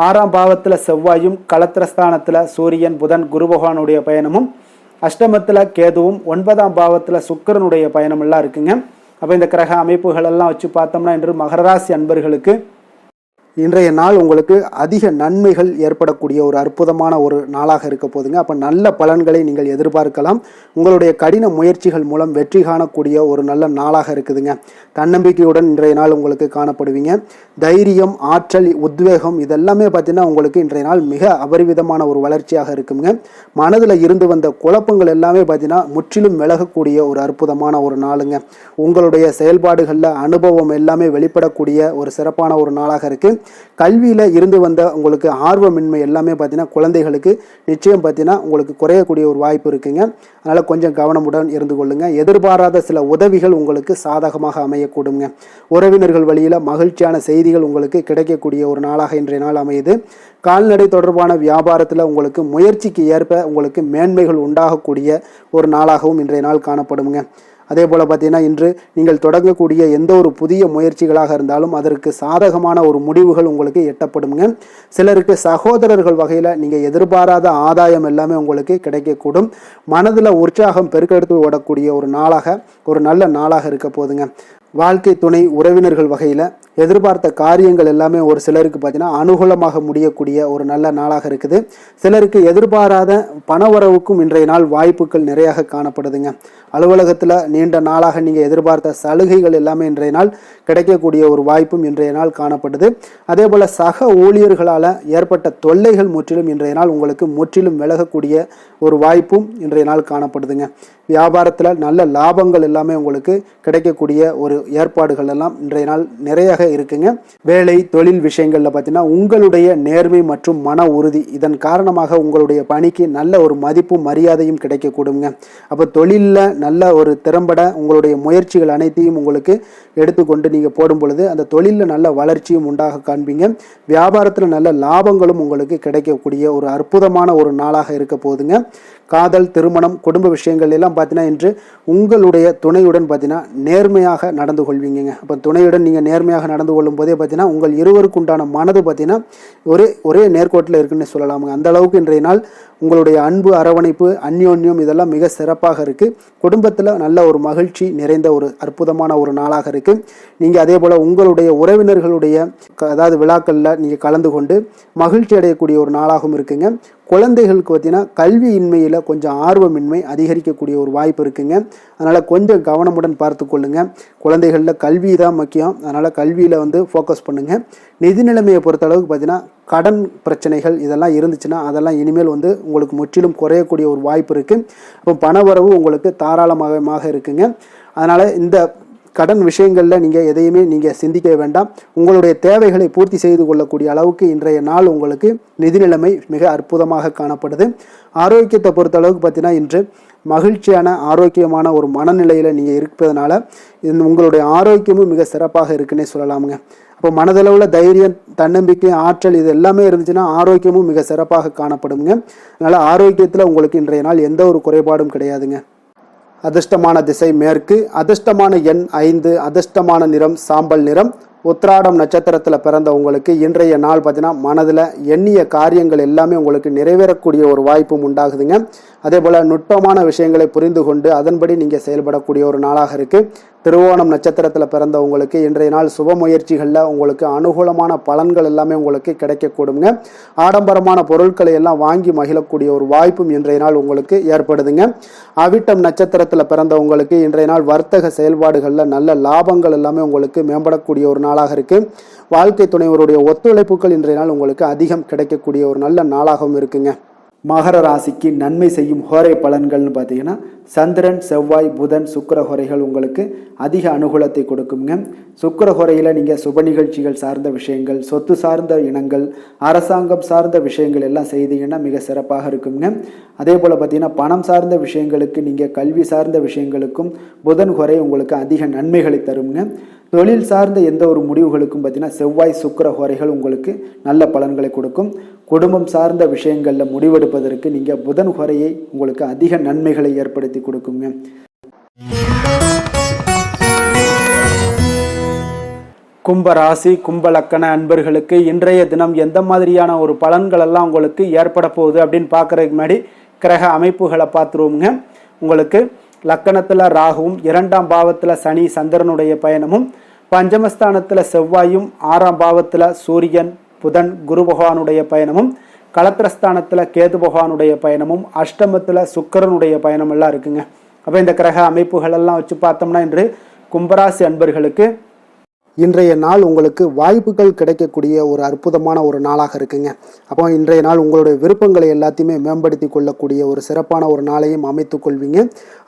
6ஆம் பாவத்தில் செவ்வாயும் களத்திரஸ்தானத்தில் சூரியன் புதன் குரு பகவானுடைய பயணமும் அஷ்டமத்தில் கேதுவும் 9ஆம் பாவத்தில் சுக்கிரனுடைய பயணம் எல்லாம் இருக்குங்க. அப்போ இந்த கிரக அமைப்புகள் எல்லாம் வச்சு பார்த்தோம்னா இன்று மகர ராசி அன்பர்களுக்கு இன்றைய நாள் உங்களுக்கு அதிக நன்மைகள் ஏற்படக்கூடிய ஒரு அற்புதமான ஒரு நாளாக இருக்க போதுங்க. அப்போ நல்ல பலன்களை நீங்கள் எதிர்பார்க்கலாம். உங்களுடைய கடின முயற்சிகள் மூலம் வெற்றி காணக்கூடிய ஒரு நல்ல நாளாக இருக்குதுங்க. தன்னம்பிக்கையுடன் இன்றைய நாள் உங்களுக்கு காணப்படுவீங்க. தைரியம், ஆற்றல், உத்வேகம் இதெல்லாமே பார்த்தீங்கன்னா உங்களுக்கு இன்றைய நாள் மிக அபரிவிதமான ஒரு வளர்ச்சியாக இருக்குங்க. மனதில் இருந்து வந்த குழப்பங்கள் எல்லாமே பார்த்தீங்கன்னா முற்றிலும் விலகக்கூடிய ஒரு அற்புதமான ஒரு நாளுங்க. உங்களுடைய செயல்பாடுகளில் அனுபவம் எல்லாமே வெளிப்படக்கூடிய ஒரு சிறப்பான ஒரு நாளாக இருக்குது. கல்வியில் இருந்து வந்த உங்களுக்கு ஆர்வமின்மை எல்லாமே பார்த்தீங்கன்னா குழந்தைகளுக்கு நிச்சயம் பார்த்தீங்கன்னா உங்களுக்கு குறையக்கூடிய ஒரு வாய்ப்பு இருக்குங்க. அதனால் கொஞ்சம் கவனமுடன் இருந்து கொள்ளுங்க. எதிர்பாராத சில உதவிகள் உங்களுக்கு சாதகமாக அமையக்கூடுங்க. உறவினர்கள் வழியில் மகிழ்ச்சியான செய்திகள் உங்களுக்கு கிடைக்கக்கூடிய ஒரு நாளாக இன்றைய நாள் அமையுது. கால்நடை தொடர்பான வியாபாரத்தில் உங்களுக்கு முயற்சிக்கு ஏற்ப உங்களுக்கு மேன்மைகள் உண்டாகக்கூடிய ஒரு நாளாகவும் இன்றைய நாள் காணப்படுங்க. அதே போல் பார்த்தீங்கன்னா இன்று நீங்கள் தொடங்கக்கூடிய எந்த ஒரு புதிய முயற்சிகளாக இருந்தாலும் அதற்கு சாதகமான ஒரு முடிவுகள் உங்களுக்கு எட்டப்படுங்க. சிலருக்கு சகோதரர்கள் வகையில் நீங்கள் எதிர்பாராத ஆதாயம் எல்லாமே உங்களுக்கு கிடைக்கக்கூடும். மனதில் உற்சாகம் பெருக்கெடுத்து ஓடக்கூடிய ஒரு நாளாக ஒரு நல்ல நாளாக இருக்க போதுங்க. வாழ்க்கை துணை உறவினர்கள் வகையில் எதிர்பார்த்த காரியங்கள் எல்லாமே ஒரு சிலருக்கு பார்த்தீங்கன்னா அனுகூலமாக முடியக்கூடிய ஒரு நல்ல நாளாக இருக்குது. சிலருக்கு எதிர்பாராத பணவரவுக்கும் இன்றைய நாள் வாய்ப்புகள் நிறையாக காணப்படுதுங்க. அலுவலகத்தில் நீண்ட நாளாக நீங்கள் எதிர்பார்த்த சலுகைகள் எல்லாமே இன்றைய நாள் கிடைக்கக்கூடிய ஒரு வாய்ப்பும் இன்றைய நாள் காணப்படுது. அதே போல் சக ஊழியர்களால் ஏற்பட்ட தொல்லைகள் முற்றிலும் இன்றைய நாள் உங்களுக்கு முற்றிலும் விலகக்கூடிய ஒரு வாய்ப்பும் இன்றைய நாள் காணப்படுதுங்க. வியாபாரத்தில் நல்ல லாபங்கள் எல்லாமே உங்களுக்கு கிடைக்கக்கூடிய ஒரு ஏற்பாடுகள் எல்லாம் இன்றைய நாள் நிறையாக இருக்குங்க. வேலை தொழில் விஷயங்கள்ல பார்த்தீங்கன்னா உங்களுடைய நேர்மை மற்றும் மன உறுதி இதன் காரணமாக உங்களுடைய பணிக்கு நல்ல ஒரு மதிப்பும் மரியாதையும் கிடைக்கக்கூடுங்க. அப்போ தொழிலில் நல்ல ஒரு திறம்பட உங்களுடைய முயற்சிகள் அனைத்தையும் உங்களுக்கு எடுத்துக்கொண்டு நீங்கள் போடும் பொழுது அந்த தொழிலில் நல்ல வளர்ச்சியும் உண்டாக காண்பீங்க. வியாபாரத்தில் நல்ல லாபங்களும் உங்களுக்கு கிடைக்கக்கூடிய ஒரு அற்புதமான ஒரு நாளாக இருக்க போகுதுங்க. காதல், திருமணம், குடும்ப விஷயங்கள் எல்லாம் பார்த்தீங்கன்னா இன்று உங்களுடைய துணையுடன் பார்த்தீங்கன்னா நேர்மையாக நடந்து கொள்வீங்க. அப்போ துணையுடன் நீங்கள் நேர்மையாக நடந்து கொள்ளும் போதே பார்த்தீங்கன்னா உங்கள் இருவருக்கு உண்டான மனது பார்த்தீங்கன்னா ஒரே நேர்கோட்டில் இருக்குன்னு சொல்லலாமுங்க. அந்த அளவுக்கு இன்றைய நாள் உங்களுடைய அன்பு, அரவணைப்பு, அந்யோன்யம் இதெல்லாம் மிக சிறப்பாக இருக்குது. குடும்பத்தில் நல்ல ஒரு மகிழ்ச்சி நிறைந்த ஒரு அற்புதமான ஒரு நாளாக இருக்குது. நீங்கள் அதே போல் உங்களுடைய உறவினர்களுடைய அதாவது விழாக்களில் நீங்கள் கலந்து கொண்டு மகிழ்ச்சி அடையக்கூடிய ஒரு நாளாகவும் இருக்குங்க. குழந்தைகளுக்கு பார்த்தீங்கன்னா கல்வியின்மையில் கொஞ்சம் ஆர்வமின்மை அதிகரிக்கக்கூடிய ஒரு வாய்ப்பு இருக்குங்க. அதனால் கொஞ்சம் கவனமுடன் பார்த்து கொள்ளுங்க. குழந்தைகளில் கல்வி தான் முக்கியம். அதனால் கல்வியில் ஃபோக்கஸ் பண்ணுங்கள். நிதி நிலைமையை பொறுத்த அளவுக்கு பார்த்தீங்கன்னா கடன் பிரச்சனைகள் இதெல்லாம் இருந்துச்சுன்னா அதெல்லாம் இனிமேல் உங்களுக்கு முற்றிலும் குறையக்கூடிய ஒரு வாய்ப்பு இருக்குது. அப்போ பணவரவு உங்களுக்கு தாராளமாக இருக்குங்க. அதனால் இந்த கடன் விஷயங்களில் நீங்கள் எதையுமே நீங்கள் சிந்திக்க வேண்டாம். உங்களுடைய தேவைகளை பூர்த்தி செய்து கொள்ளக்கூடிய அளவுக்கு இன்றைய நாள் உங்களுக்கு நிதி நிலைமை மிக அற்புதமாக காணப்படுது. ஆரோக்கியத்தை பொறுத்த அளவுக்கு பார்த்தீங்கன்னா இன்று மகிழ்ச்சியான ஆரோக்கியமான ஒரு மனநிலையில் நீங்கள் இருப்பதனால உங்களுடைய ஆரோக்கியமும் மிக சிறப்பாக இருக்குன்னே சொல்லலாமுங்க. அப்போ மனதளவில் தைரியம், தன்னம்பிக்கை, ஆற்றல் இது எல்லாமே இருந்துச்சுன்னா ஆரோக்கியமும் மிக சிறப்பாக காணப்படுங்க. அதனால் ஆரோக்கியத்தில் உங்களுக்கு இன்றைய நாள் எந்த ஒரு குறைபாடும் கிடையாதுங்க. அதிர்ஷ்டமான திசை மேற்கு, அதிர்ஷ்டமான எண் 5, அதிர்ஷ்டமான நிறம் சாம்பல் நிறம். உத்திராடம் நட்சத்திரத்தில் பிறந்த உங்களுக்கு இன்றைய நாள் பார்த்தீங்கன்னா மனதில் எண்ணிய காரியங்கள் எல்லாமே உங்களுக்கு நிறைவேறக்கூடிய ஒரு வாய்ப்பும் உண்டாகுதுங்க. அதே போல் நுட்பமான விஷயங்களை புரிந்து கொண்டு அதன்படி நீங்கள் செயல்படக்கூடிய ஒரு நாளாக இருக்குது. திருவோணம் நட்சத்திரத்தில் பிறந்த உங்களுக்கு இன்றைய நாள் சுப முயற்சிகளில் உங்களுக்கு அனுகூலமான பலன்கள் எல்லாமே உங்களுக்கு கிடைக்கக்கூடுங்க. ஆடம்பரமான பொருட்களை எல்லாம் வாங்கி மகிழக்கூடிய ஒரு வாய்ப்பும் இன்றைய நாள் உங்களுக்கு ஏற்படுதுங்க. அவிட்டம் நட்சத்திரத்தில் பிறந்த உங்களுக்கு இன்றைய நாள் வர்த்தக செயல்பாடுகளில் நல்ல லாபங்கள் எல்லாமே உங்களுக்கு மேம்படக்கூடிய ஒரு நாளாக இருக்குது. வாழ்க்கை துணைவருடைய ஒத்துழைப்புகள் இன்றைய நாள் உங்களுக்கு அதிகம் கிடைக்கக்கூடிய ஒரு நல்ல நாளாகவும் இருக்குங்க. மகர ராசிக்கு நன்மை செய்யும் ஹோரை பலன்கள்னு பார்த்தீங்கன்னா சந்திரன், செவ்வாய், புதன், சுக்கிர ஹோரைகள் உங்களுக்கு அதிக அனுகூலத்தை கொடுக்குங்க. சுக்கிர ஹோரையில் நீங்கள் சுப நிகழ்ச்சிகள் சார்ந்த விஷயங்கள், சொத்து சார்ந்த இனங்கள், அரசாங்கம் சார்ந்த விஷயங்கள் எல்லாம் செய்தீங்கன்னா மிக சிறப்பாக இருக்குங்க. அதே போல் பார்த்தீங்கன்னா பணம் சார்ந்த விஷயங்களுக்கு, நீங்கள் கல்வி சார்ந்த விஷயங்களுக்கும் புதன் ஹோரை உங்களுக்கு அதிக நன்மைகளை தருங்க. தொழில் சார்ந்த எந்த ஒரு முடிவுகளுக்கும் பார்த்தீங்கன்னா செவ்வாய், சுக்கிர ஹோரைகள் உங்களுக்கு நல்ல பலன்களை கொடுக்கும். குடும்பம் சார்ந்த விஷயங்களில் முடிவெடுப்பதற்கு நீங்கள் புதன் ஹோரையை உங்களுக்கு அதிக நன்மைகளை ஏற்படுத்தி கொடுக்குங்க. கும்ப ராசி கும்ப லக்கண அன்பர்களுக்கு இன்றைய தினம் எந்த மாதிரியான ஒரு பலன்கள் எல்லாம் உங்களுக்கு ஏற்பட போகுது அப்படின்னு பார்க்கறதுக்கு முன்னாடி கிரக அமைப்புகளை பார்த்துருவோங்க. உங்களுக்கு லக்கணத்தில் ராகுவும், 2ஆம் பாவத்தில் சனி சந்திரனுடைய பயணமும், பஞ்சமஸ்தானத்தில் செவ்வாயும், 6ஆம் பாவத்தில் சூரியன் புதன் குரு பகவானுடைய பயணமும், களத்திரஸ்தானத்தில் கேது பகவானுடைய பயணமும், அஷ்டமத்தில் சுக்கிரனுடைய பயணம் எல்லாம் இருக்குங்க. அப்போ இந்த கிரக அமைப்புகள் எல்லாம் வச்சு பார்த்தோம்னா இன்று கும்பராசி அன்பர்களுக்கு இன்றைய நாள் உங்களுக்கு வாய்ப்புகள் கிடைக்கக்கூடிய ஒரு அற்புதமான ஒரு நாளாக இருக்குங்க. அப்போ இன்றைய நாள் உங்களுடைய விருப்பங்களை எல்லாத்தையுமே மேம்படுத்தி கொள்ளக்கூடிய ஒரு சிறப்பான ஒரு நாளையும் அமைத்து கொள்வீங்க.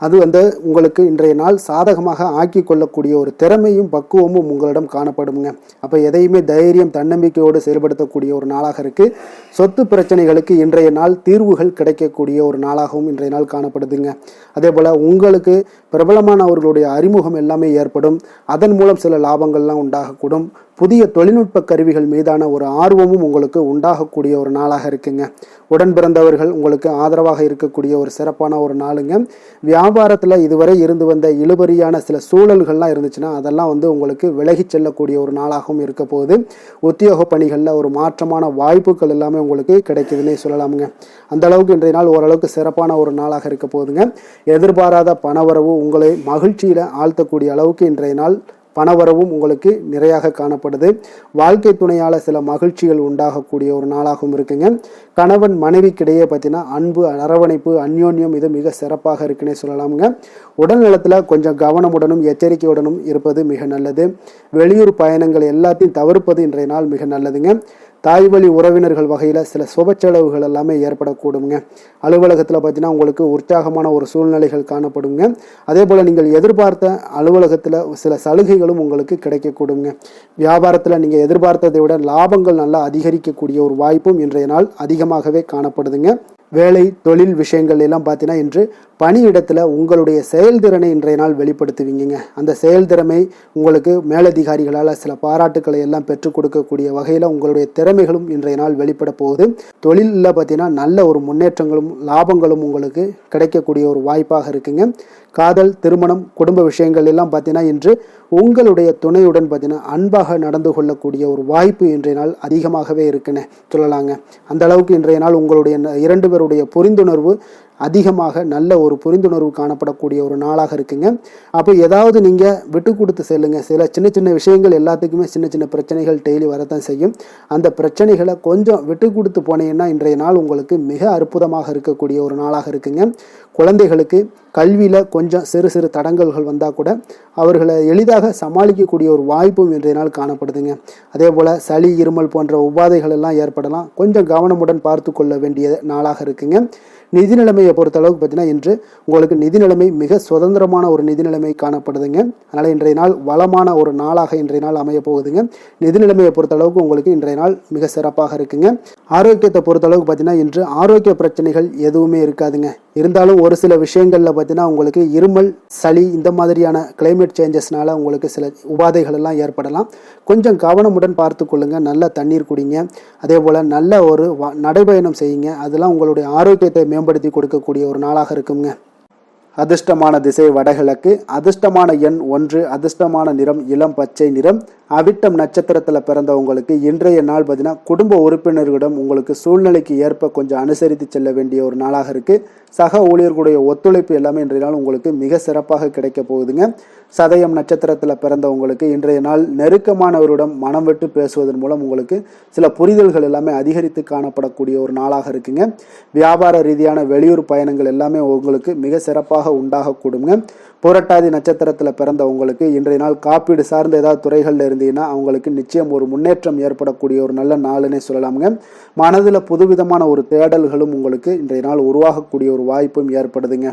அது உங்களுக்கு இன்றைய நாள் சாதகமாக ஆக்கி கொள்ளக்கூடிய ஒரு திறமையும் பக்குவமும் உங்களிடம் காணப்படுங்க. அப்போ எதையுமே தைரியம் தன்னம்பிக்கையோடு செயல்படுத்தக்கூடிய ஒரு நாளாக இருக்குது. சொத்து பிரச்சனைகளுக்கு இன்றைய நாள் தீர்வுகள் கிடைக்கக்கூடிய ஒரு நாளாகவும் இன்றைய நாள் காணப்படுதுங்க. அதே போல் உங்களுக்கு பிரபலமானவர்களுடைய அறிமுகம் எல்லாமே ஏற்படும். அதன் மூலம் சில லாபங்கள்லாம் உண்டாகக்கூடும். புதிய தொழில்நுட்ப கருவிகள் மீதான ஒரு ஆர்வமும் உங்களுக்கு உண்டாகக்கூடிய ஒரு நாளாக இருக்குங்க. உடன் பிறந்தவர்கள் உங்களுக்கு ஆதரவாக இருக்கக்கூடிய ஒரு சிறப்பான ஒரு நாளுங்க. வியாபாரத்தில் இதுவரை இருந்து வந்த இழுபறியான சில சூழல்கள்லாம் இருந்துச்சுன்னா அதெல்லாம் உங்களுக்கு விலகி செல்லக்கூடிய ஒரு நாளாகவும் இருக்க போகுது. உத்தியோக பணிகளில் ஒரு மாற்றமான வாய்ப்புகள் எல்லாமே உங்களுக்கு கிடைக்குதுன்னே சொல்லலாமுங்க. அந்த அளவுக்கு இன்றைய நாள் ஓரளவுக்கு சிறப்பான ஒரு நாளாக இருக்க போகுதுங்க. எதிர்பாராத பணவரவு உங்களை மகிழ்ச்சியில் ஆழ்த்தக்கூடிய அளவுக்கு இன்றைய நாள் பணவரவும் உங்களுக்கு நிறையாக காணப்படுது. வாழ்க்கை துணையால் சில மகிழ்ச்சிகள் உண்டாகக்கூடிய ஒரு நாளாகவும் இருக்குங்க. கணவன் மனைவிக்கிடையே பார்த்தீங்கன்னா அன்பு, அரவணைப்பு, அந்யோன்யம் இது மிக சிறப்பாக இருக்குன்னே சொல்லலாமுங்க. உடல் நலத்தில் கொஞ்சம் கவனமுடனும் எச்சரிக்கையுடனும் இருப்பது மிக நல்லது. வெளியூர் பயணங்கள் எல்லாத்தையும் தவிர்ப்பது இன்றைய நாள் மிக நல்லதுங்க. தாய் வழி உறவினர்கள் வகையில் சில சுப செலவுகள் எல்லாமே ஏற்படக்கூடுங்க. அலுவலகத்தில் பார்த்தீங்கன்னா உங்களுக்கு உற்சாகமான ஒரு சூழ்நிலைகள் காணப்படுங்க. அதே போல் நீங்கள் எதிர்பார்த்த அலுவலகத்தில் சில சலுகைகளும் உங்களுக்கு கிடைக்கக்கூடுங்க. வியாபாரத்தில் நீங்கள் எதிர்பார்த்ததை விட லாபங்கள் நல்லா அதிகரிக்கக்கூடிய ஒரு வாய்ப்பும் இன்றைய நாள் அதிகமாகவே காணப்படுதுங்க. வேலை தொழில் விஷயங்கள் எல்லாம் பார்த்தீங்கன்னா இன்று பணியிடத்தில் உங்களுடைய செயல்திறனை இன்றைய நாள் வெளிப்படுத்துவீங்க. அந்த செயல்திறமை உங்களுக்கு மேலதிகாரிகளால் சில பாராட்டுக்களை எல்லாம் பெற்றுக் கொடுக்கக்கூடிய வகையில் உங்களுடைய திறமைகளும் இன்றைய நாள் வெளிப்பட போகுது. தொழிலில் பார்த்தீங்கன்னா நல்ல ஒரு முன்னேற்றங்களும் லாபங்களும் உங்களுக்கு கிடைக்கக்கூடிய ஒரு வாய்ப்பாக இருக்குங்க. காதல், திருமணம், குடும்ப விஷயங்கள் எல்லாம் பார்த்தீங்கன்னா இன்று உங்களுடைய துணையுடன் பார்த்தீங்கன்னா அன்பாக நடந்து கொள்ளக்கூடிய ஒரு வாய்ப்பு இன்றைய நாள் அதிகமாகவே இருக்குன்னு சொல்லலாங்க. அந்த அளவுக்கு இன்றைய நாள் உங்களுடைய 2 பேருடைய புரிந்துணர்வு அதிகமாக நல்ல ஒரு புரிந்துணர்வு காணப்படக்கூடிய ஒரு நாளாக இருக்குங்க. அப்போ ஏதாவது நீங்கள் விட்டு கொடுத்து செல்லுங்க. சில சின்ன சின்ன விஷயங்கள் எல்லாத்துக்குமே சின்ன சின்ன பிரச்சனைகள் டெய்லி வரத்தான் செய்யும். அந்த பிரச்சனைகளை கொஞ்சம் விட்டு கொடுத்து போனீங்கன்னா இன்றைய நாள் உங்களுக்கு மிக அற்புதமாக இருக்கக்கூடிய ஒரு நாளாக இருக்குங்க. குழந்தைகளுக்கு கல்வியில் கொஞ்சம் சிறு சிறு தடங்கல்கள் வந்தால் கூட அவர்களை எளிதாக சமாளிக்கக்கூடிய ஒரு வாய்ப்பும் இன்றைய நாள் காணப்படுதுங்க. அதே போல் சளி, இருமல் போன்ற உபாதைகள் எல்லாம் ஏற்படலாம். கொஞ்சம் கவனமுடன் பார்த்து கொள்ள வேண்டிய நாளாக இருக்குங்க. நிதி நிலைமையை பொறுத்தளவுக்கு பார்த்தீங்கன்னா இன்று உங்களுக்கு நிதி நிலைமை மிக சுதந்திரமான ஒரு நிதி நிலைமை காணப்படுதுங்க. அதனால் இன்றைய நாள் வளமான ஒரு நாளாக இன்றைய நாள் அமைய போகுதுங்க. நிதி நிலைமையை பொறுத்தளவுக்கு உங்களுக்கு இன்றைய நாள் மிக சிறப்பாக இருக்குங்க. ஆரோக்கியத்தை பொறுத்தளவுக்கு பார்த்தீங்கன்னா இன்று ஆரோக்கிய பிரச்சனைகள் எதுவுமே இருக்காதுங்க. இருந்தாலும் ஒரு சில விஷயங்களில் பார்த்தீங்கன்னா உங்களுக்கு இருமல், சளி இந்த மாதிரியான கிளைமேட் சேஞ்சஸ்னால உங்களுக்கு சில உபாதைகள் எல்லாம் ஏற்படலாம். கொஞ்சம் கவனமுடன் பார்த்து கொள்ளுங்க. நல்ல தண்ணீர் குடிங்க. அதே போல் நல்ல ஒரு நடைபயணம் செய்யுங்க. அதெல்லாம் உங்களுடைய ஆரோக்கியத்தை மேம்படுத்தி கொடுக்கக்கூடிய ஒரு நாளாக இருக்குங்க. அதிர்ஷ்டமான திசை வடகிழக்கு, அதிர்ஷ்டமான எண் 1, அதிர்ஷ்டமான நிறம் இளம் பச்சை நிறம். அவிட்டம் நட்சத்திரத்தில் பிறந்தவங்களுக்கு இன்றைய நாள் பார்த்தீங்கன்னா குடும்ப உறுப்பினர்களிடம் உங்களுக்கு சூழ்நிலைக்கு ஏற்ப கொஞ்சம் அனுசரித்து செல்ல வேண்டிய ஒரு நாளாக இருக்குது. சக ஊழியர்களுடைய ஒத்துழைப்பு எல்லாமே இன்றைய நாள் உங்களுக்கு மிக சிறப்பாக கிடைக்க போகுதுங்க. சதயம் நட்சத்திரத்தில் பிறந்தவங்களுக்கு இன்றைய நாள் நெருக்கமானவரிடம் மனம் விட்டு பேசுவதன் மூலம் உங்களுக்கு சில புரிதல்கள் எல்லாமே அதிகரித்து காணப்படக்கூடிய ஒரு நாளாக இருக்குங்க. வியாபார ரீதியான வெளியூர் பயணங்கள் எல்லாமே உங்களுக்கு மிக சிறப்பாக உண்டாகக்கூடுங்க. புரட்டாதி நட்சத்திரத்தில் பிறந்தவங்களுக்கு இன்றைய நாள் காப்பீடு சார்ந்த ஏதாவது துறைகளில் இருந்தீங்கன்னா அவங்களுக்கு நிச்சயம் ஒரு முன்னேற்றம் ஏற்படக்கூடிய ஒரு நல்ல நாளுன்னே சொல்லலாமுங்க. மனதில் புதுவிதமான ஒரு தேடல்களும் உங்களுக்கு இன்றைய நாள் உருவாகக்கூடிய ஒரு வாய்ப்பும் ஏற்படுதுங்க.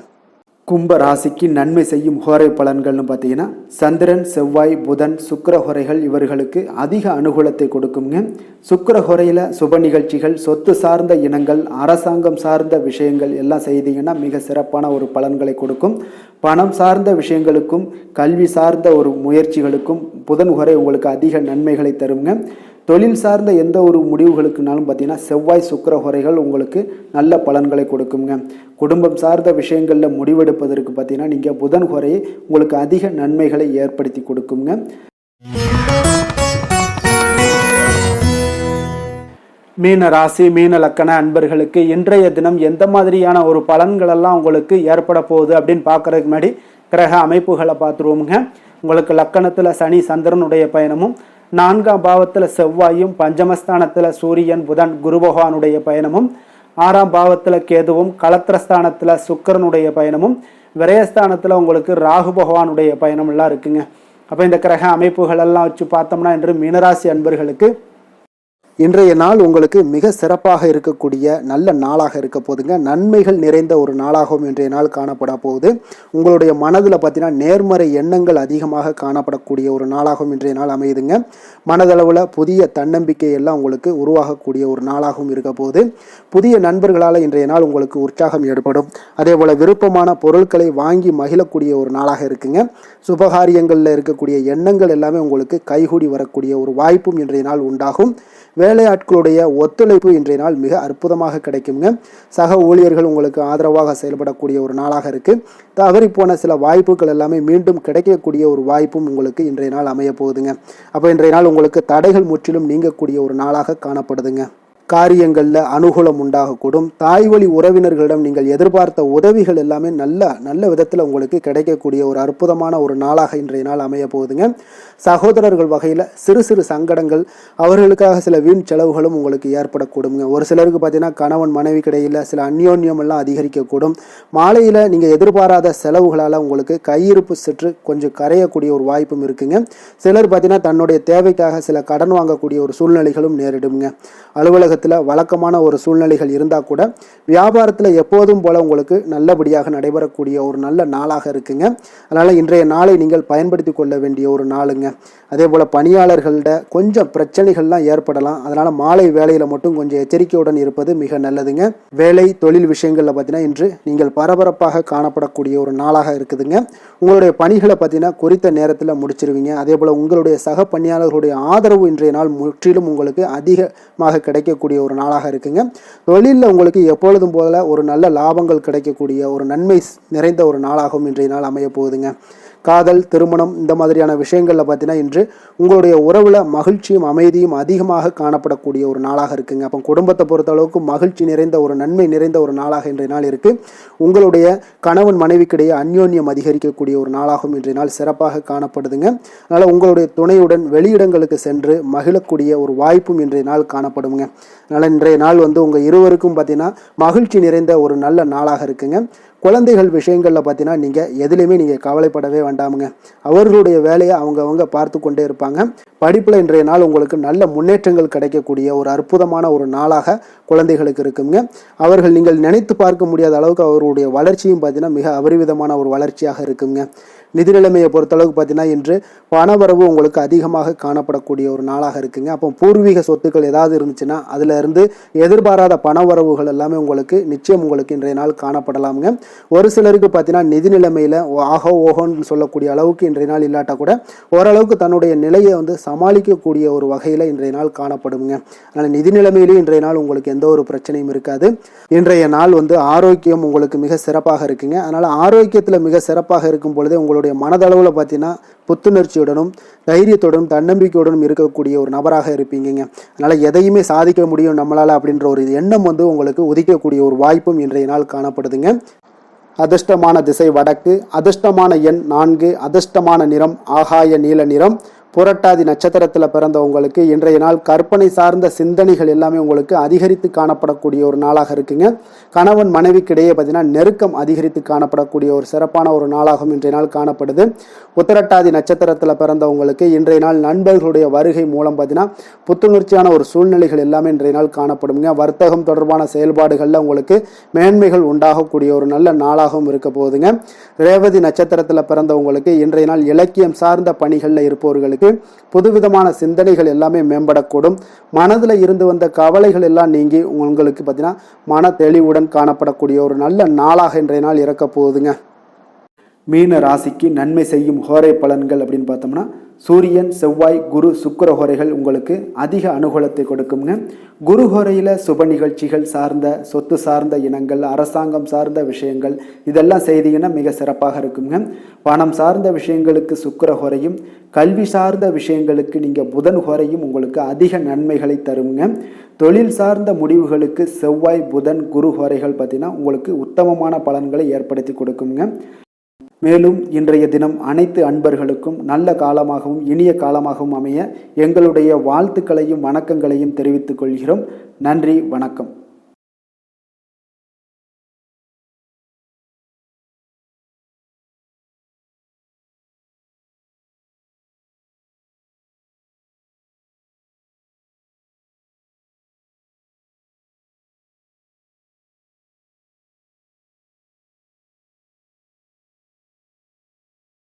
கும்ப ராசிக்கு நன்மை செய்யும் ஹோரை பலன்கள்னு பார்த்தீங்கன்னா சந்திரன், செவ்வாய், புதன், சுக்கிர ஹோரைகள் இவர்களுக்கு அதிக அனுகூலத்தை கொடுக்குங்க. சுக்கிர ஹோரையில் சுப நிகழ்ச்சிகள், சொத்து சார்ந்த இனங்கள், அரசாங்கம் சார்ந்த விஷயங்கள் எல்லாம் செய்தீங்கன்னா மிக சிறப்பான ஒரு பலன்களை கொடுக்கும். பணம் சார்ந்த விஷயங்களுக்கும் கல்வி சார்ந்த ஒரு முயற்சிகளுக்கும் புதன் ஹோரை உங்களுக்கு அதிக நன்மைகளை தருங்க. தொழில் சார்ந்த எந்த ஒரு முடிவுகளுக்குனாலும் பார்த்தீங்கன்னா செவ்வாய் சுக்கிர ஹோரைகள் உங்களுக்கு நல்ல பலன்களை கொடுக்குங்க. குடும்பம் சார்ந்த விஷயங்களில் முடிவெடுப்பதற்கு பார்த்தீங்கன்னா நீங்கள் புதன் ஹோரையை உங்களுக்கு அதிக நன்மைகளை ஏற்படுத்தி கொடுக்குங்க. மீன ராசி மீன லக்கண அன்பர்களுக்கு இன்றைய தினம் எந்த மாதிரியான ஒரு பலன்களெல்லாம் உங்களுக்கு ஏற்பட போகுது அப்படின்னு பார்க்கறதுக்கு முன்னாடி கிரக அமைப்புகளை பார்த்துருவோமுங்க. உங்களுக்கு லக்கணத்தில் சனி சந்திரனுடைய பயணமும், 4ஆம் பாவத்தில் செவ்வாயும், பஞ்சமஸ்தானத்தில் சூரியன் புதன் குரு பகவானுடைய பயணமும், 6ஆம் பாவத்தில் கேதுவும், களத்திரஸ்தானத்தில் சுக்கிரனுடைய பயணமும், விரயஸ்தானத்தில் உங்களுக்கு ராகு பகவானுடைய பயணம் எல்லாம் இருக்குங்க. அப்போ இந்த கிரக அமைப்புகள் எல்லாம் வச்சு பார்த்தோம்னா இன்று மீனராசி அன்பர்களுக்கு இன்றைய நாள் உங்களுக்கு மிக சிறப்பாக இருக்கக்கூடிய நல்ல நாளாக இருக்க போதுங்க. நன்மைகள் நிறைந்த ஒரு நாளாகவும் இன்றைய நாள் காணப்பட போகுது. உங்களுடைய மனதில் பார்த்தீங்கன்னா நேர்மறை எண்ணங்கள் அதிகமாக காணப்படக்கூடிய ஒரு நாளாகவும் இன்றைய நாள் அமையுதுங்க. மனதளவில் புதிய தன்னம்பிக்கை எல்லாம் உங்களுக்கு உருவாகக்கூடிய ஒரு நாளாகவும் இருக்க போகுது. புதிய நண்பர்களால் இன்றைய நாள் உங்களுக்கு உற்சாகம் ஏற்படும். அதே போல் விருப்பமான பொருட்களை வாங்கி மகிழக்கூடிய ஒரு நாளாக இருக்குங்க. சுபகாரியங்களில் இருக்கக்கூடிய எண்ணங்கள் எல்லாமே உங்களுக்கு கைகூடி வரக்கூடிய ஒரு வாய்ப்பும் இன்றைய நாள் உண்டாகும். வேலையாட்களுடைய ஒத்துழைப்பு இன்றைய நாள் மிக அற்புதமாக கிடைக்குங்க. சக ஊழியர்கள் உங்களுக்கு ஆதரவாக செயல்படக்கூடிய ஒரு நாளாக இருக்குது. தவறி போன சில வாய்ப்புகள் எல்லாமே மீண்டும் கிடைக்கக்கூடிய ஒரு வாய்ப்பும் உங்களுக்கு இன்றைய நாள் அமைய போகுதுங்க. அப்போ இன்றைய நாள் உங்களுக்கு தடைகள் முற்றிலும் நீங்கக்கூடிய ஒரு நாளாக காணப்படுதுங்க. காரியங்களில் அனுகூலம் உண்டாகக்கூடும். தாய் வழி உறவினர்களிடம் நீங்கள் எதிர்பார்த்த உதவிகள் எல்லாமே நல்ல விதத்தில் உங்களுக்கு கிடைக்கக்கூடிய ஒரு அற்புதமான ஒரு நாளாக இன்றைய நாள் அமைய போகுதுங்க. சகோதரர்கள் வகையில் சிறு சிறு சங்கடங்கள், அவர்களுக்காக சில வீண் செலவுகளும் உங்களுக்கு ஏற்படக்கூடுங்க. ஒரு சிலருக்கு பார்த்தீங்கன்னா கணவன் மனைவி கிடையில் சில அந்யோன்யம் எல்லாம் அதிகரிக்கக்கூடும். மாலையில் நீங்கள் எதிர்பாராத செலவுகளால் உங்களுக்கு கையிருப்பு சற்று கொஞ்சம் கரையக்கூடிய ஒரு வாய்ப்பும் இருக்குங்க. சிலர் பார்த்தீங்கன்னா தன்னுடைய தேவைக்காக சில கடன் வாங்கக்கூடிய ஒரு சூழ்நிலைகளும் நேரிடுங்க. அலுவலகத்தில் வழக்கமான ஒரு சூழ்நிலைகள் இருந்தால் கூட வியாபாரத்தில் எப்போதும் போல உங்களுக்கு நல்லபடியாக நடைபெறக்கூடிய ஒரு நல்ல நாளாக இருக்குங்க. அதனால் இன்றைய நாளை நீங்கள் பயன்படுத்தி கொள்ள வேண்டிய ஒரு நாளுங்க. அதே போல் பணியாளர்கள்ட கொஞ்சம் பிரச்சனைகள்லாம் ஏற்படலாம். அதனால் மாலை வேலையில் மட்டும் கொஞ்சம் எச்சரிக்கையுடன் இருப்பது மிக நல்லதுங்க. வேலை தொழில் விஷயங்களில் பார்த்தீங்கன்னா இன்று நீங்கள் பரபரப்பாக காணப்படக்கூடிய ஒரு நாளாக இருக்குதுங்க. உங்களுடைய பணிகளை பார்த்தீங்கன்னா குறித்த நேரத்தில் முடிச்சிருவீங்க. அதே போல் உங்களுடைய சக பணியாளர்களுடைய ஆதரவு இன்றைய நாள் முற்றிலும் உங்களுக்கு அதிகமாக கிடைக்கக்கூடிய ஒரு நாளாக இருக்குங்க. தொழிலில் உங்களுக்கு எப்பொழுதும் போல ஒரு நல்ல லாபங்கள் கிடைக்கக்கூடிய ஒரு நன்மை நிறைந்த ஒரு நாளாகவும் இன்றைய நாள் அமைய போகுதுங்க. காதல், திருமணம் இந்த மாதிரியான விஷயங்களில் பார்த்தீங்கன்னா இன்று உங்களுடைய உறவில் மகிழ்ச்சியும் அமைதியும் அதிகமாக காணப்படக்கூடிய ஒரு நாளாக இருக்குங்க. அப்போ குடும்பத்தை பொறுத்த அளவுக்கு மகிழ்ச்சி நிறைந்த ஒரு நன்மை நிறைந்த ஒரு நாளாக இன்றைய நாள் இருக்குது. உங்களுடைய கணவன் மனைவிக்கிடையே அந்யோன்யம் அதிகரிக்கக்கூடிய ஒரு நாளாகவும் இன்றைய நாள் சிறப்பாக காணப்படுதுங்க. அதனால் உங்களுடைய துணையுடன் வெளியிடங்களுக்கு சென்று மகிழக்கூடிய ஒரு வாய்ப்பும் இன்றைய நாள் காணப்படுங்க. அதனால் இன்றைய நாள் உங்கள் இருவருக்கும் பார்த்தீங்கன்னா மகிழ்ச்சி நிறைந்த ஒரு நல்ல நாளாக இருக்குங்க. குழந்தைகள் விஷயங்களில் பார்த்தீங்கன்னா நீங்கள் எதுலேயுமே நீங்கள் கவலைப்படவே வேண்டாமுங்க. அவர்களுடைய வேலையை அவங்க பார்த்து கொண்டே இருப்பாங்க. படிப்பில் இன்றைய நாள் உங்களுக்கு நல்ல முன்னேற்றங்கள் கிடைக்கக்கூடிய ஒரு அற்புதமான ஒரு நாளாக குழந்தைகளுக்கு இருக்குங்க. அவர்கள் நீங்கள் நினைத்து பார்க்க முடியாத அளவுக்கு அவருடைய வளர்ச்சியும் பார்த்தீங்கன்னா மிக அபரிவிதமான ஒரு வளர்ச்சியாக இருக்குங்க. நிதி நிலைமையை பொறுத்தளவுக்கு பார்த்தீங்கன்னா இன்று பணவரவு உங்களுக்கு அதிகமாக காணப்படக்கூடிய ஒரு நாளாக இருக்குங்க. அப்போ பூர்வீக சொத்துக்கள் ஏதாவது இருந்துச்சுன்னா அதில் இருந்து எதிர்பாராத பணவரவுகள் எல்லாமே உங்களுக்கு நிச்சயம் உங்களுக்கு இன்றைய நாள் காணப்படலாமுங்க. ஒரு சிலருக்கு பார்த்தீங்கன்னா நிதி நிலைமையில் ஓஹோன்னு சொல்லக்கூடிய அளவுக்கு இன்றைய நாள் இல்லாட்டா கூட ஓரளவுக்கு தன்னுடைய நிலையை சமாளிக்கக்கூடிய ஒரு வகையில் இன்றைய நாள் காணப்படுங்க. அதனால் நிதி நிலைமையிலேயும் இன்றைய நாள் உங்களுக்கு எந்த ஒரு பிரச்சனையும் இருக்காது. இன்றைய நாள் ஆரோக்கியம் உங்களுக்கு மிக சிறப்பாக இருக்குங்க. அதனால் ஆரோக்கியத்தில் மிக சிறப்பாக இருக்கும் பொழுதே உங்களுடைய மனதளவில் பார்த்தீங்கன்னா புத்துணர்ச்சியுடனும் தைரியத்துடனும் தன்னம்பிக்கையுடனும் இருக்கக்கூடிய ஒரு நபராக இருப்பீங்க. அதனால் எதையுமே சாதிக்க முடியும் நம்மளால் அப்படின்ற ஒரு எண்ணம் உங்களுக்கு உதிக்கக்கூடிய ஒரு வாய்ப்பும் இன்றைய நாள் காணப்படுதுங்க. அதிர்ஷ்டமான திசை வடக்கு, அதிர்ஷ்டமான எண் 4, அதிர்ஷ்டமான நிறம் ஆகாய நீல நிறம். புரட்டாதி நட்சத்திரத்தில் பிறந்தவங்களுக்கு இன்றைய நாள் கற்பனை சார்ந்த சிந்தனைகள் எல்லாமே உங்களுக்கு அதிகரித்து காணப்படக்கூடிய ஒரு நாளாக இருக்குங்க. கணவன் மனைவிக்கிடையே பார்த்தீங்கன்னா நெருக்கம் அதிகரித்து காணப்படக்கூடிய ஒரு சிறப்பான ஒரு நாளாகவும் இன்றைய நாள் காணப்படுது. உத்திரட்டாதி நட்சத்திரத்தில் பிறந்தவங்களுக்கு இன்றைய நாள் நண்பர்களுடைய வருகை மூலம் பார்த்தீங்கன்னா புத்துணர்ச்சியான ஒரு சூழ்நிலைகள் எல்லாமே இன்றைய நாள் காணப்படுங்க. வர்த்தகம் தொடர்பான செயல்பாடுகளில் உங்களுக்கு மேன்மைகள் உண்டாகக்கூடிய ஒரு நல்ல நாளாகவும் இருக்க போகுதுங்க. ரேவதி நட்சத்திரத்தில் பிறந்தவங்களுக்கு இன்றைய நாள் இலக்கியம் சார்ந்த பணிகளில் இருப்பவர்களுக்கு புதுவிதமான சிந்தனைகள் எல்லாமே மேம்படக்கூடும். மனதில் இருந்து வந்த கவலைகள் எல்லாம் நீங்கி உங்களுக்கு பார்த்தீங்கன்னா மன தெளிவுடன் காணப்படக்கூடிய ஒரு நல்ல நாளாக இன்றைய நாள் இருக்க போகுதுங்க. மீன ராசிக்கு நன்மை செய்யும் ஹோரை பலன்கள் அப்படின்னு பார்த்தோம்னா சூரியன், செவ்வாய், குரு, சுக்கிர ஹோரைகள் உங்களுக்கு அதிக அனுகூலத்தை கொடுக்குங்க. குரு ஹோரையில் சுப நிகழ்ச்சிகள் சார்ந்த, சொத்து சார்ந்த இனங்கள், அரசாங்கம் சார்ந்த விஷயங்கள் இதெல்லாம் செய்தீங்கன்னா மிக சிறப்பாக இருக்குங்க. பணம் சார்ந்த விஷயங்களுக்கு சுக்கிர ஹோரையும், கல்வி சார்ந்த விஷயங்களுக்கு நீங்கள் புதன் ஹோரையும் உங்களுக்கு அதிக நன்மைகளை தருங்க. தொழில் சார்ந்த முடிவுகளுக்கு செவ்வாய், புதன், குரு ஹோரைகள் பார்த்தீங்கன்னா உங்களுக்கு உத்தமமான பலன்களை ஏற்படுத்தி கொடுக்குங்க. மேலும் இன்றைய தினம் அனைத்து அன்பர்களுக்கும் நல்ல காலமாகவும் இனிய காலமாகவும் அமைய எங்களுடைய வாழ்த்துக்களையும் வணக்கங்களையும் தெரிவித்துக் கொள்கிறோம். நன்றி, வணக்கம்.